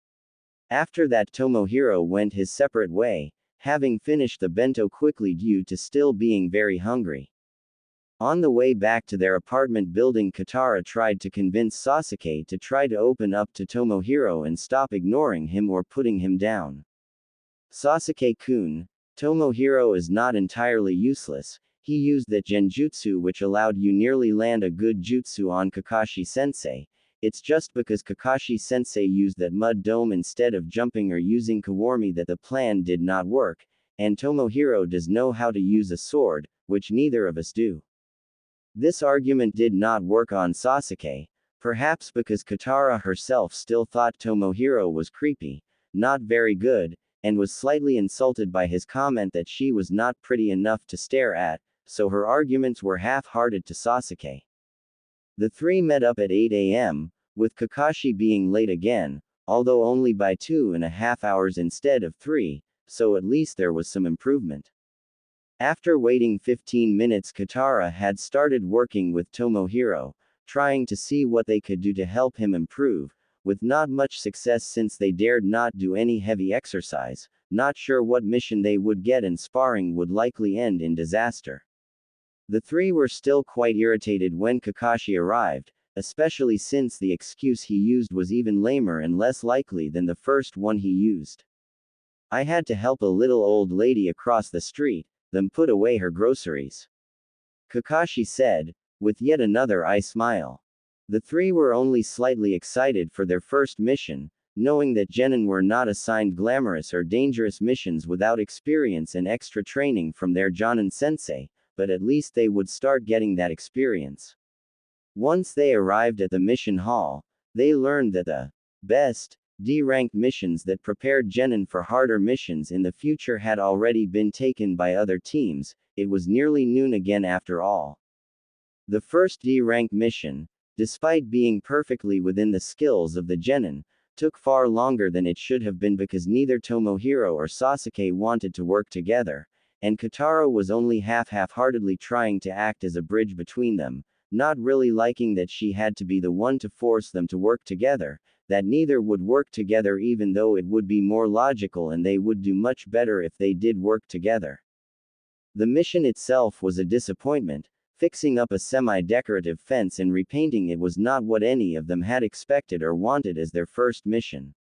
After that, Tomohiro went his separate way, having finished the bento quickly due to still being very hungry. On the way back to their apartment building, Kitara tried to convince Sasuke to try to open up to Tomohiro and stop ignoring him or putting him down. "Sasuke-kun, Tomohiro is not entirely useless. He used that genjutsu which allowed you nearly land a good jutsu on Kakashi-sensei. It's just because Kakashi-sensei used that mud dome instead of jumping or using Kawarmi that the plan did not work, and Tomohiro does know how to use a sword, which neither of us do." This argument did not work on Sasuke, perhaps because Kitara herself still thought Tomohiro was creepy, not very good, and was slightly insulted by his comment that she was not pretty enough to stare at, so her arguments were half-hearted to Sasuke. The three met up at 8 a.m., with Kakashi being late again, although only by 2.5 hours instead of 3, so at least there was some improvement. After waiting 15 minutes, Kitara had started working with Tomohiro, trying to see what they could do to help him improve, with not much success since they dared not do any heavy exercise, not sure what mission they would get, and sparring would likely end in disaster. The three were still quite irritated when Kakashi arrived, especially since the excuse he used was even lamer and less likely than the first one he used. I had to help a little old lady across the street, then put away her groceries, Kakashi said, with yet another eye smile. The three were only slightly excited for their first mission, knowing that genin were not assigned glamorous or dangerous missions without experience and extra training from their Jonin sensei, but at least they would start getting that experience. Once they arrived at the mission hall, they learned that the best D-ranked missions that prepared genin for harder missions in the future had already been taken by other teams. It was nearly noon again after all. The first D-ranked mission, despite being perfectly within the skills of the genin, took far longer than it should have been because neither Tomohiro or Sasuke wanted to work together, and Kitara was only half-heartedly trying to act as a bridge between them, not really liking that she had to be the one to force them to work together, that neither would work together even though it would be more logical and they would do much better if they did work together. The mission itself was a disappointment. Fixing up a semi-decorative fence and repainting it was not what any of them had expected or wanted as their first mission.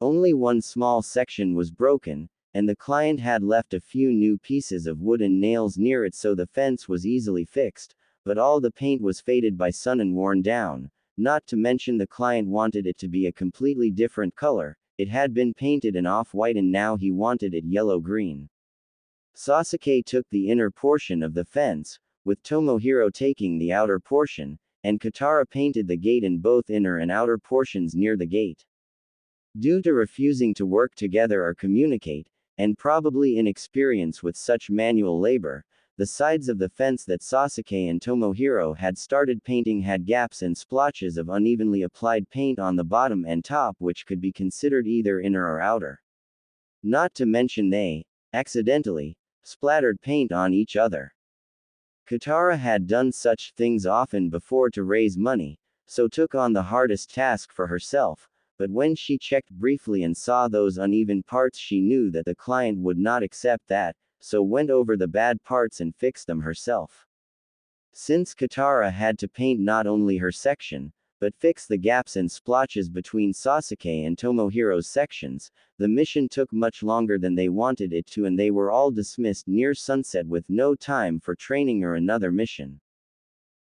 Only one small section was broken, and the client had left a few new pieces of wood and nails near it so the fence was easily fixed, but all the paint was faded by sun and worn down, not to mention the client wanted it to be a completely different color. It had been painted an off-white and now he wanted it yellow-green. Sasuke took the inner portion of the fence, with Tomohiro taking the outer portion, and Kitara painted the gate in both inner and outer portions near the gate. Due to refusing to work together or communicate, and probably inexperience with such manual labor, the sides of the fence that Sasuke and Tomohiro had started painting had gaps and splotches of unevenly applied paint on the bottom and top which could be considered either inner or outer. Not to mention they, accidentally, splattered paint on each other. Kitara had done such things often before to raise money, so took on the hardest task for herself, but when she checked briefly and saw those uneven parts she knew that the client would not accept that, so went over the bad parts and fixed them herself. Since Kitara had to paint not only her section, but fix the gaps and splotches between Sasuke and Tomohiro's sections, the mission took much longer than they wanted it to and they were all dismissed near sunset with no time for training or another mission.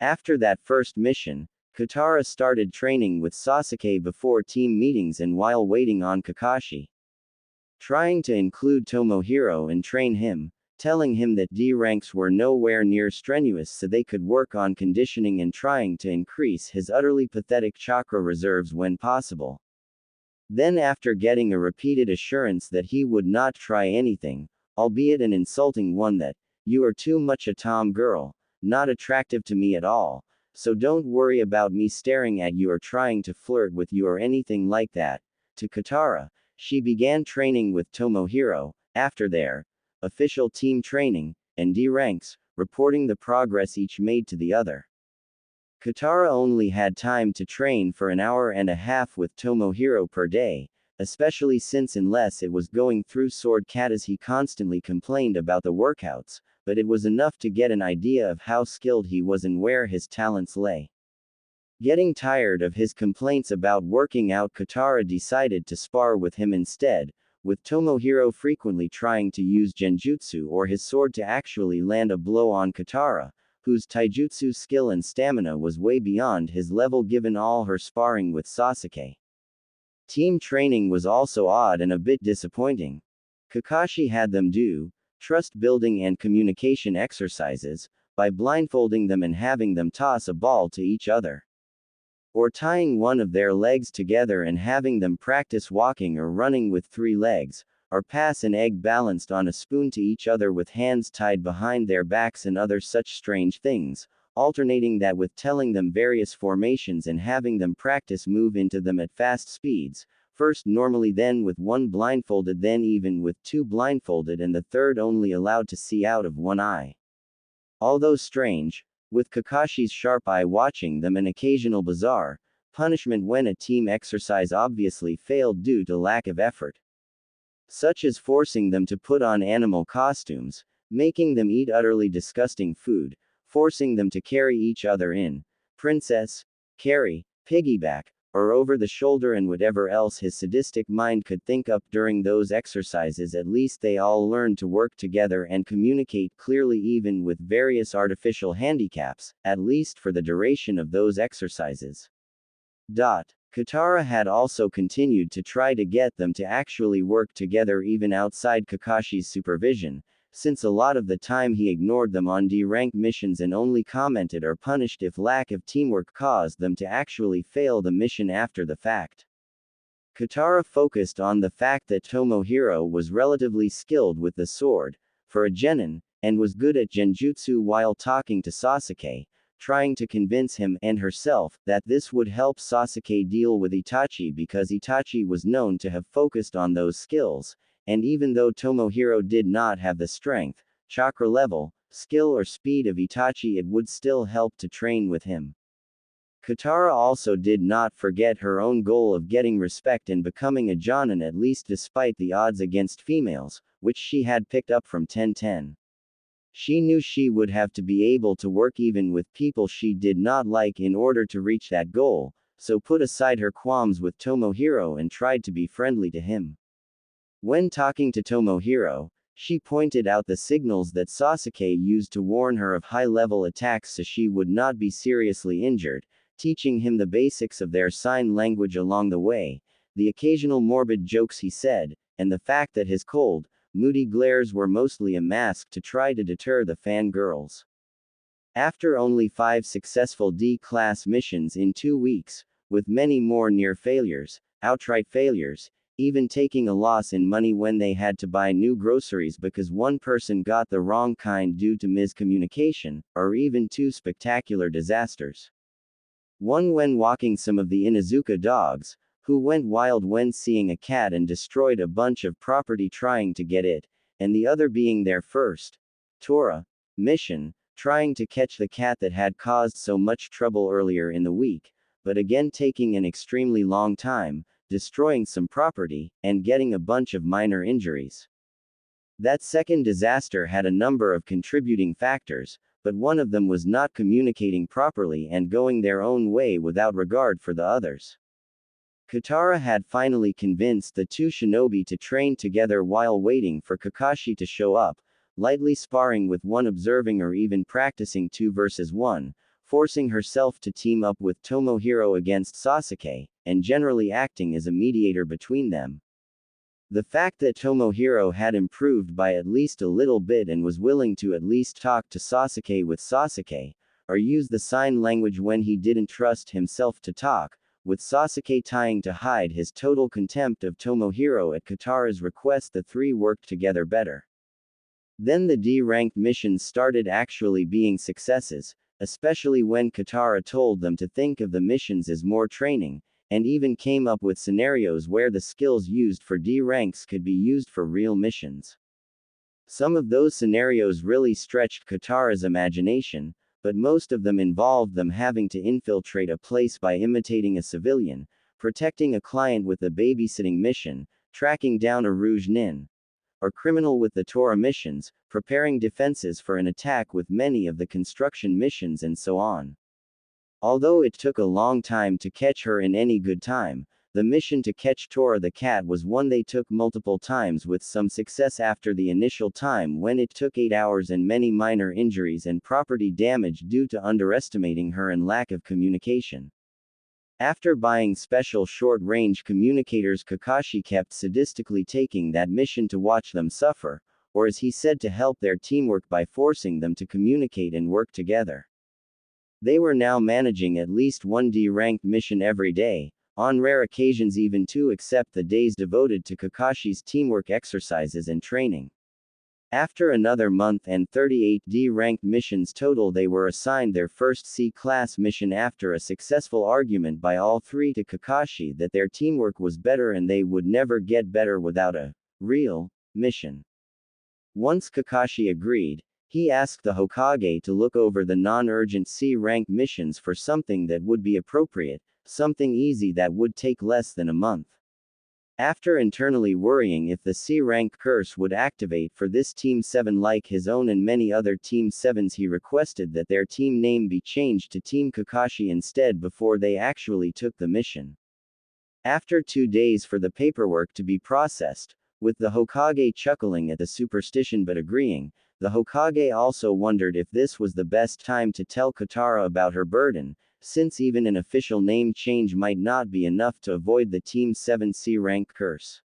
After that first mission, Kitara started training with Sasuke before team meetings and while waiting on Kakashi. Trying to include Tomohiro and train him, telling him that D ranks were nowhere near strenuous so they could work on conditioning and trying to increase his utterly pathetic chakra reserves when possible. Then after getting a repeated assurance that he would not try anything, albeit an insulting one that, "You are too much a tom girl, not attractive to me at all, so don't worry about me staring at you or trying to flirt with you or anything like that," to Kitara, she began training with Tomohiro, after their official team training, and D ranks, reporting the progress each made to the other. Kitara only had time to train for an hour and a half with Tomohiro per day, especially since unless it was going through sword katas he constantly complained about the workouts, but it was enough to get an idea of how skilled he was and where his talents lay. Getting tired of his complaints about working out, Kitara decided to spar with him instead, with Tomohiro frequently trying to use genjutsu or his sword to actually land a blow on Kitara, whose taijutsu skill and stamina was way beyond his level given all her sparring with Sasuke. Team training was also odd and a bit disappointing. Kakashi had them do trust building and communication exercises by blindfolding them and having them toss a ball to each other, or tying one of their legs together and having them practice walking or running with 3 legs, or pass an egg balanced on a spoon to each other with hands tied behind their backs and other such strange things, alternating that with telling them various formations and having them practice move into them at fast speeds, first normally then with one blindfolded then even with 2 blindfolded and the third only allowed to see out of one eye. Although strange, with Kakashi's sharp eye watching them, an occasional bizarre punishment when a team exercise obviously failed due to lack of effort. such as forcing them to put on animal costumes, making them eat utterly disgusting food, forcing them to carry each other in, princess, carry, piggyback, or over the shoulder, and whatever else his sadistic mind could think up during those exercises. At least they all learned to work together and communicate clearly, even with various artificial handicaps, at least for the duration of those exercises. Kitara had also continued to try to get them to actually work together even outside Kakashi's supervision, since a lot of the time he ignored them on D-rank missions and only commented or punished if lack of teamwork caused them to actually fail the mission after the fact. Kitara focused on the fact that Tomohiro was relatively skilled with the sword, for a genin, and was good at genjutsu while talking to Sasuke, trying to convince him and herself that this would help Sasuke deal with Itachi because Itachi was known to have focused on those skills, and even though Tomohiro did not have the strength, chakra level, skill or speed of Itachi, it would still help to train with him. Kitara also did not forget her own goal of getting respect and becoming a jonin, at least despite the odds against females, which she had picked up from 1010. She knew she would have to be able to work even with people she did not like in order to reach that goal, so put aside her qualms with Tomohiro and tried to be friendly to him. When talking to Tomohiro, she pointed out the signals that Sasuke used to warn her of high-level attacks so she would not be seriously injured, teaching him the basics of their sign language along the way, the occasional morbid jokes he said, and the fact that his cold, moody glares were mostly a mask to try to deter the fangirls. After only 5 successful D-class missions in 2 weeks, with many more near failures, outright failures, even taking a loss in money when they had to buy new groceries because one person got the wrong kind due to miscommunication, or even 2 spectacular disasters. One when walking some of the Inuzuka dogs, who went wild when seeing a cat and destroyed a bunch of property trying to get it, and the other being their first Tora mission, trying to catch the cat that had caused so much trouble earlier in the week, but again taking an extremely long time, destroying some property, and getting a bunch of minor injuries. That second disaster had a number of contributing factors, but one of them was not communicating properly and going their own way without regard for the others. Kitara had finally convinced the 2 shinobi to train together while waiting for Kakashi to show up, lightly sparring with one, observing or even practicing 2 versus 1, forcing herself to team up with Tomohiro against Sasuke, and generally acting as a mediator between them. The fact that Tomohiro had improved by at least a little bit and was willing to at least talk to Sasuke with Sasuke, or use the sign language when he didn't trust himself to talk, with Sasuke trying to hide his total contempt of Tomohiro at Kitara's request, the 3 worked together better. Then the D-ranked missions started actually being successes, especially when Kitara told them to think of the missions as more training, and even came up with scenarios where the skills used for D ranks could be used for real missions. Some of those scenarios really stretched Kitara's imagination, but most of them involved them having to infiltrate a place by imitating a civilian, protecting a client with a babysitting mission, tracking down a Rouge Nin, or criminal with the Tora missions, preparing defenses for an attack with many of the construction missions, and so on. Although it took a long time to catch her in any good time, the mission to catch Tora the cat was one they took multiple times with some success after the initial time when it took 8 hours and many minor injuries and property damage due to underestimating her and lack of communication. After buying special short-range communicators, Kakashi kept sadistically taking that mission to watch them suffer, or as he said, to help their teamwork by forcing them to communicate and work together. They were now managing at least 1 D-ranked mission every day, on rare occasions even 2, except the days devoted to Kakashi's teamwork exercises and training. After another month and 38 D-ranked missions total, they were assigned their first C-class mission after a successful argument by all 3 to Kakashi that their teamwork was better and they would never get better without a real mission. Once Kakashi agreed, he asked the Hokage to look over the non-urgent C-rank missions for something that would be appropriate, something easy that would take less than a month. After internally worrying if the C-rank curse would activate for this Team 7 like his own and many other Team 7s, he requested that their team name be changed to Team Kakashi instead before they actually took the mission. After 2 days for the paperwork to be processed, with the Hokage chuckling at the superstition but agreeing, the Hokage also wondered if this was the best time to tell Kitara about her burden, since even an official name change might not be enough to avoid the Team 7 C-rank curse.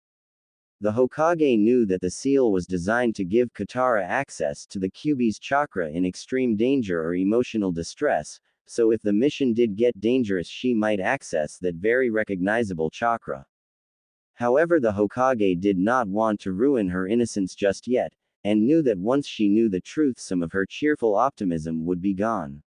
The Hokage knew that the seal was designed to give Kitara access to the Kyuubi's chakra in extreme danger or emotional distress, so if the mission did get dangerous she might access that very recognizable chakra. However, the Hokage did not want to ruin her innocence just yet, and knew that once she knew the truth some of her cheerful optimism would be gone.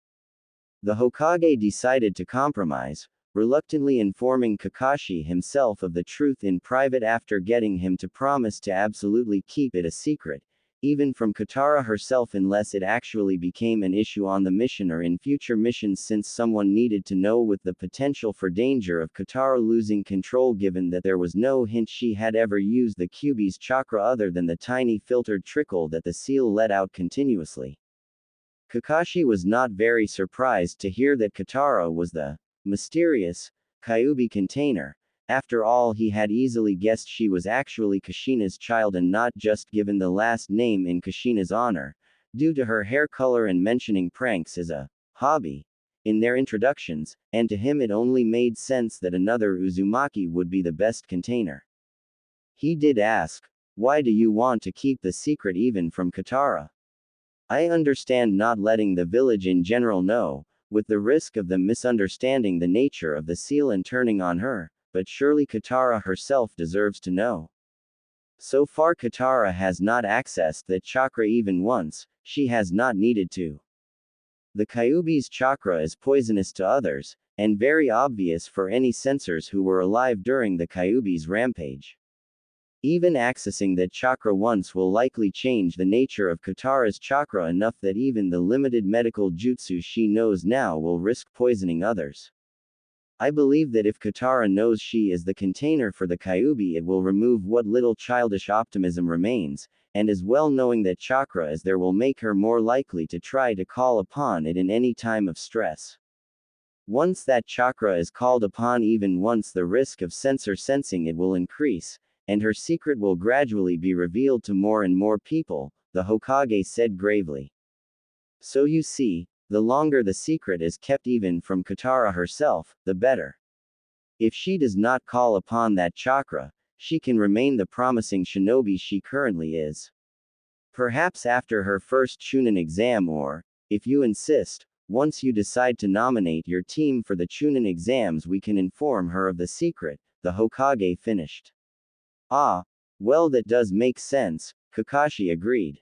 The Hokage decided to compromise, reluctantly informing Kakashi himself of the truth in private after getting him to promise to absolutely keep it a secret, even from Kitara herself unless it actually became an issue on the mission or in future missions, since someone needed to know with the potential for danger of Kitara losing control given that there was no hint she had ever used the Kyuubi's chakra other than the tiny filtered trickle that the seal let out continuously. Kakashi was not very surprised to hear that Kitara was the mysterious Kyuubi container. After all, he had easily guessed she was actually Kushina's child and not just given the last name in Kushina's honor, due to her hair color and mentioning pranks as a hobby in their introductions, and to him it only made sense that another Uzumaki would be the best container. He did ask, "Why do you want to keep the secret even from Kitara?" "I understand not letting the village in general know, with the risk of them misunderstanding the nature of the seal and turning on her, but surely Kitara herself deserves to know. So far Kitara has not accessed that chakra even once, she has not needed to. The Kyuubi's chakra is poisonous to others, and very obvious for any censors who were alive during the Kyuubi's rampage. Even accessing that chakra once will likely change the nature of Kitara's chakra enough that even the limited medical jutsu she knows now will risk poisoning others. I believe that if Kitara knows she is the container for the Kyuubi it will remove what little childish optimism remains, and as well knowing that chakra as there will make her more likely to try to call upon it in any time of stress. Once that chakra is called upon even once the risk of censor sensing it will increase, and her secret will gradually be revealed to more and more people, the Hokage said gravely. So you see, the longer the secret is kept even from Kitara herself, the better. If she does not call upon that chakra, she can remain the promising shinobi she currently is. Perhaps after her first Chunin exam or, if you insist, once you decide to nominate your team for the Chunin exams we can inform her of the secret, the Hokage finished. Ah, well that does make sense, Kakashi agreed.